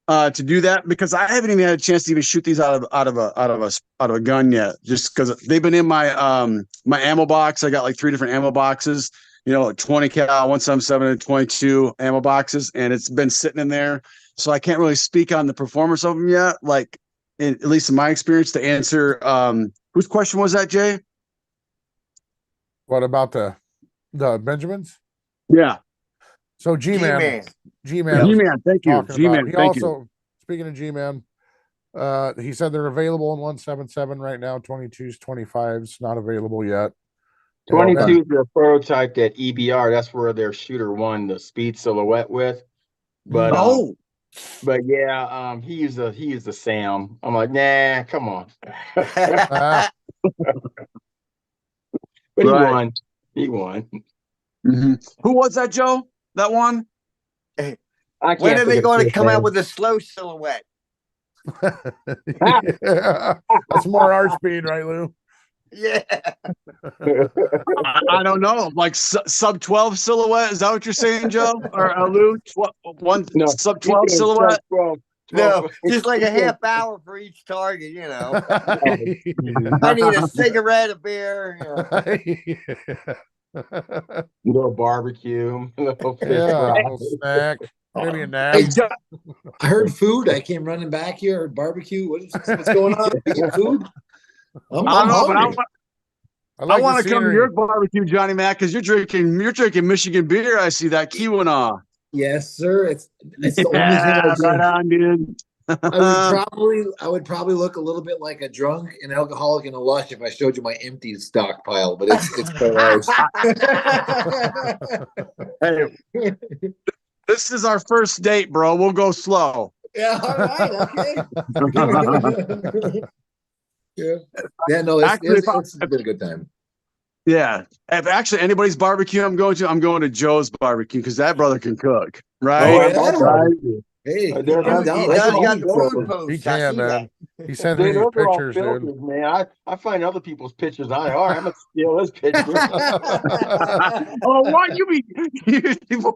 to do that because I haven't even had a chance to even shoot these out of a gun yet, just because they've been in my my ammo box. I got like 3 different ammo boxes, 20 cal, 177 and 22 ammo boxes, and it's been sitting in there. So I can't really speak on the performance of them yet. Like at least in my experience, to answer whose question was that, Jay? What about the Benjamins? Yeah. So G-Man. G-Man, thank you. G-Man, He thank also, you. speaking of G-Man, he said they're available in 177 right now, 22s, 25s, not available yet. 22 is the prototype at EBR. That's where their shooter won the speed silhouette with. But but yeah, he used a Sam. I'm like, nah, come on. But he won. Mm-hmm. Who was that, Joe? That one? When are they going to come out with a slow silhouette? Yeah. That's more our speed, right, Lou? Yeah. I don't know, like sub 12 silhouette. Is that what you're saying, Joe or Lou? One No, sub 12 silhouette. No, just like a half hour for each target, you know. I need a cigarette, a beer. You know. Little barbecue, little fish Yeah, a fry. little snack, maybe a nap. Hey, I heard food. I came running back here. Heard barbecue. What's going on? You get food? I'm I don't know, but hungry. I I like want the to come to scenery. your barbecue, Johnny Mac, because you're drinking Michigan beer. I see that Keweenaw. Yes, sir. It's the only thing I Yeah, drink. right on, dude. I would probably look a little bit like a drunk, an alcoholic, and a lush if I showed you my empty stockpile, but it's quite large. Hey, this is our first date, bro. We'll go slow. Yeah, all right, okay. Yeah, no, it's been a good time. Yeah. If actually anybody's barbecue I'm going to Joe's barbecue because that brother can cook. Right? Oh, yeah. Right? Hey, He does I'm He down. does I can got the go. food post. He I can, see man. that. He sends me Dude, these those are all pictures, dude. filters, man. I find other people's pictures. I'm gonna steal his picture. Oh, what?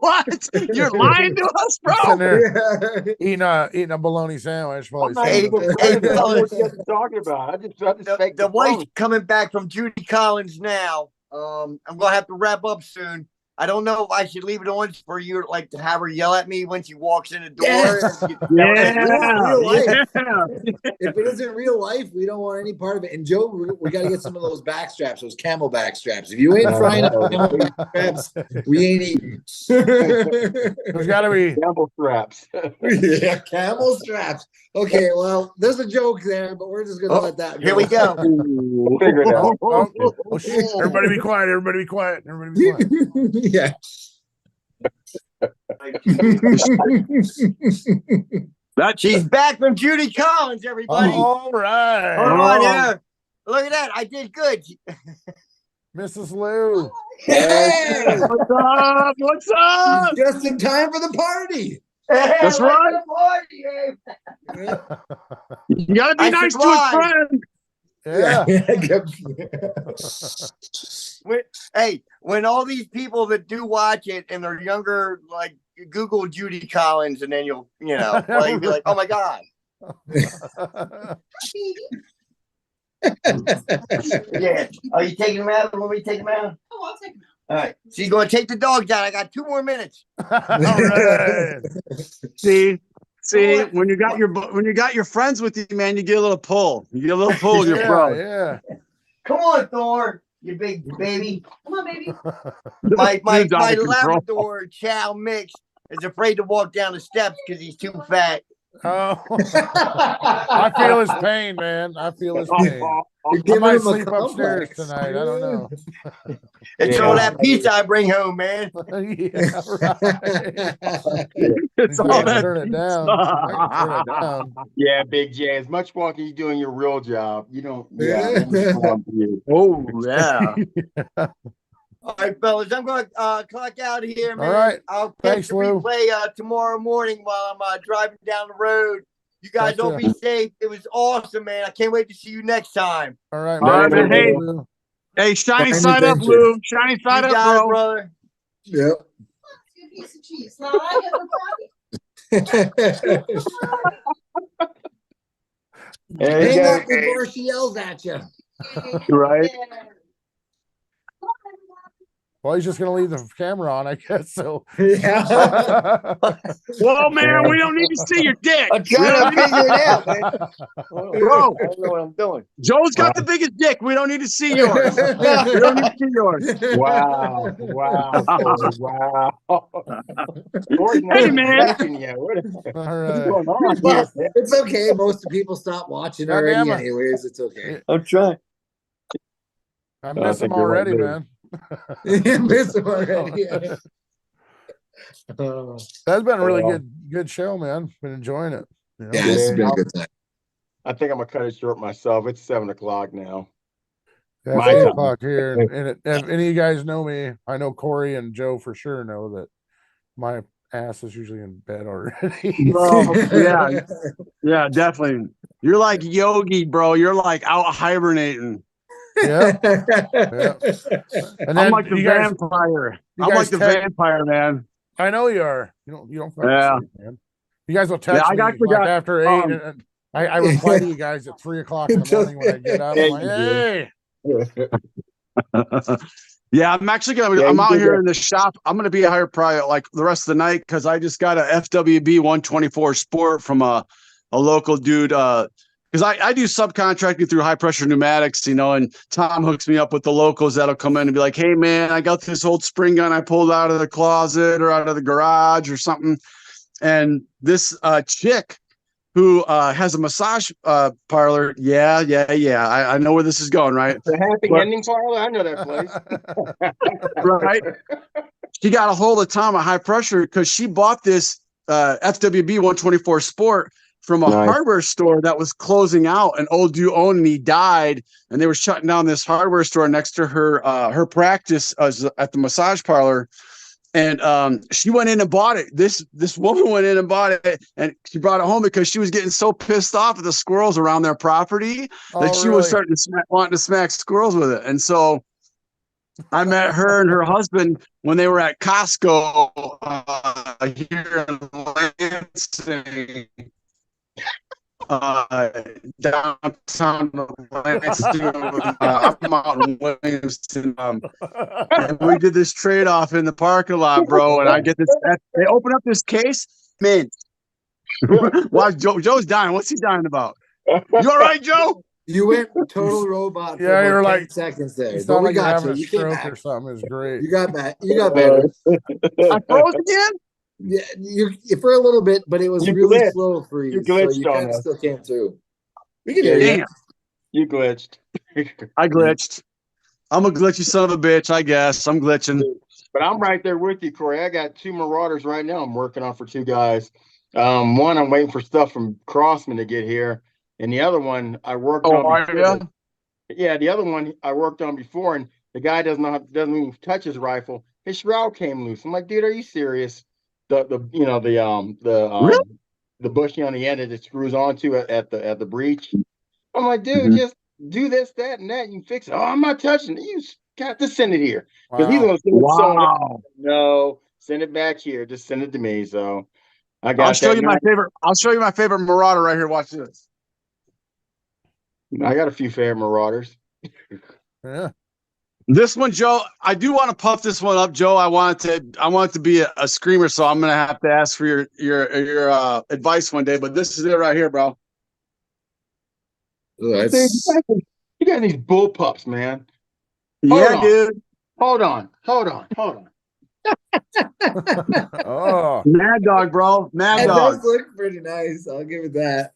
What? You're lying to us, bro? Sitting there eating a bologna sandwich while I'm he's not sending even the Hey, surprised. I don't know what you fellas. guys are talking about. I just fake The the wife's phone. coming back from Judy Collins now. I'm gonna have to wrap up soon. I don't know if I should leave it on for you, like to have her yell at me when she walks in the door. Real life. Yeah. If it isn't real life, we don't want any part of it. And Joe, we got to get some of those back straps, those camelback straps. If you ain't frying up camelback straps, we ain't eating. There's got to be. Gamble straps. Yeah, camel straps. Okay, well, there's a joke there, but we're just gonna let that go. Here we go. We'll figure it out. Oh, shh. Everybody be quiet. Everybody be quiet. Everybody be quiet. Yeah. She's back from Judy Collins, everybody. All right. Hold on here. Look at that. I did good. Mrs. Lou. Hey, What's up? What's up? just in time for the party. That's right. You gotta be I nice survived. to his friend. Hey, when all these people that do watch it and they're younger, like Google Judy Collins, and then you'll be like, oh my God. Yeah. Are you taking them out? Want me to take them out? Oh, I'll take them out. All right. She's going to take the dogs out. I got 2 more minutes. All right. See, when you got your friends with you, man, you get a little pull. You get a little pull with your bro. Yeah. Come on, Thor, you big baby. Come on, baby. My Dude's out of control. Labrador Chow Mix is afraid to walk down the steps because he's too fat. Oh, I feel his pain, man. I feel his pain. I Giving might him a sleep upstairs complex. tonight. I don't know. It's all that pizza I bring home, man. Yeah, right. It's You all might that turn it down. You might turn it down. Yeah, Big J. As much walking you doing your real job, you don't. Yeah. Oh yeah. All right, fellas, I'm going to clock out of here, man. All right. I'll catch Thanks, the Lou. replay tomorrow morning while I'm driving down the road. You guys all Gotcha. be safe. It was awesome, man. I can't wait to see you next time. All right, All right, man. man. Hey. Hey, shiny Fine side up, adventure. Lou. Shiny side You up, got it, bro. brother. Yep. Good piece of cheese. Now I get the Hang up before she yells at you. Right. Well, he's just gonna leave the camera on, I guess. So. Yeah. Well, man, we don't need to see your dick. I'm trying to figure it out, man. Bro, I don't know what I'm doing. Joe's got the biggest dick. We don't need to see yours. We don't need to see yours. Wow. Wow. Hey, man. All right. going on Well, here? it's okay. Most people stop watching already, Goddamn it. anyways. It's okay. I'm trying. I I miss him think you're right, already, dude. man. Miss him already. That's been a really good show, man. Been enjoying it. You know? Yeah, it's been a good time. I think I'm gonna cut it short myself. It's 7:00 now. Yeah, My it's 8 time. o'clock here. And if any of you guys know me, I know Corey and Joe for sure know that my ass is usually in bed already. Bro, yeah, definitely. You're like Yogi, bro. You're like out hibernating. Yeah. And I'm then like the you guys, vampire. you I'm guys like the text- vampire, man. I know you are. You don't fucking Yeah. sleep, man. You guys will Yeah, text I me actually like got after 8, um, and I reply to you guys at 3 o'clock in the morning when I get up. I'm like, Yeah, you hey, yeah, I'm actually gonna. Yeah, I'm you out did here that. in the shop. I'm gonna be out here probably like the rest of the night because I just got a FWB 124 Sport from a local dude. Because I do subcontracting through high pressure pneumatics, and Tom hooks me up with the locals that'll come in and be like, "Hey, man, I got this old spring gun I pulled out of the closet or out of the garage or something," and this chick who has a massage parlor. Yeah. I know where this is going, right? The happy But- ending parlor. I know that place. Right. She got a hold of Tom at high pressure because she bought this FWB 124 Sport from a Nice. hardware store that was closing out. An old dude owned and he died, and they were shutting down this hardware store next to her practice at the massage parlor. And she went in and bought it. This woman went in and bought it, and she brought it home because she was getting so pissed off at the squirrels around their property that she was starting to wanting to smack squirrels with it. And so I met her and her husband when they were at Costco here in Lansing, downtown Lansing. I'm out in Williamston. And we did this trade-off in the parking lot, bro. And I get this. They open up this case, man. Wow, Joe's dying. What's he dying about? You all right, Joe? You went total robot. Yeah, for you're about 10 like- seconds you there, but sound we like you're got having you. a You came stroke back. or something. Is great. You got back. You got better. I froze again. Yeah, you for a little bit, but it was You really glitched. slow for you, You so glitched you on kind of us. still came through. We can hear you. Damn, You glitched. I glitched. I'm a glitchy son of a bitch, I guess. I'm glitching. But I'm right there with you, Corey. I got 2 Marauders right now. I'm working on for 2 guys. One, I'm waiting for stuff from Crossman to get here, and the other one I worked Oh, on. are before. ya? Yeah, the other one I worked on before, and the guy doesn't even touch his rifle. His shroud came loose. I'm like, dude, are you serious? The Really? the bushing on the end that it screws onto at the breech. I'm like, dude, Mhm. just do this, that, and that. You can fix it. Oh, I'm not touching it. You got to send it here. Because he's Wow. gonna send it to someone else. Wow. No, send it back here. Just send it to me. So I I'll got show that. you my favorite. I'll show you my favorite Marauder right here. Watch this. I got a few favorite Marauders. Yeah. This one, Joe, I do want to puff this one up, Joe. I want it to be a screamer, so I'm gonna have to ask for your advice one day. But this is it right here, bro. Oh, Dude, that's you got these bull pups, man. Yeah, on. dude. Hold on. Oh, Mad dog, bro. Mad that dog. does look pretty nice. I'll give it that.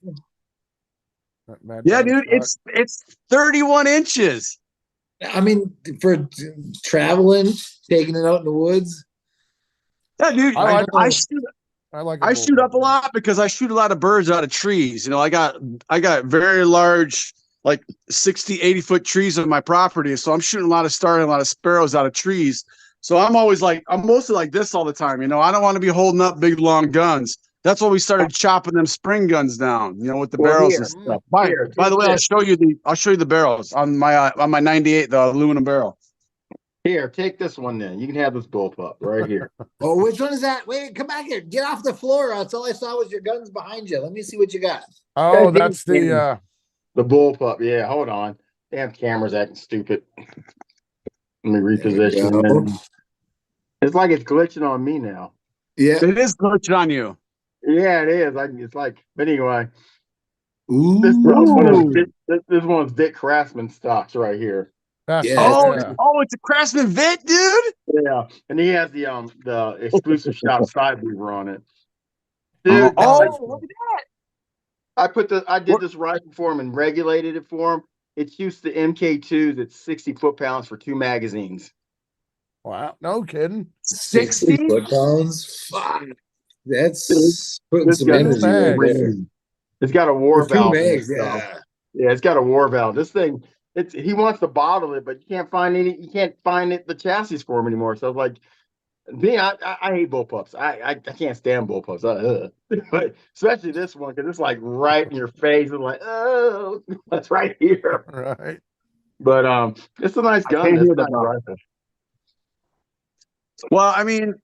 that mad Yeah, dog dude. sucks. It's 31 inches. I mean, for traveling, taking it out in the woods. Yeah, dude. I like I those. shoot I like. I shoot up a lot because I shoot a lot of birds out of trees. I got very large, like 60, 80 foot trees on my property. So I'm shooting a lot of starting, a lot of sparrows out of trees. So I'm mostly like this all the time. I don't want to be holding up big, long guns. That's why we started chopping them spring guns down, with the Well, barrels here. and stuff. By Here, the way, this. I'll show you the barrels on my 98, the aluminum barrel. Here, take this one then. You can have this bull pup right here. Oh, which one is that? Wait, come back here. Get off the floor. That's all I saw was your guns behind you. Let me see what you got. Oh, that's the. The bull pup. Yeah, hold on. Damn camera's acting stupid. Let me reposition There we it. go. It's like it's glitching on me now. Yeah. It is glitching on you. Yeah, it is. But anyway, Ooh. this one's Dick Craftsman stocks right here. That's Yeah. Oh, it's a Craftsman Vit, dude. Yeah, and he has the exclusive shop side beaver on it. Dude, Look at that. I did this rifle for him and regulated it for him. It shoots the MK2 that's 60 foot-pounds for 2 magazines. Wow. No kidding. 60 foot-pounds. Fuck. That's putting This some guy- energy right there. It's got a war For 2 valve. in it, mags, so- yeah. Yeah, it's got a war valve. This thing, he wants to bottle it, but you can't find the chassis for him anymore. So like me, I hate bullpups. I can't stand bullpups. But especially this one, because it's like right in your face and like, oh, that's right here. Right. But it's a nice I gun. can't It's hear a the nice dog. rifle. Well, I mean,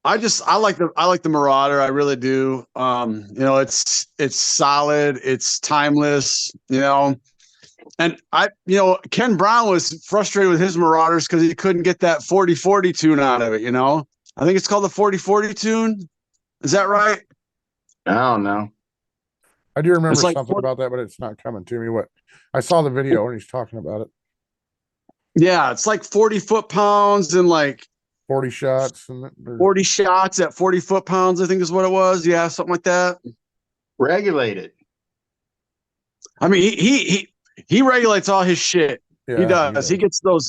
I like the Marauder. I really do. It's solid. It's timeless. And Ken Brown was frustrated with his Marauders because he couldn't get that 40-40 tune out of it. I think it's called the 40-40 tune. Is that right? I don't know. I do remember It's like something about that, but it's not coming to me. What I saw the video and he's talking about it. Yeah, it's like 40 foot-pounds and like 40 shots and 40 shots at 40 foot-pounds, I think is what it was. Yeah, something like that. Regulated. I mean, he regulates all his shit. yeah, He does.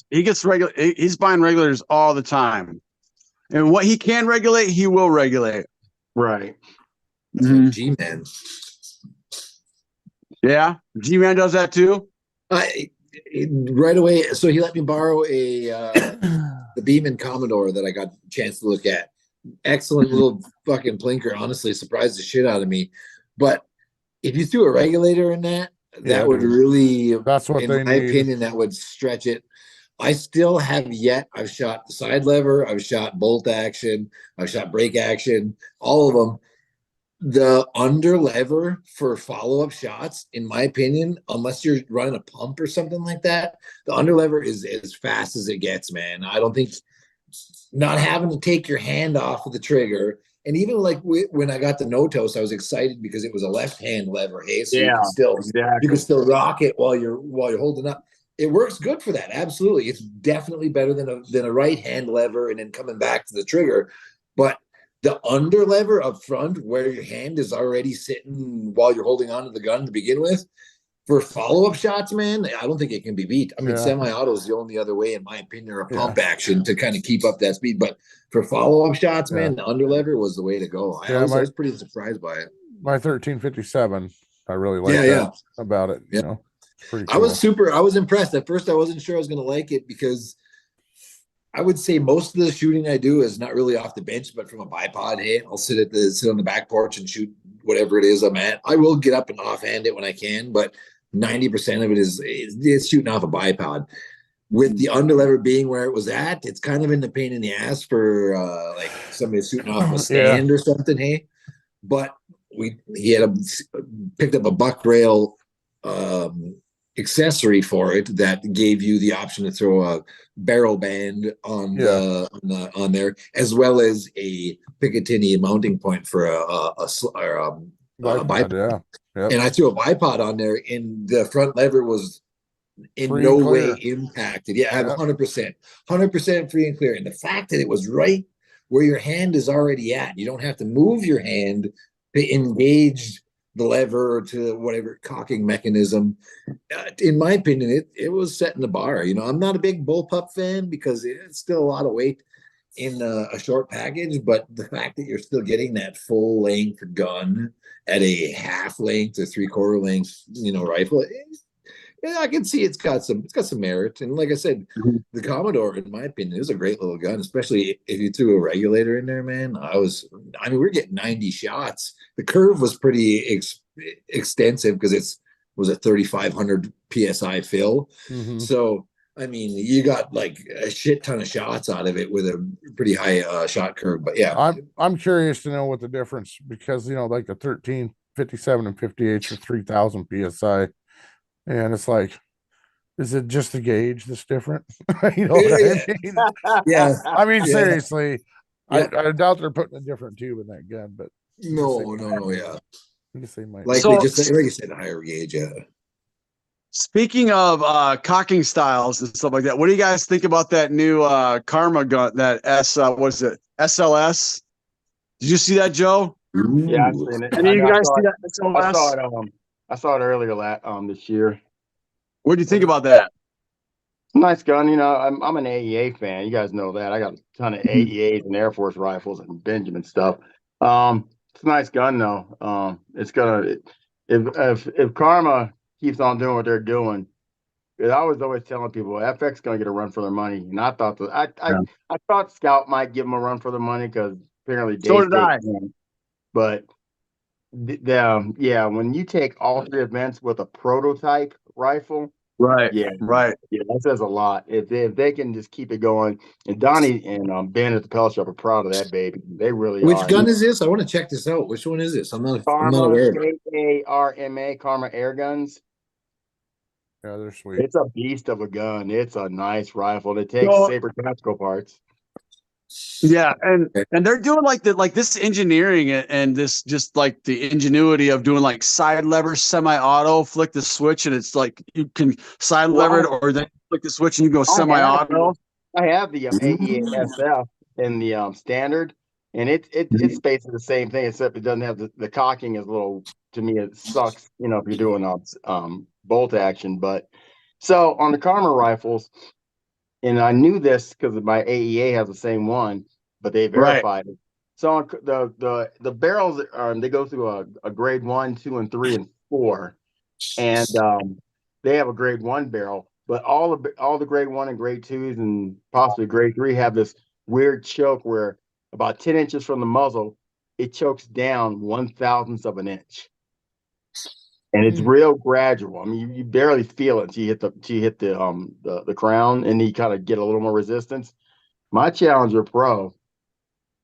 He's buying regulators all the time. And what he can regulate, he will regulate. Right. Mhm. G-Man. Yeah. G-Man does that too. Right away. So he let me borrow the Beeman Commodore that I got a chance to look at. Excellent little fucking blinker. Honestly, surprised the shit out of me. But if you threw a regulator in that would dude. really, That's what in they my need. opinion, that would stretch it. I still have yet. I've shot the side lever. I've shot bolt action. I've shot brake action. All of them. The under lever for follow-up shots, in my opinion, unless you're running a pump or something like that, the under lever is as fast as it gets, man. I don't think not having to take your hand off of the trigger. And even like when I got the Notos, I was excited because it was a left-hand lever. Hey, so you can still rock it while you're holding up. It works good for that. Absolutely. It's definitely better than a right-hand lever and then coming back to the trigger. But the under lever up front, where your hand is already sitting while you're holding onto the gun to begin with, for follow-up shots, man, I don't think it can be beat. I mean, semi-auto is the only other way, in my opinion, or a pump action to kind of keep up that speed. But for follow-up shots, man, the under lever was the way to go. I was pretty surprised by it. My 1357, I really like that about it. Yeah. Pretty cool. I was impressed. At first, I wasn't sure I was going to like it because I would say most of the shooting I do is not really off the bench, but from a bipod. Hey, I'll sit on the back porch and shoot whatever it is I'm at. I will get up and offhand it when I can, but 90% of it is shooting off a bipod. With the underlever being where it was at, it's kind of in the pain in the ass for like somebody shooting off a stand or something. Hey, but he had picked up a buck rail accessory for it that gave you the option to throw a barrel band on there, as well as a Picatinny mounting point for a bipod. And I threw a bipod on there, and the front lever was in no way impacted. Yeah, I have 100% free and clear. And the fact that it was right where your hand is already at, you don't have to move your hand to engage the lever to whatever cocking mechanism. In my opinion, it was setting the bar. I'm not a big bullpup fan because it's still a lot of weight in a short package, but the fact that you're still getting that full length gun at a half length or 3/4 length, rifle, I can see it's got some merit. And like I said, the Commodore, in my opinion, is a great little gun, especially if you threw a regulator in there, man. We're getting 90 shots. The curve was pretty extensive because it was a 3,500 PSI fill. So, you got like a shit ton of shots out of it with a pretty high shot curve. But yeah, I'm curious to know what the difference, because like the 13, 57, and 58 are 3,000 PSI. And it's like, is it just the gauge that's different? You know what I mean? Yeah. I mean, seriously, I doubt they're putting a different tube in that gun, but no, yeah. I guess they might. Likely, just like you said, higher gauge. Speaking of cocking styles and stuff like that, what do you guys think about that new Karma gun? That what is it? SLS? Did you see that, Joe? Yeah, I've seen it. Any of you guys see that SLS? I saw it earlier this year. What do you think about that? Nice gun. I'm an AEA fan. You guys know that. I got a ton of AEAs and Air Force rifles and Benjamin stuff. It's a nice gun though. It's gonna if Karma keeps on doing what they're doing. I was always telling people FX gonna get a run for their money, and I thought I thought Scout might give them a run for their money because apparently so did I. But when you take all three events with a prototype rifle, Right. Yeah, Right. yeah, that says a lot. If they can just keep it going, and Donnie and Ben at the pellet shop are proud of that baby. They really Which are. gun is this? I want to check this out. Which one is this? I'm not Karma, aware of it. Karma Karma air guns. Yeah, they're sweet. It's a beast of a gun. It's a nice rifle. It takes So- Saber tactical parts. Yeah, and they're doing like this engineering and this just like the ingenuity of doing like side lever semi-auto, flick the switch and it's like you can side lever it or then flick the switch and you go semi-auto. I have the AESF in the standard, and it's basically the same thing, except it doesn't have the cocking is a little, to me it sucks, you know, if you're doing bolt action. But so on the Karma rifles, and I knew this because my AEA has the same one, but they verified it. So on the barrels they go through a grade 1, 2, and 3, and 4, and they have a grade 1 barrel, but all the grade 1 and grade 2s and possibly grade 3 have this weird choke where about 10 inches from the muzzle it chokes down 1/1000th of an inch. And it's real gradual. I mean, you barely feel it until you hit the crown, and you kind of get a little more resistance. My Challenger Pro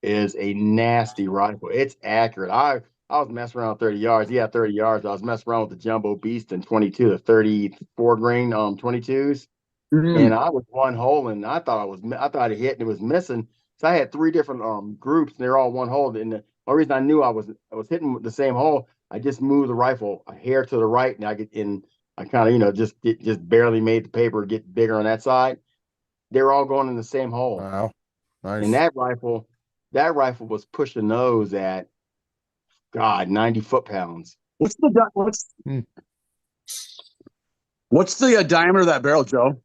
is a nasty rifle. It's accurate. I was messing around with 30 yards. Yeah, 30 yards. I was messing around with the Jumbo Beast in 22, the 34 grain 22s, and I was one hole, and I thought I'd hit, and it was missing. So I had 3 different groups, and they're all one hole. And the only reason I knew I was hitting the same hole, I just moved the rifle a hair to the right, and I kind of just barely made the paper get bigger on that side. They were all going in the same hole. Wow, nice. And that rifle was pushing those at 90 foot-pounds. What's the diameter of that barrel, Joe?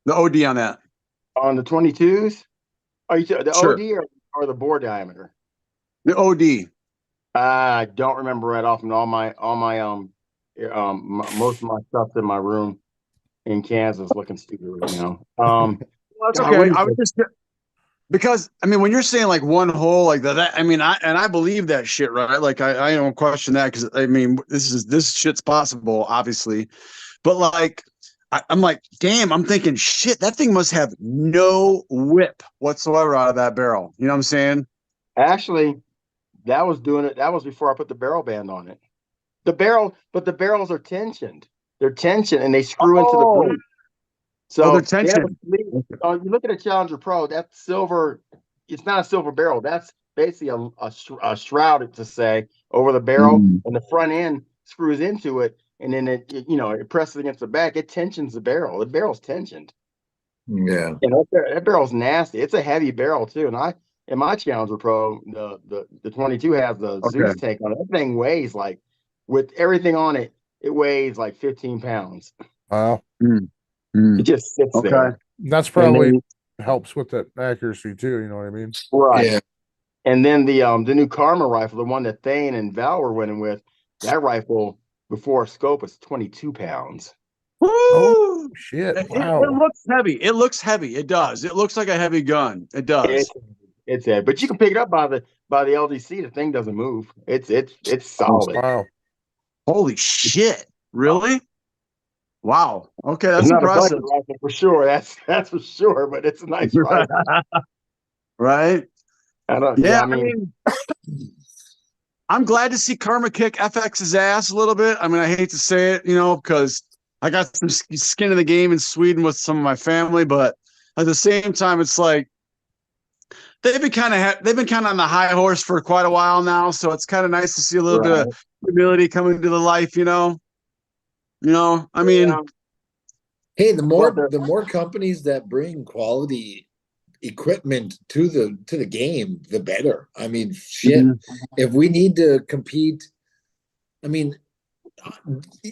The OD on that? On the 22s? Are you the Sure. OD or the bore diameter? The OD. I don't remember right off. And all my most of my stuff's in my room in Kansas, looking stupid right now. Well, that's okay. I was just because I mean, when you're saying like one hole like that, I mean, I believe that shit, right? Like I don't question that because I mean, this shit's possible, obviously, but like I'm like, damn, I'm thinking, shit, that thing must have no whip whatsoever out of that barrel. You know what I'm saying? Actually, that was before I put the barrel band on it. But the barrels are tensioned. They're tensioned and they screw into the breech. So they're tensioned. You look at a Challenger Pro, that's silver. It's not a silver barrel. That's basically a shroud, to say, over the barrel, and the front end screws into it, and then it presses against the back. It tensions the barrel. The barrel's tensioned. Yeah. And that barrel's nasty. It's a heavy barrel too. And in my Challenger Pro, the 22 has the Zeus tank on it. That thing weighs like, with everything on it, it weighs like 15 pounds. Wow. It just sits there. That's probably helps with that accuracy too. You know what I mean? Right. Yeah. And then the new Karma rifle, the one that Thane and Val were winning with, that rifle before scope was 22 pounds. Woo! Oh shit! Wow. It looks heavy. It looks heavy. It does. It looks like a heavy gun. It does. It's heavy, but you can pick it up by the LDC. The thing doesn't move. It's solid. Wow. Holy shit! Really? Wow. Okay, that's it's not impressive. a budget rifle for sure. That's for sure. But it's a nice rifle, right? I mean, I'm glad to see Karma kick FX's ass a little bit. I mean, I hate to say it, because I got some skin in the game in Sweden with some of my family, but at the same time, it's like they've been kind of on the high horse for quite a while now. So it's kind of nice to see a little bit of humility coming to the life, I mean, hey, the more companies that bring quality equipment to the game, the better. I mean, shit. If we need to compete, I mean,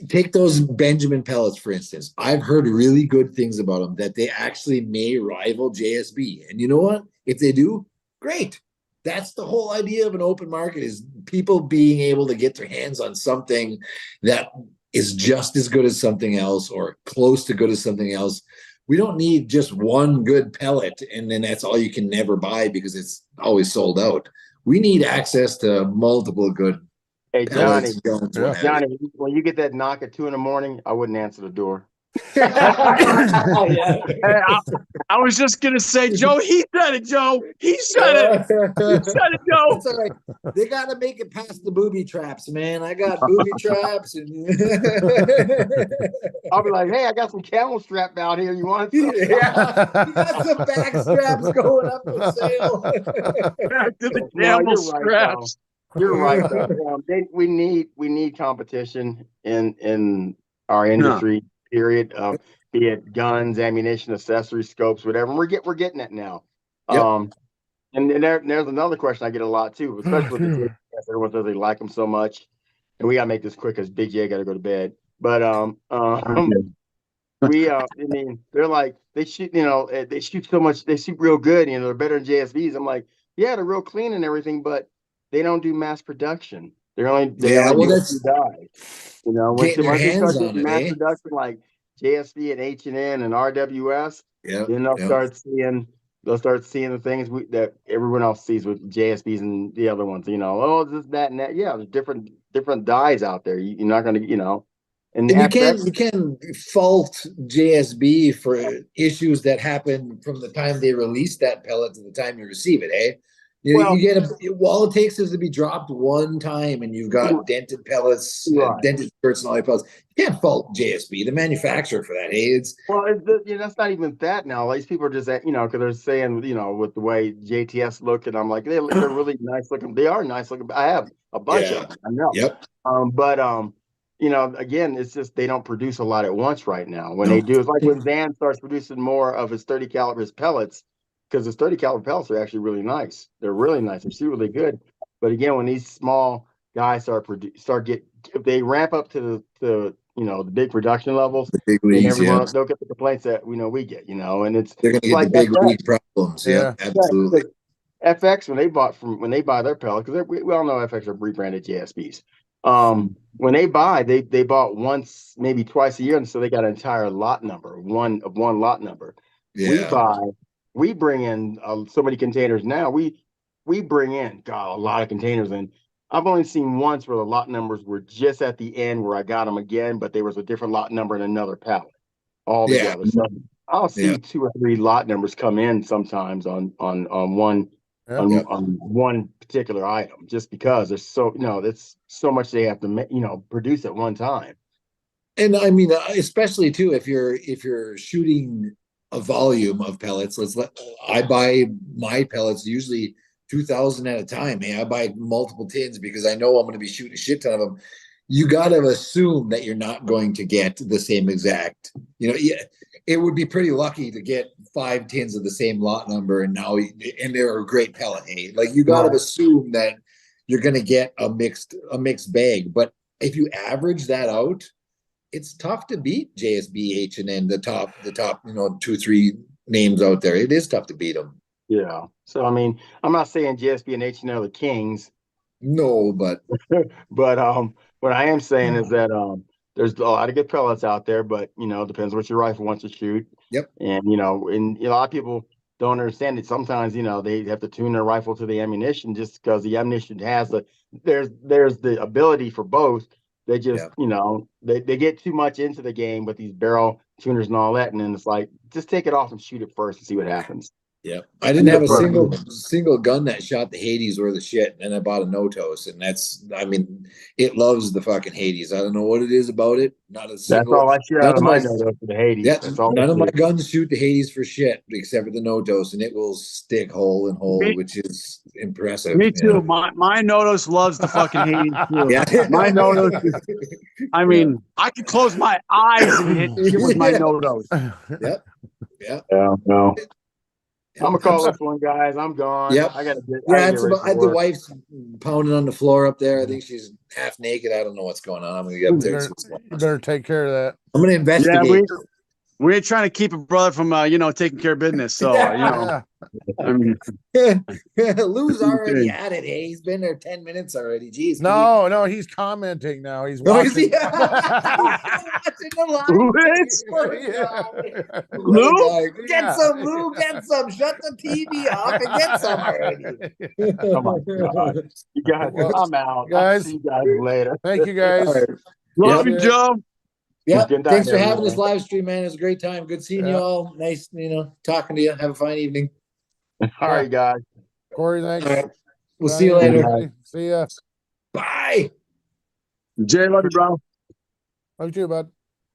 take those Benjamin pellets, for instance. I've heard really good things about them, that they actually may rival JSB. And you know what? If they do, great. That's the whole idea of an open market, is people being able to get their hands on something that is just as good as something else or close to good as something else. We don't need just one good pellet and then that's all you can never buy because it's always sold out. We need access to multiple good Johnny, pellets. Johnny, when you get that knock at 2 a.m, I wouldn't answer the door. Yeah. Hey, I was just gonna say, Joe. He said it, Joe. He said it. He said it, Joe. It's all right. They got to make it past the booby traps, man. I got booby traps. And I'll be like, hey, I got some camel strap down here. You want some? yeah, you got some back straps going up for sale. Back to the No, camel you're right, straps. You're right, though. We need competition in our industry. Period. Be it guns, ammunition, accessories, scopes, whatever. And we're getting that now. Yep. And there's another question I get a lot too, especially with the kids. Everyone says they like them so much, and we gotta make this quick because Big J got to go to bed. But I mean, they're like they shoot, they shoot so much, they shoot real good, they're better than JSBs. I'm like, yeah, they're real clean and everything, but they don't do mass production. They only do that's die. When getting your once they hands start on doing it, mass eh? production like JSB and H&N and RWS, Yeah. then they'll start seeing the things that everyone else sees with JSBs and the other ones. Oh, this, that, and that. Yeah, there's different dyes out there. You're not gonna, and And FX, you can't fault JSB for issues that happen from the time they release that pellet to the time you receive it, eh? You get all it takes is to be dropped one time and you've got dented pellets, dented skirts and all your pellets. You can't fault JSB, the manufacturer, for that, eh? that's not even that now. These people are just, because they're saying, with the way JTS look, and I'm like, they're really nice looking. They are nice looking. I have a bunch of them. I know. Yep. Again, it's just they don't produce a lot at once right now. When they do, it's like when Van starts producing more of his 30 caliber pellets, because his 30 caliber pellets are actually really nice. They're really nice. They're still really good. But again, when these small guys if they ramp up to the big production levels, the big leagues, they'll get the complaints that we get, and they're gonna get like the big FX. league problems. Yeah, absolutely. FX when they buy their pellet, because we all know FX are rebranded JSBs. When they bought once, maybe twice a year, and so they got an entire lot number, one lot number. Yeah. We bring in so many containers now. We bring in a lot of containers, and I've only seen once where the lot numbers were just at the end where I got them again, but there was a different lot number in another pallet altogether. Yeah. So I'll see 2 or 3 lot numbers come in sometimes on one. On one particular item, just because there's that's so much they have to produce at one time. And I mean, especially too, if you're shooting a volume of pellets, I buy my pellets usually 2,000 at a time. I buy multiple tins because I know I'm going to be shooting a shit ton of them. You got to assume that you're not going to get the same exact, it would be pretty lucky to get 5 tins of the same lot number. And they're a great pellet. Like you got to assume that you're going to get a mixed bag. But if you average that out, it's tough to beat JSB, H&N, the top, 2, 3 names out there. It is tough to beat them. Yeah. So, I mean, I'm not saying JSB and H&N are the kings. No, but what I am saying is that there's a lot of good pellets out there, but depends what your rifle wants to shoot. Yep. And and a lot of people don't understand it. Sometimes they have to tune their rifle to the ammunition just because the ammunition has there's the ability for both. They just they get too much into the game with these barrel tuners and all that, and then it's like just take it off and shoot it first and see what happens. Yeah, I didn't have a single gun that shot the Hades or the shit, and I bought a no-toast, and it loves the fucking Hades. I don't know what it is about it. Not a single. That's all I shoot out of my no-toast for the Hades. Yeah, none of my guns shoot the Hades for shit except for the no-toast, and it will stick hole in hole, which is impressive. Me too. My no-toast loves the fucking Hades too. Yeah. My no-toast. I mean, I could close my eyes and hit with my no-toast. Yep. Yeah. No. I'm gonna call this one, guys. I'm gone. Yep. I gotta get. The wife's pounding on the floor up there. I think she's half naked. I don't know what's going on. I'm gonna get up there. You better take care of that. I'm gonna investigate. Yeah, we ain't trying to keep a brother from taking care of business. So I mean, Lou's already at it. Hey, he's been there 10 minutes already. Jeez. No, he's commenting now. He's watching. Lou, get some. Lou, get some. Shut the TV off and get some already. Oh my God. You guys, I'm out. Guys, I'll see you guys later. Thank you guys. Right. Love you, Joe. Yeah, Good night, thanks for having everyone. this live stream, man. It was a great time. Good seeing you Yeah. all. Nice, talking to you. Have a fine evening. All right, guys. Corey, thanks. All right. We'll Johnny, see you later. everybody. See ya. Bye. Jay, love you, bro. Love you too, bud.